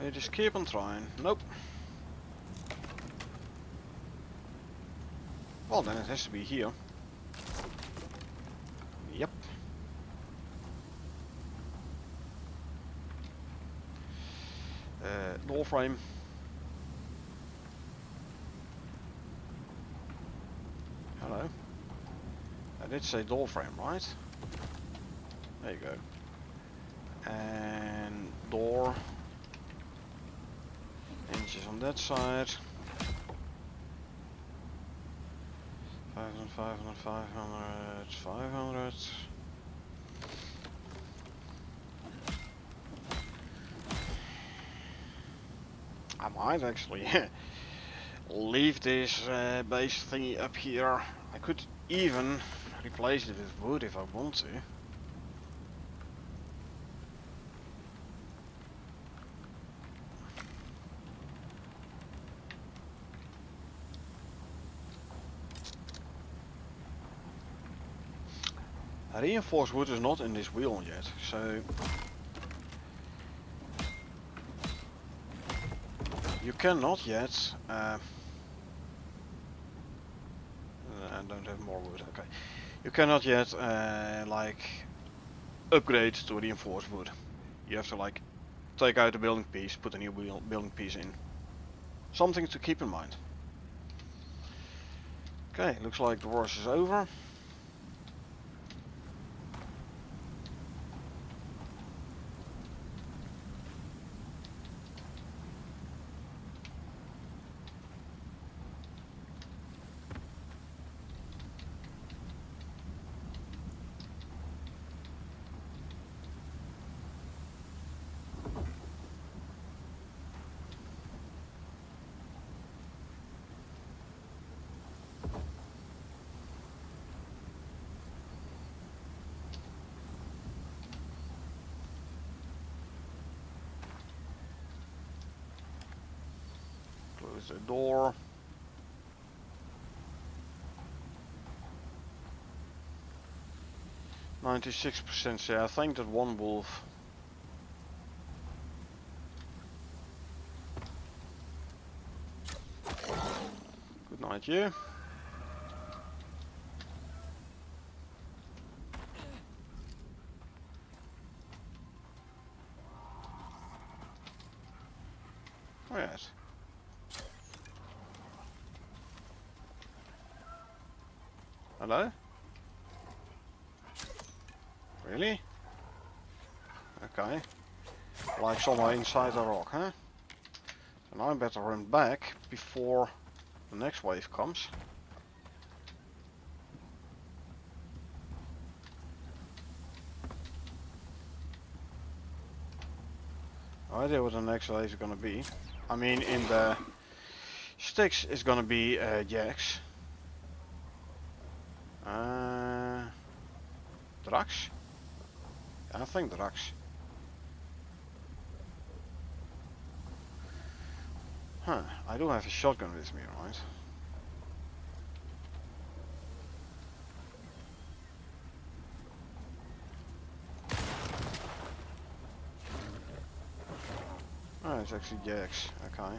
You just keep on trying. Nope. Well, then it has to be here. Yep. Door frame. Hello. I did say door frame, right? There you go. And door. Inches on that side. 500, 500, 500, 500. I might actually leave this base thingy up here. I could even replace it with wood if I want to. Reinforced wood is not in this wheel yet, so you cannot yet. I don't have more wood. Okay, you cannot yet like upgrade to reinforced wood. You have to like take out the building piece, put a new building piece in. Something to keep in mind. Okay, looks like the worst is over. Close the door. %, yeah, I think that one wolf. Good night, you. Yes. Hello? Really? Okay. Like somewhere inside the rock, huh? So now I better run back before the next wave comes. No idea what the next wave is gonna be. I mean, in the sticks is gonna be jacks. Drax? Yeah, I think Drax. Huh, I do have a shotgun with me, right? Oh, it's actually Jax, okay.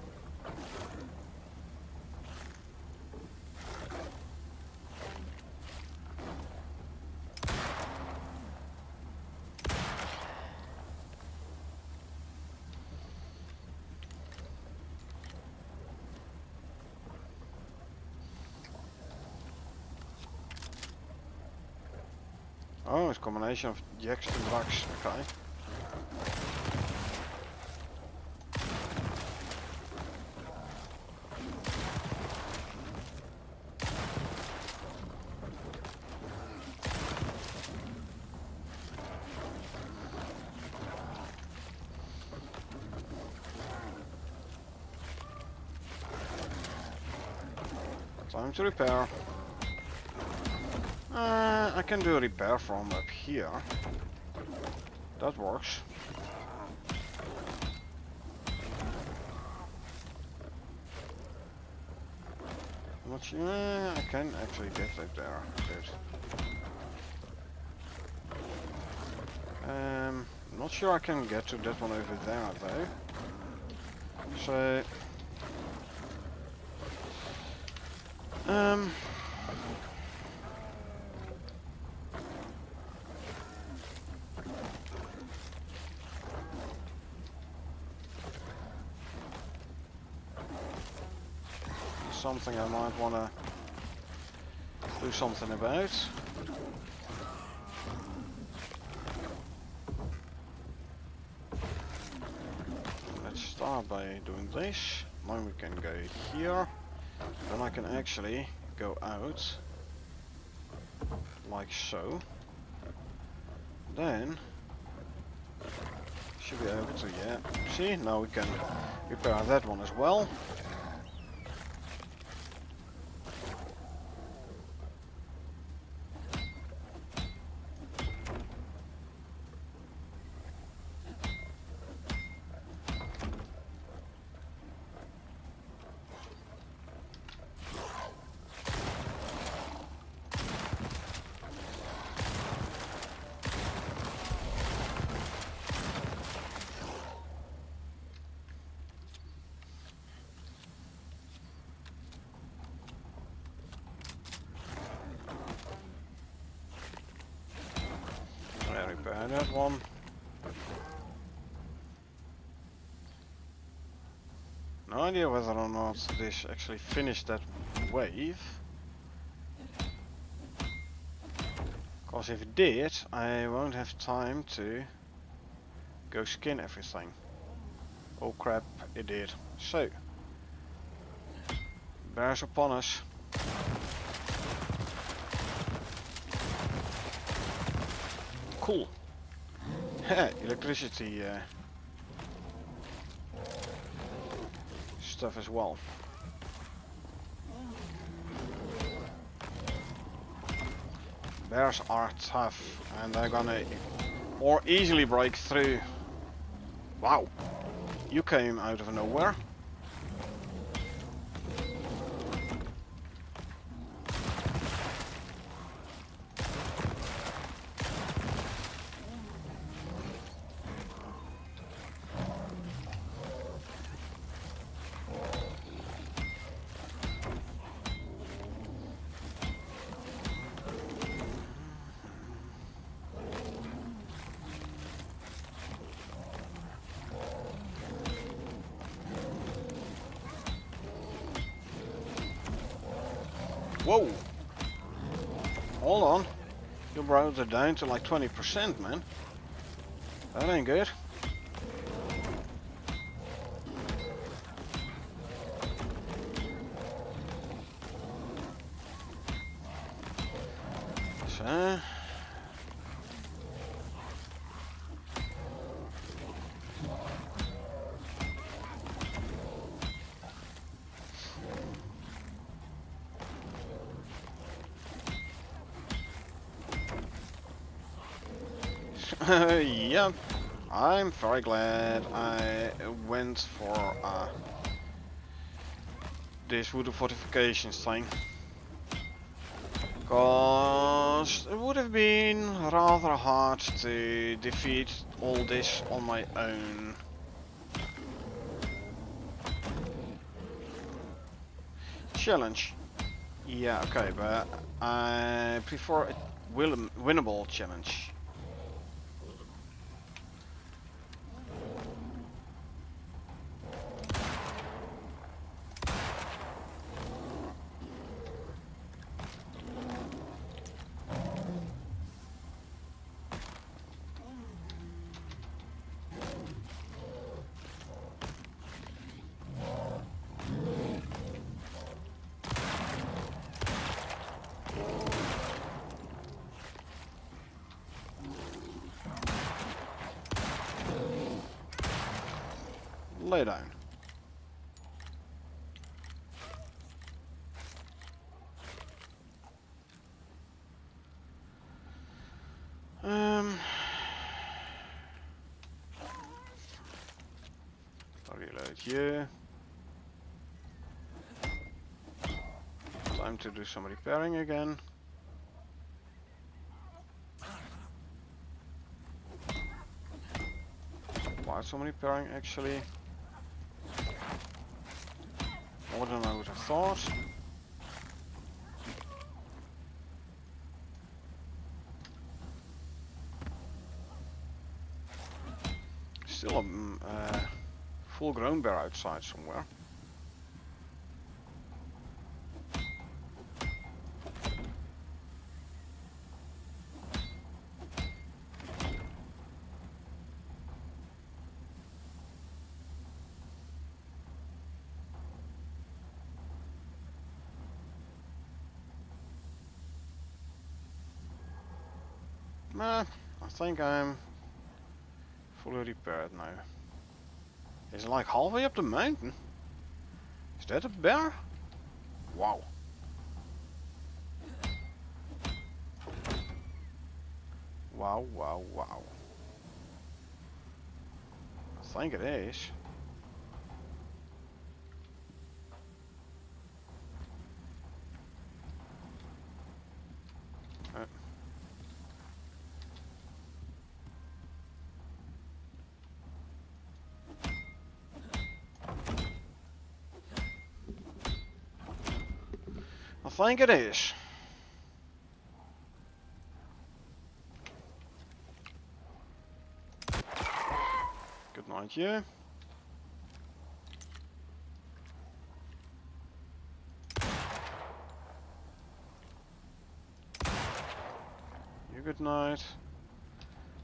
Oh, it's a combination of Jax and Drax, okay. Time to repair. I can do a repair from up here. That works. Not sure. I can actually get up there. Good. Not sure I can get to that one over there though. So. Something I might want to do something about. Let's start by doing this. Then we can go here. Then I can actually go out like so. Then should be able to, yeah. See, now we can repair that one as well. Repair that one. No idea whether or not this actually finished that wave. Because if it did, I won't have time to go skin everything. Oh crap, it did. So, bears upon us. Cool. Electricity stuff as well. Bears are tough and they're gonna more easily break through. Wow, you came out of nowhere. Whoa! Hold on. You brought it down to like 20%, man. That ain't good. So... yeah, I'm very glad I went for this wooden fortifications thing. Cause it would have been rather hard to defeat all this on my own. Challenge. Yeah, okay, but I prefer a winnable challenge. Lay down. Reload you. Time to do some repairing again. Quite some repairing actually. More than I would have thought. Still a full-grown bear outside somewhere. Nah, I think I'm fully repaired now. Is it like halfway up the mountain? Is that a bear? Wow. Wow, wow, wow. I think it is. I think it is. Good night, you. You good night.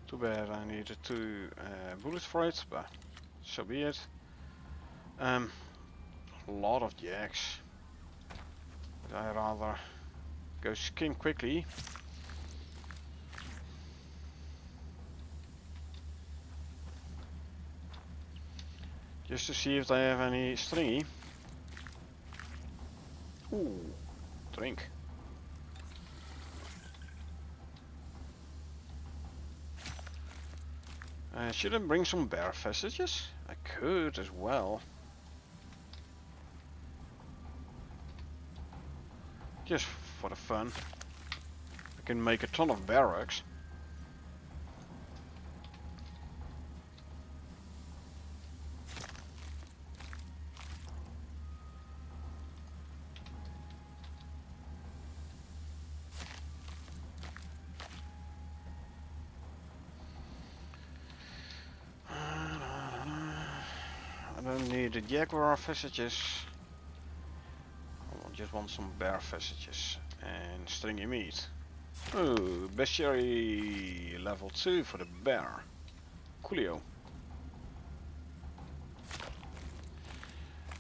Too bad I needed 2 bullets for it, but so be it. A lot of jacks. But I rather go skim quickly. Just to see if they have any stringy. Ooh, drink. Should I bring some bear vestiges? I could as well. Just for the fun. I can make a ton of barracks. I don't need the jaguar vestiges. I just want some bear vestiges and stringy meat. Oh, bestiary level 2 for the bear. Coolio.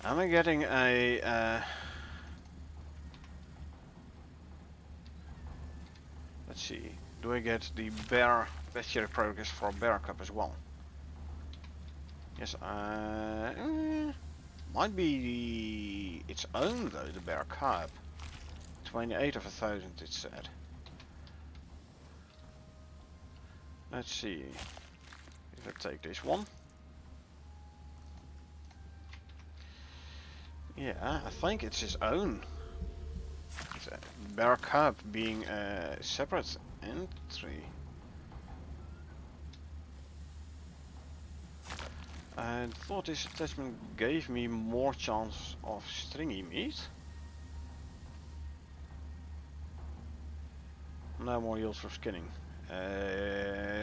Am I getting a let's see, do I get the bear bestiary progress for bear cup as well? Yes, might be its own though, the bear cup. 28 of 1,000 it said. Let's see if I take this one. Yeah, I think it's his own. It's a bear cub being a separate entry. I thought this attachment gave me more chance of stringy meat. No more yield from skinning.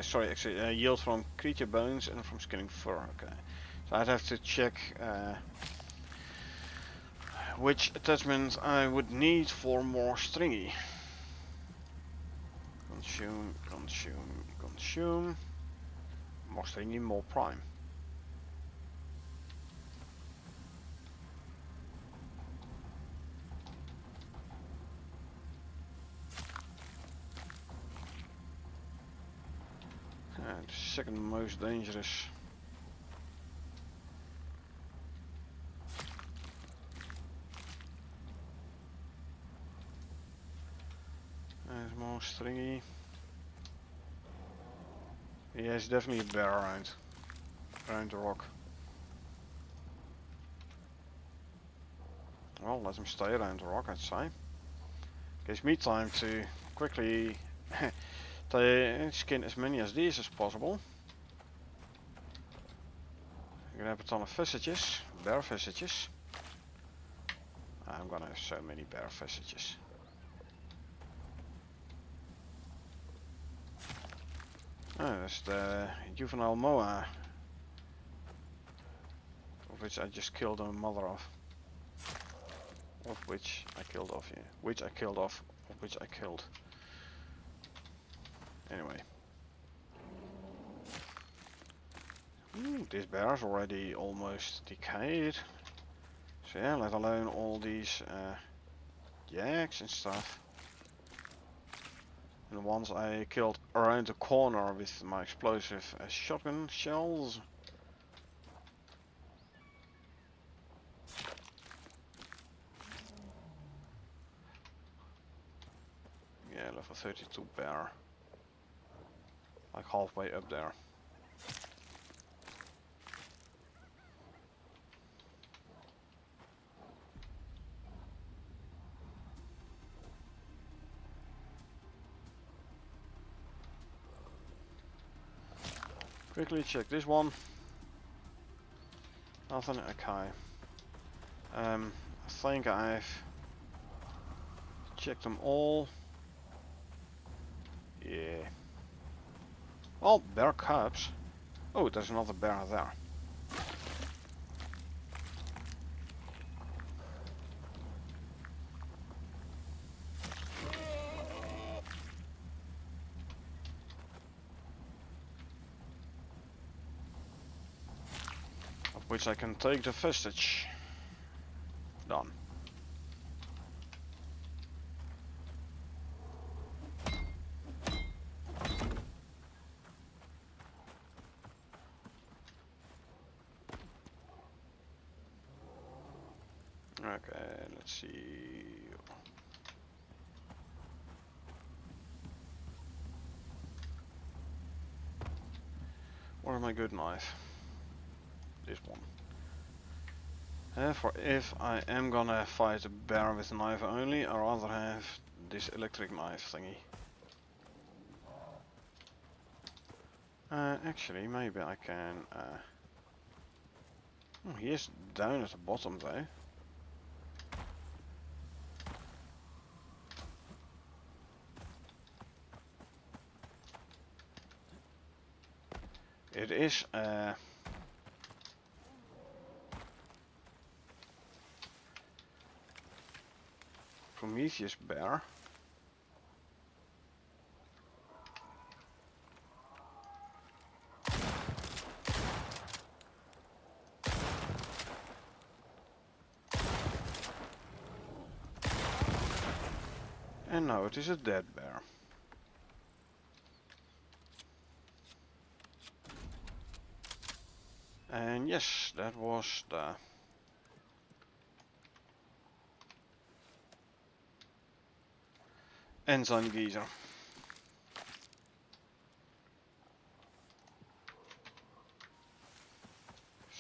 Sorry, actually, yield from creature bones and from skinning fur. Okay, so I'd have to check which attachment I would need for more stringy. Consume, consume, consume. More stringy, more prime. The second most dangerous. There's more stringy. Yeah, there's definitely a bear around the rock. Well, let him stay around the rock, I'd say. Gives me time to quickly skin as many as these as possible. Grab a ton of visages, bear visages. I'm gonna have so many bear visages. Oh, that's the juvenile moa, of which I just killed a mother of. Of which I killed off, yeah. Which I killed off, of which I killed. Anyway. This bear's already almost decayed. So yeah, let alone all these yaks and stuff. And the ones I killed around the corner with my explosive shotgun shells. Yeah, level 32 bear. Like halfway up there. Quickly check this one. Nothing, okay. I think I've checked them all. Yeah. Well, bear cubs. Oh, there's another bear there. Of which I can take the vestige. Done. Okay, let's see. Where's my good knife? This one. For if I am gonna fight a bear with a knife only, I'd rather have this electric knife thingy. Actually, maybe I can. Oh, he is down at the bottom though. It is Prometheus bear. And now it is a dead bear. And yes, that was the enzyme geyser.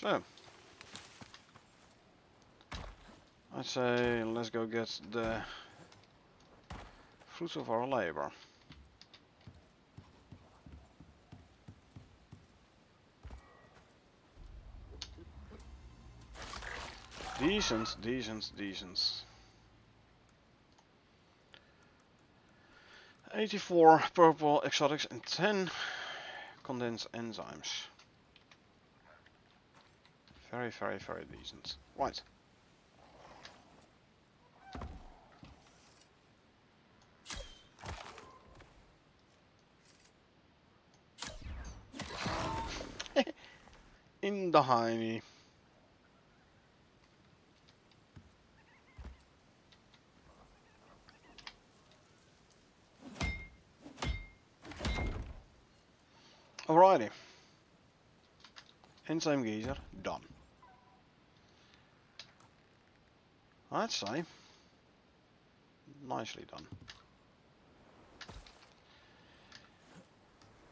So, I'd say let's go get the fruits of our labor. Decent, decent, decent. 84 purple exotics and 10 condensed enzymes. Very, very, very decent. Right. In the hiney. Alrighty. Enzyme geyser done. I'd say nicely done.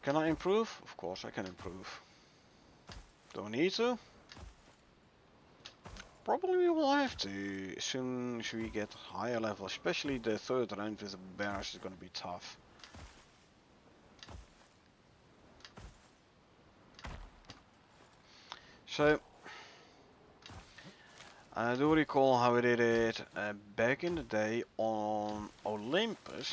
Can I improve? Of course I can improve. Do I need to? Probably we will have to as soon as we get higher level, especially the third round with the bears is gonna be tough. So I do recall how we did it back in the day on Olympus.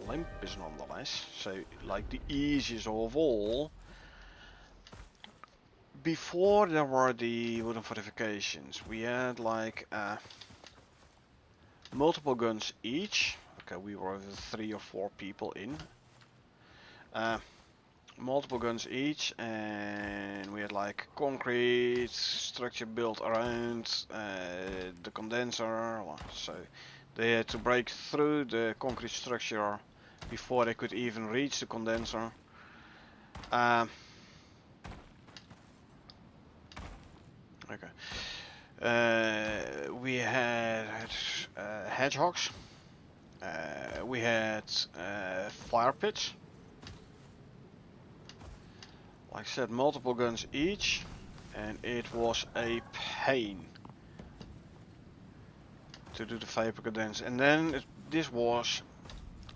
Olympus nonetheless, so like the easiest of all. Before there were the wooden fortifications, we had like multiple guns each. Okay, we were 3 or 4 people in. Multiple guns each, and we had like concrete structure built around the condenser. So they had to break through the concrete structure before they could even reach the condenser. Okay. We had hedgehogs. We had fire pits. Like I said, multiple guns each, and it was a pain to do the vapor condense. And then this was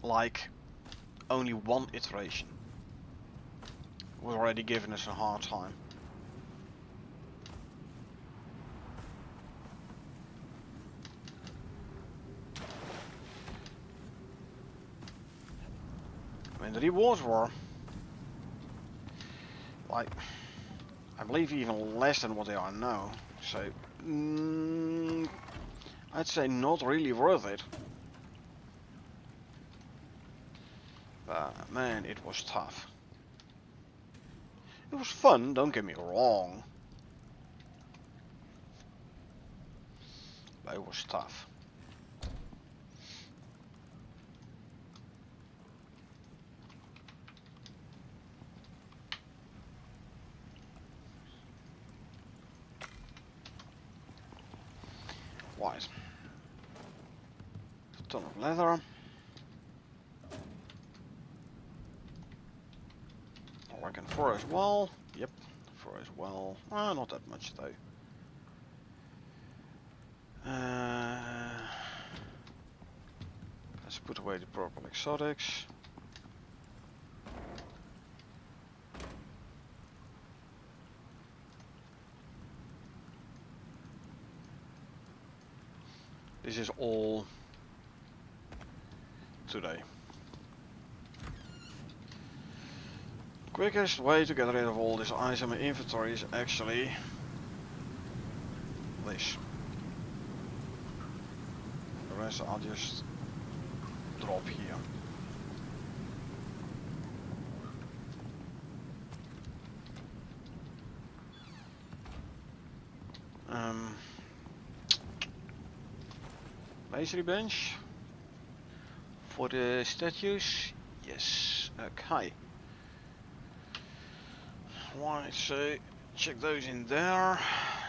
like only one iteration. It was already giving us a hard time. I mean, the rewards were like, I believe even less than what they are now. So, I'd say not really worth it. But man, it was tough. It was fun, don't get me wrong. But it was tough. Right. A ton of leather. I reckon 4 as well. Yep, 4 as well. Not that much though. Let's put away the purple exotics. This is all today. Quickest way to get rid of all this ice in my inventory is actually this. The rest I'll just drop here. Masonry bench for the statues. Yes. Okay. Right. So check those in there.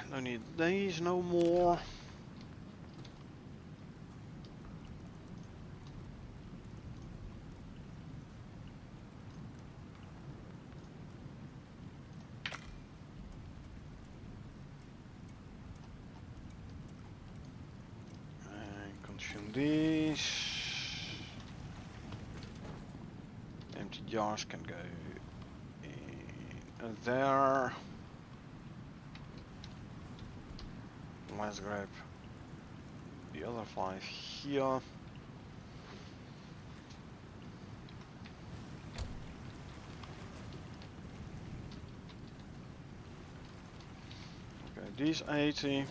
Don't need these no more. Consume these. Empty jars can go in there. Let's grab the other 5 here. Okay, these 80.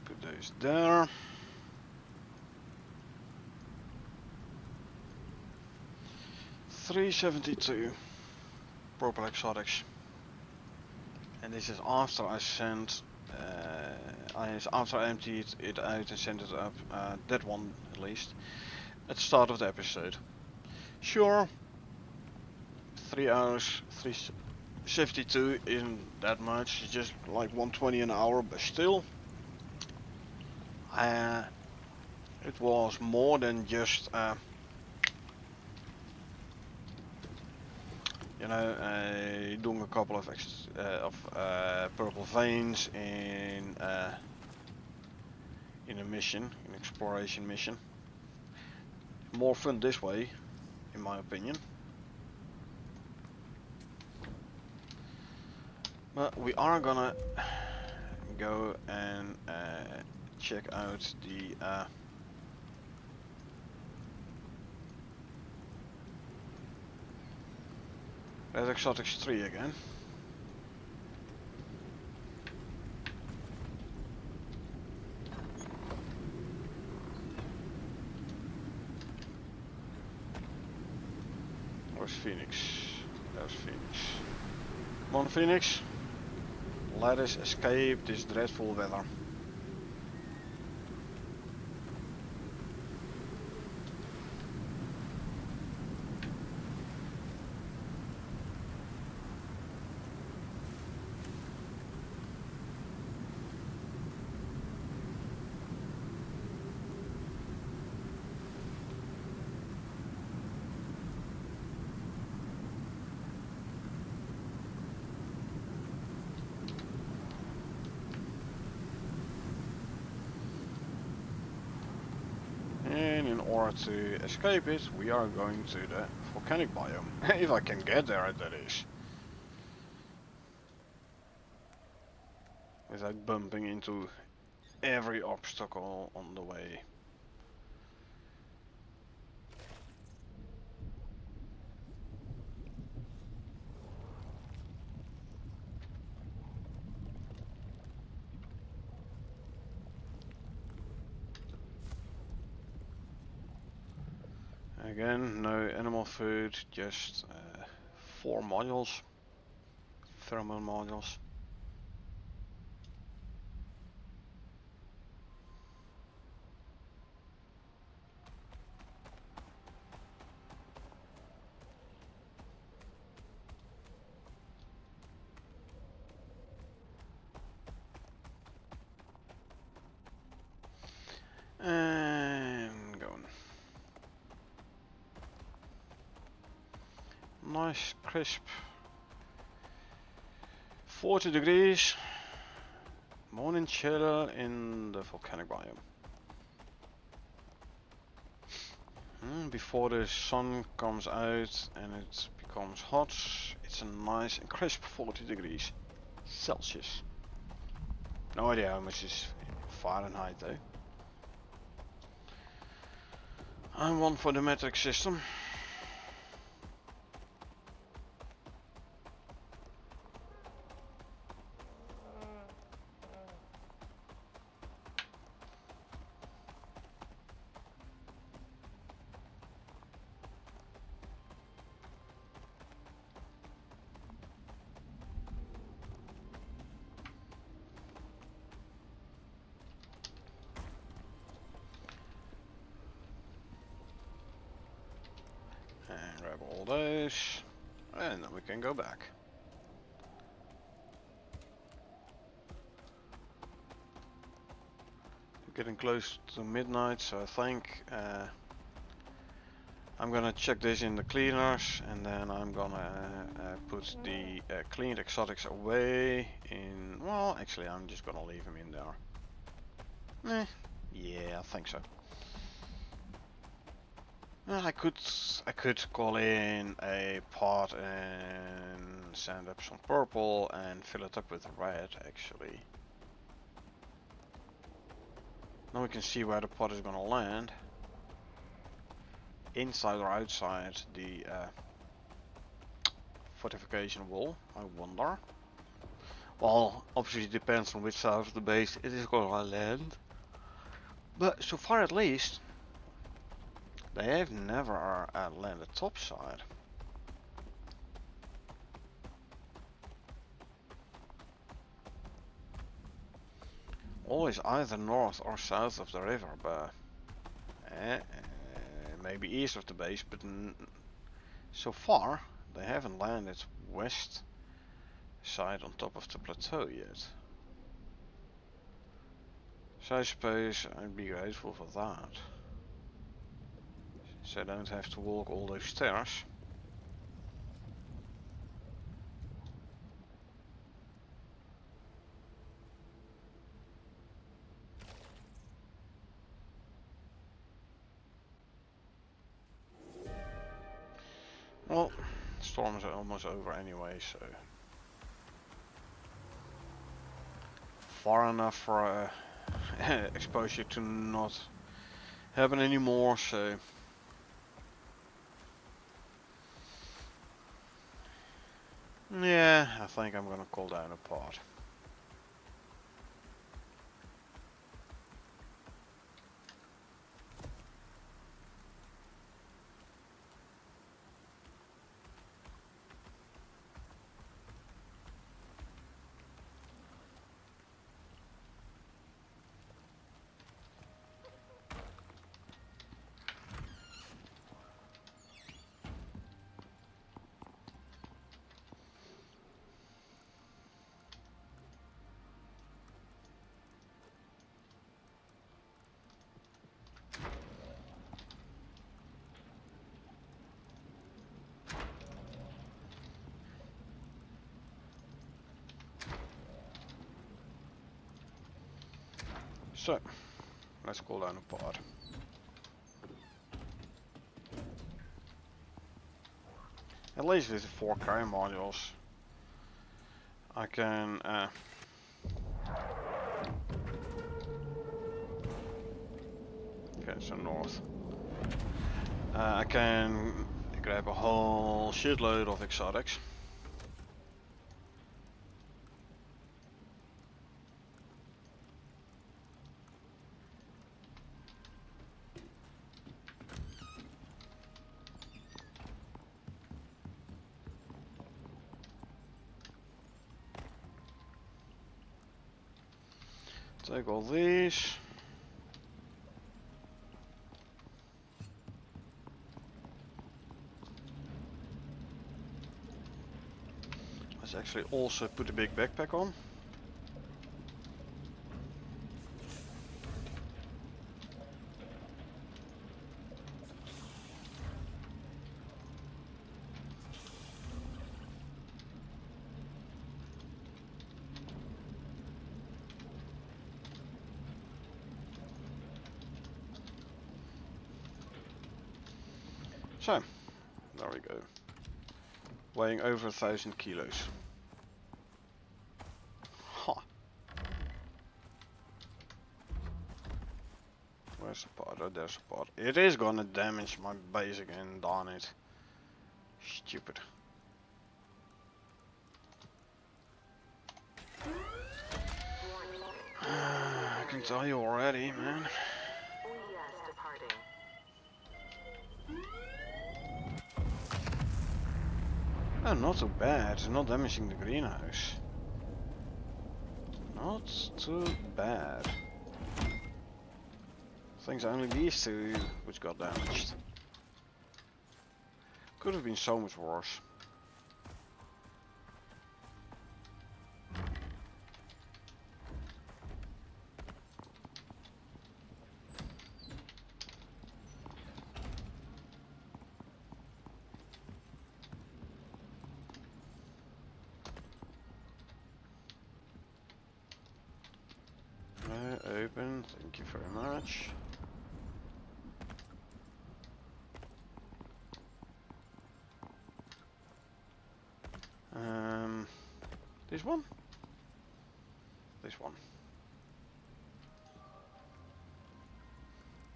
Put those there. $372 purple exotics, and this is after I sent, after I emptied it out and sent it up, that one at least, at the start of the episode. Sure, 3 hours, 372 isn't that much, it's just like 120 an hour, but still, it was more than just doing a couple of purple veins in a mission, an exploration mission. More fun this way, in my opinion. But we are gonna go and check out the Red Exotics 3 again. Where's Phoenix? There's Phoenix. Come on, Phoenix. Let us escape this dreadful weather. In order to escape it, we are going to the volcanic biome. If I can get there, that is. Without bumping into every obstacle on the way. Again, no animal food, just 4 modules, thermal modules. And going. Nice, crisp. 40 degrees. Morning chill in the volcanic biome. Before the sun comes out and it becomes hot, it's a nice and crisp 40 degrees Celsius. No idea how much is Fahrenheit though. I'm one for the metric system. And grab all those, and then we can go back. We're getting close to midnight, so I think I'm gonna check this in the cleaners, and then I'm gonna put the cleaned exotics away in. Well, actually, I'm just gonna leave them in there. Yeah, I think so. I could call in a pot and sand up some purple and fill it up with red. Actually, now we can see where the pot is gonna land. Inside or outside the fortification wall, I wonder. Well, obviously it depends on which side of the base it is gonna land. But so far at least, they have never landed topside. Always either north or south of the river, but maybe east of the base, but so far they haven't landed west side on top of the plateau yet. So I suppose I'd be grateful for that. So I don't have to walk all those stairs. Well, storms are almost over anyway, so far enough for exposure to not happen anymore, so yeah, I think I'm gonna call down a pot. So, let's call down a pod. At least with the 4 carry modules, I can okay, so north. I can grab a whole shitload of exotics. Take all these. Let's actually also put a big backpack on. So, there we go. Weighing over 1,000 kilos. Huh. Where's the pod? Oh, there's a pod. It is gonna damage my base again, darn it. Stupid. I can tell you already, man. Oh, not too bad. Not damaging the greenhouse. Not too bad. I think it's only these two which got damaged. Could have been so much worse. Open, thank you very much. This one? This one.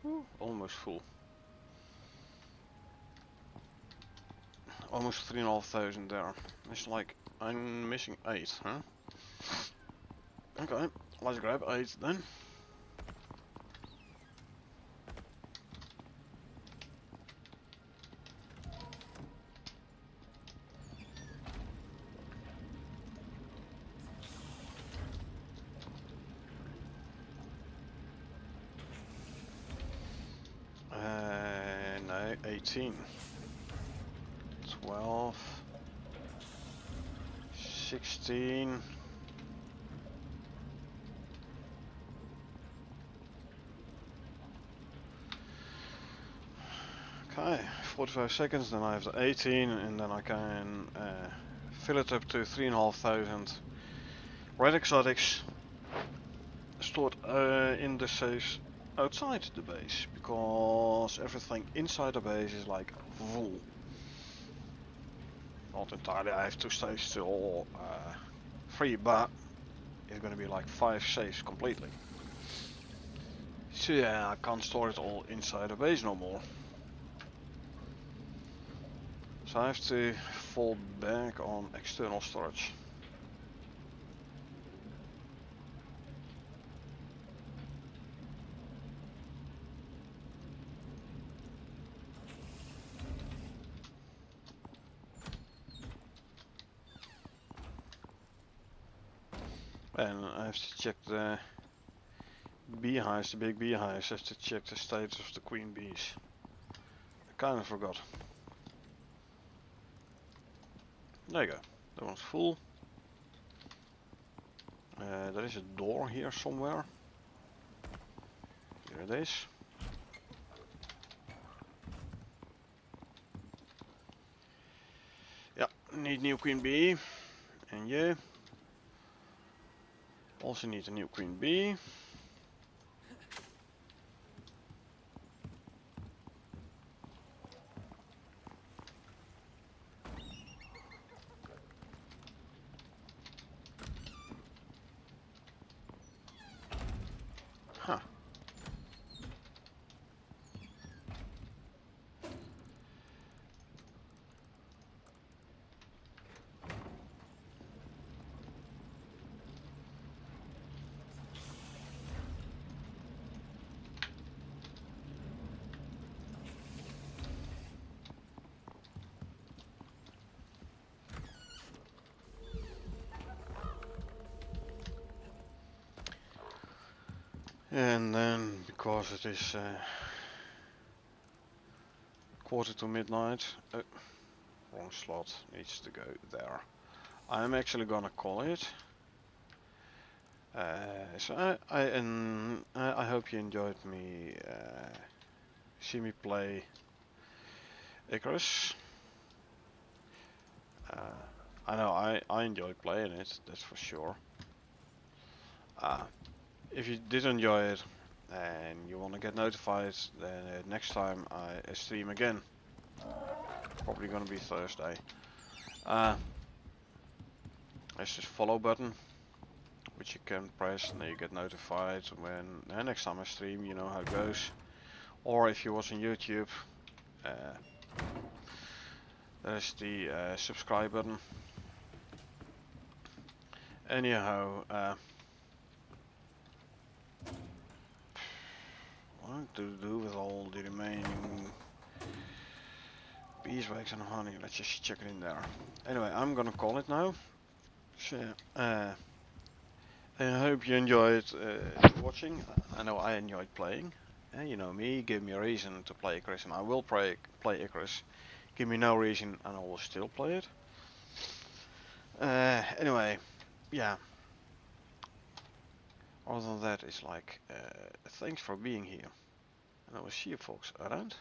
Ooh, almost full. Almost 3,500 there. It's like I'm missing 8, huh? Okay, let's grab 8 then. No, 18. 12. 16. Okay, 45 seconds, then I have the 18, and then I can fill it up to 3,500 red exotics stored in the safes outside the base, because everything inside the base is like full. Not entirely, I have 2 safes still free, but it's gonna be like 5 safes completely. So yeah, I can't store it all inside the base no more. So I have to fall back on external storage. And I have to check the beehives, the big beehives. I have to check the status of the queen bees. I kinda forgot. There you go. That one's full. There is a door here somewhere. Here it is. Yeah, need new queen bee. And you. Also need a new queen bee. Huh. And then, because it is quarter to midnight, wrong slot, needs to go there. I'm actually gonna call it. So I hope you enjoyed me, see me play Icarus. I know I enjoy playing it, that's for sure. If you did enjoy it and you want to get notified, then next time I stream again, probably gonna be Thursday. There's this follow button which you can press and then you get notified when next time I stream, you know how it goes. Or if you watch on YouTube, there's the subscribe button. Anyhow, what to do with all the remaining beeswax and honey? Let's just check it in there. Anyway, I'm gonna call it now. So, I hope you enjoyed watching. I know I enjoyed playing. You know me, give me a reason to play Icarus and I will play Icarus. Give me no reason and I will still play it. Anyway, yeah. Other than that, it's like, thanks for being here. And I will see you folks around.